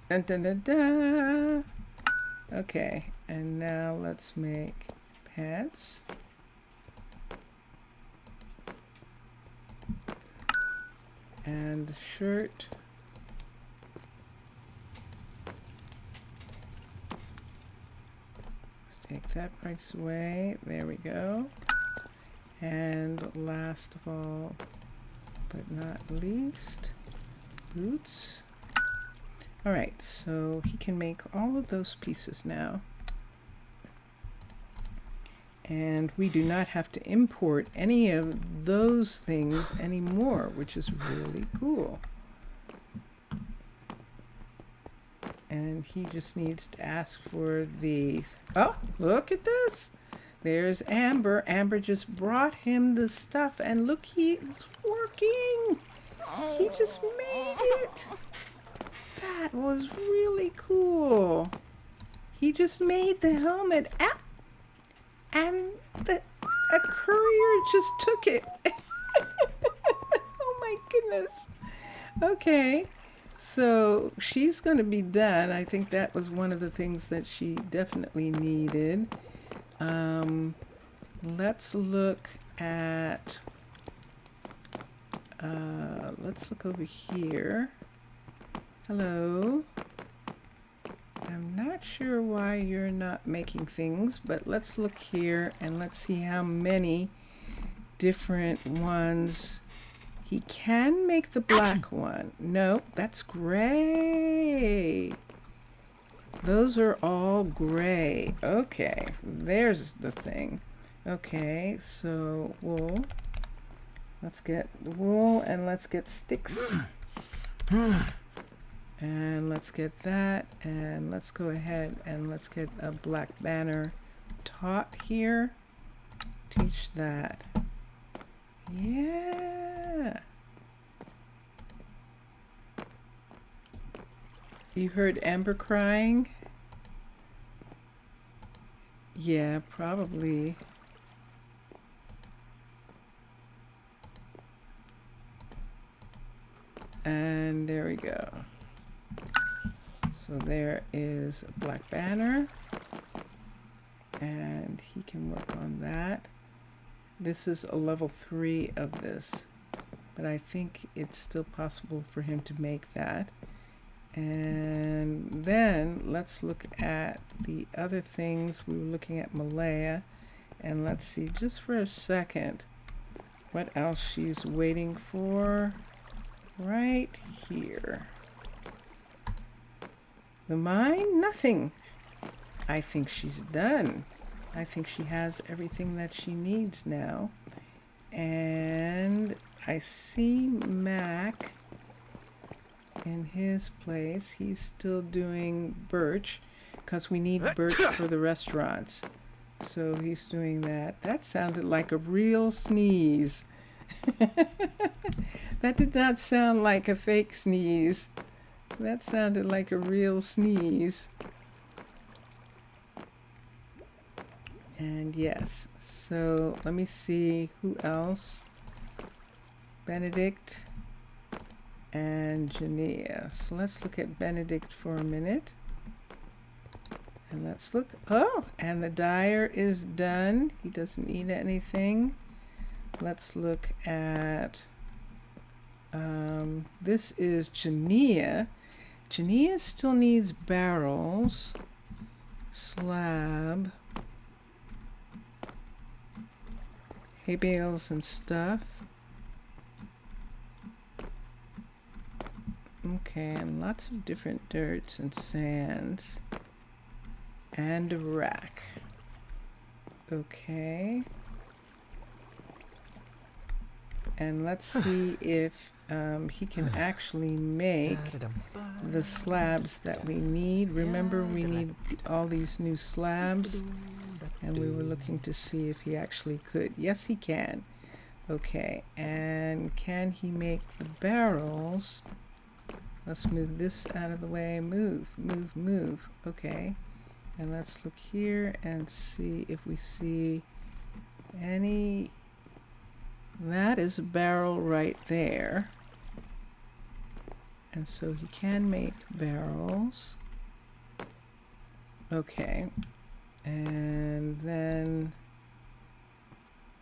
Dun, dun, dun, dun. Okay, and now let's make pants. And a shirt. Let's take that price away. There we go. And last of all, but not least, boots. All right, so he can make all of those pieces now. And we do not have to import any of those things anymore, which is really cool. And he just needs to ask for the... Oh, look at this. There's Amber. Amber just brought him the stuff, and look, he's working. He just made it. That was really cool. He just made the helmet. And a courier just took it. Oh my goodness. Okay, so she's going to be done. I think that was one of the things that she definitely needed. Let's look at, let's look over here. Hello. I'm not sure why you're not making things, but let's look here and let's see how many different ones. He can make the black one. No, that's gray. Those are all gray. Okay, there's the thing. Okay, so wool. Let's get wool and let's get sticks. And let's get that, and let's go ahead and let's get a black banner taught here. Teach that. Yeah. You heard Amber crying? Yeah, probably. And there we go. So there is a black banner, and he can work on that. This is a level 3 of this, but I think it's still possible for him to make that. And then let's look at the other things. We were looking at Malaya, and let's see just for a second what else she's waiting for right here. The mine? Nothing. I think she's done. I think she has everything that she needs now. And I see Mac in his place. He's still doing birch because we need birch for the restaurants. So he's doing that. That sounded like a real sneeze. That did not sound like a fake sneeze. That sounded like a real sneeze. And yes, so let me see who else. Benedict and Jania. So let's look at Benedict for a minute. And let's look. Oh, and the dyer is done. He doesn't need anything. Let's look at, this is Jania. Jania still needs barrels, slab, hay bales and stuff. Okay, and lots of different dirts and sands. And a rack. Okay. And let's see if he can actually make the slabs that we need. Remember, we need all these new slabs. And we were looking to see if he actually could. Yes, he can. Okay, and can he make the barrels? Let's move this out of the way. Move, move, move. Okay. And let's look here and see if we see any. That is a barrel right there. And so he can make barrels. Okay. And then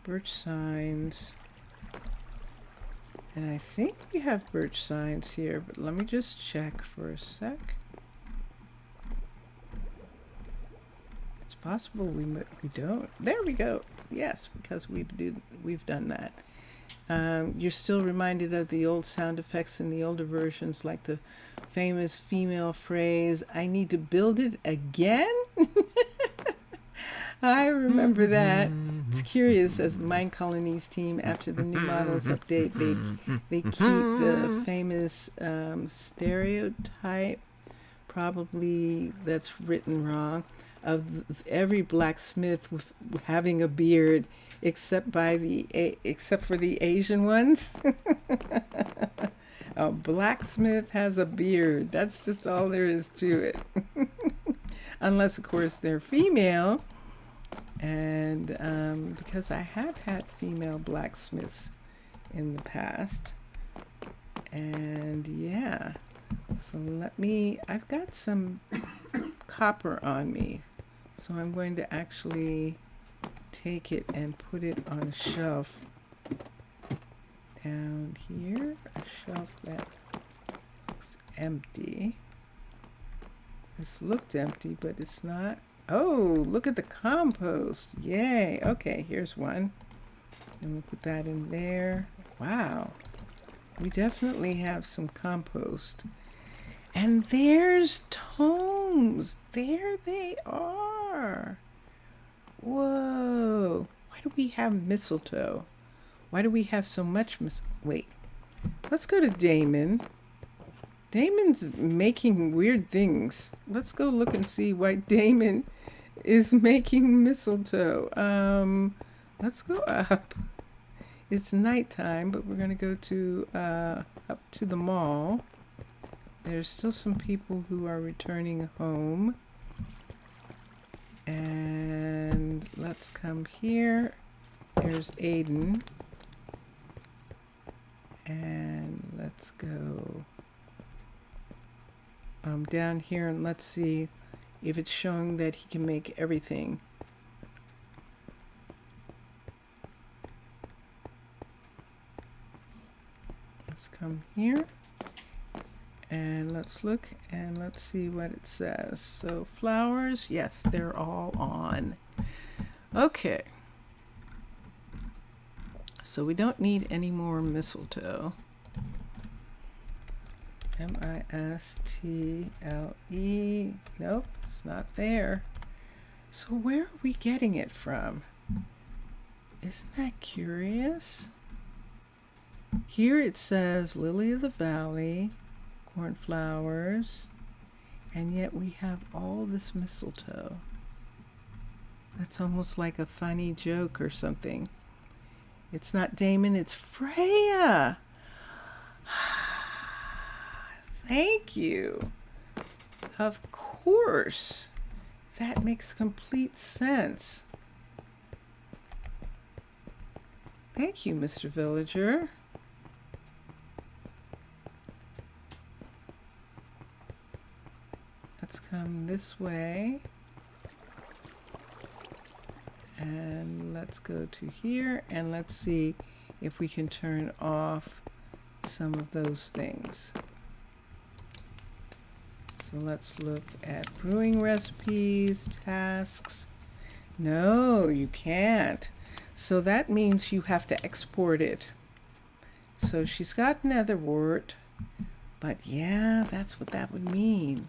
birch signs. And I think we have birch signs here, but let me just check for a sec. It's possible we don't. There we go. Yes, because we've done that. You're still reminded of the old sound effects in the older versions, like the famous female phrase, "I need to build it again." I remember that. It's curious, as the Minecolonies team, after the new models update, they keep the famous stereotype, probably that's written wrong, of every blacksmith with having a beard, except for the Asian ones. A blacksmith has a beard. That's just all there is to it. Unless, of course, they're female. And because I have had female blacksmiths in the past. And yeah. So I've got some copper on me. So I'm going to actually take it and put it on a shelf down here. A shelf that looks empty. This looked empty, but it's not. Oh, look at the compost. Yay. Okay, here's one. And we'll put that in there. Wow. We definitely have some compost. And there's tomes. There they are. Whoa. Why do we have mistletoe? Why do we have so much Wait. Let's go to Damon. Damon's making weird things. Let's go look and see why Damon is making mistletoe. Let's go up. It's nighttime, but we're gonna go to up to the mall. There's still some people who are returning home. And let's come here. There's Aiden. And let's go down here and let's see if it's showing that he can make everything. Let's come here and let's look and let's see what it says. So flowers, yes, they're all on. Okay. So we don't need any more mistletoe. M-I-S-T-L-E. Nope, it's not there. So where are we getting it from? Isn't that curious? Here it says Lily of the Valley, cornflowers, and yet we have all this mistletoe. That's almost like a funny joke or something. It's not Damon, it's Freya. Thank you. Of course. That makes complete sense. Thank you, Mr. Villager. Let's come this way. And let's go to here and let's see if we can turn off some of those things. So let's look at brewing recipes, tasks. No, you can't. So that means you have to export it. So she's got netherwort, but yeah, that's what that would mean.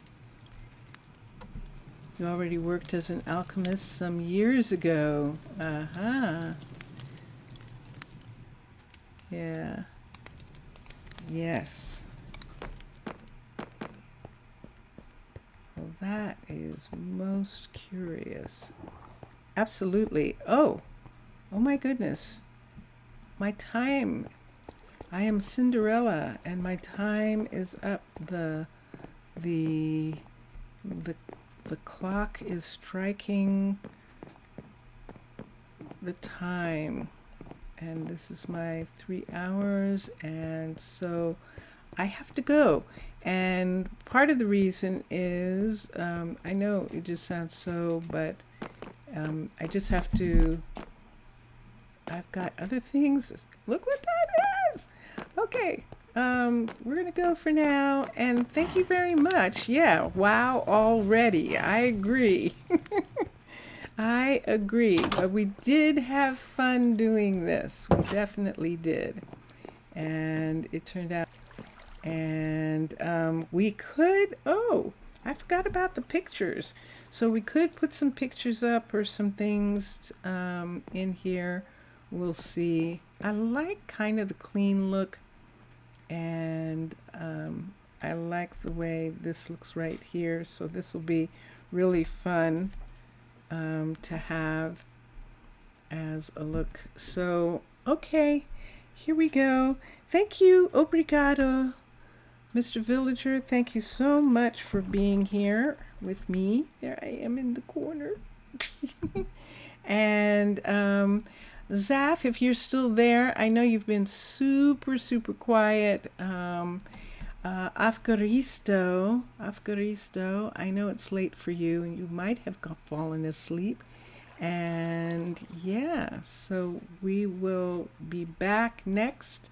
You already worked as an alchemist some years ago. Uh-huh. Yeah. Yes. Well, that is most curious. Absolutely. Oh my goodness. My time. I am Cinderella and my time is up. The clock is striking the time. And this is my 3 hours, and so I have to go. And part of the reason is, I know it just sounds so, but I just have to, I've got other things. Look what that is! Okay, we're gonna go for now, and thank you very much. Yeah, wow, already, I agree. I agree, but we did have fun doing this. We definitely did. And it turned out, and we could, oh, I forgot about the pictures. So we could put some pictures up or some things in here. We'll see. I like kind of the clean look, and I like the way this looks right here. So this will be really fun to have as a look. So, okay, here we go. Thank you, obrigado, Mr. Villager. Thank you so much for being here with me. There I am in the corner. And Zaf, if you're still there, I know you've been super quiet. Afgaristo, I know it's late for you and you might have fallen asleep. And yeah, so we will be back next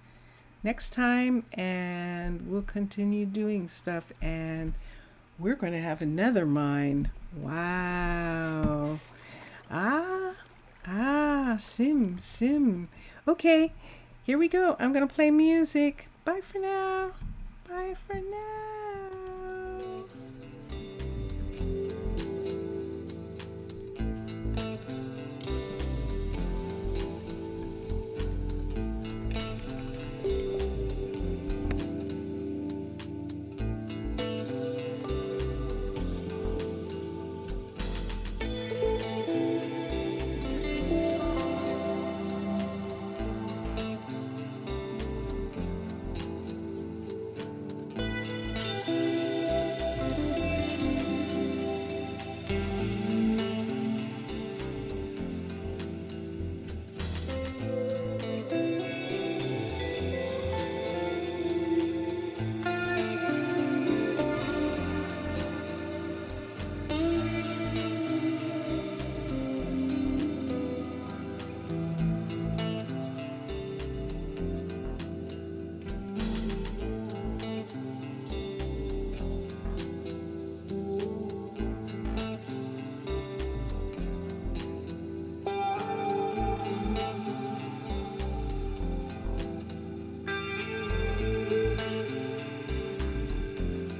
time, and we'll continue doing stuff, and we're going to have another mine. Wow. Sim. Okay, here we go. I'm going to play music. Bye for now. Bye for now.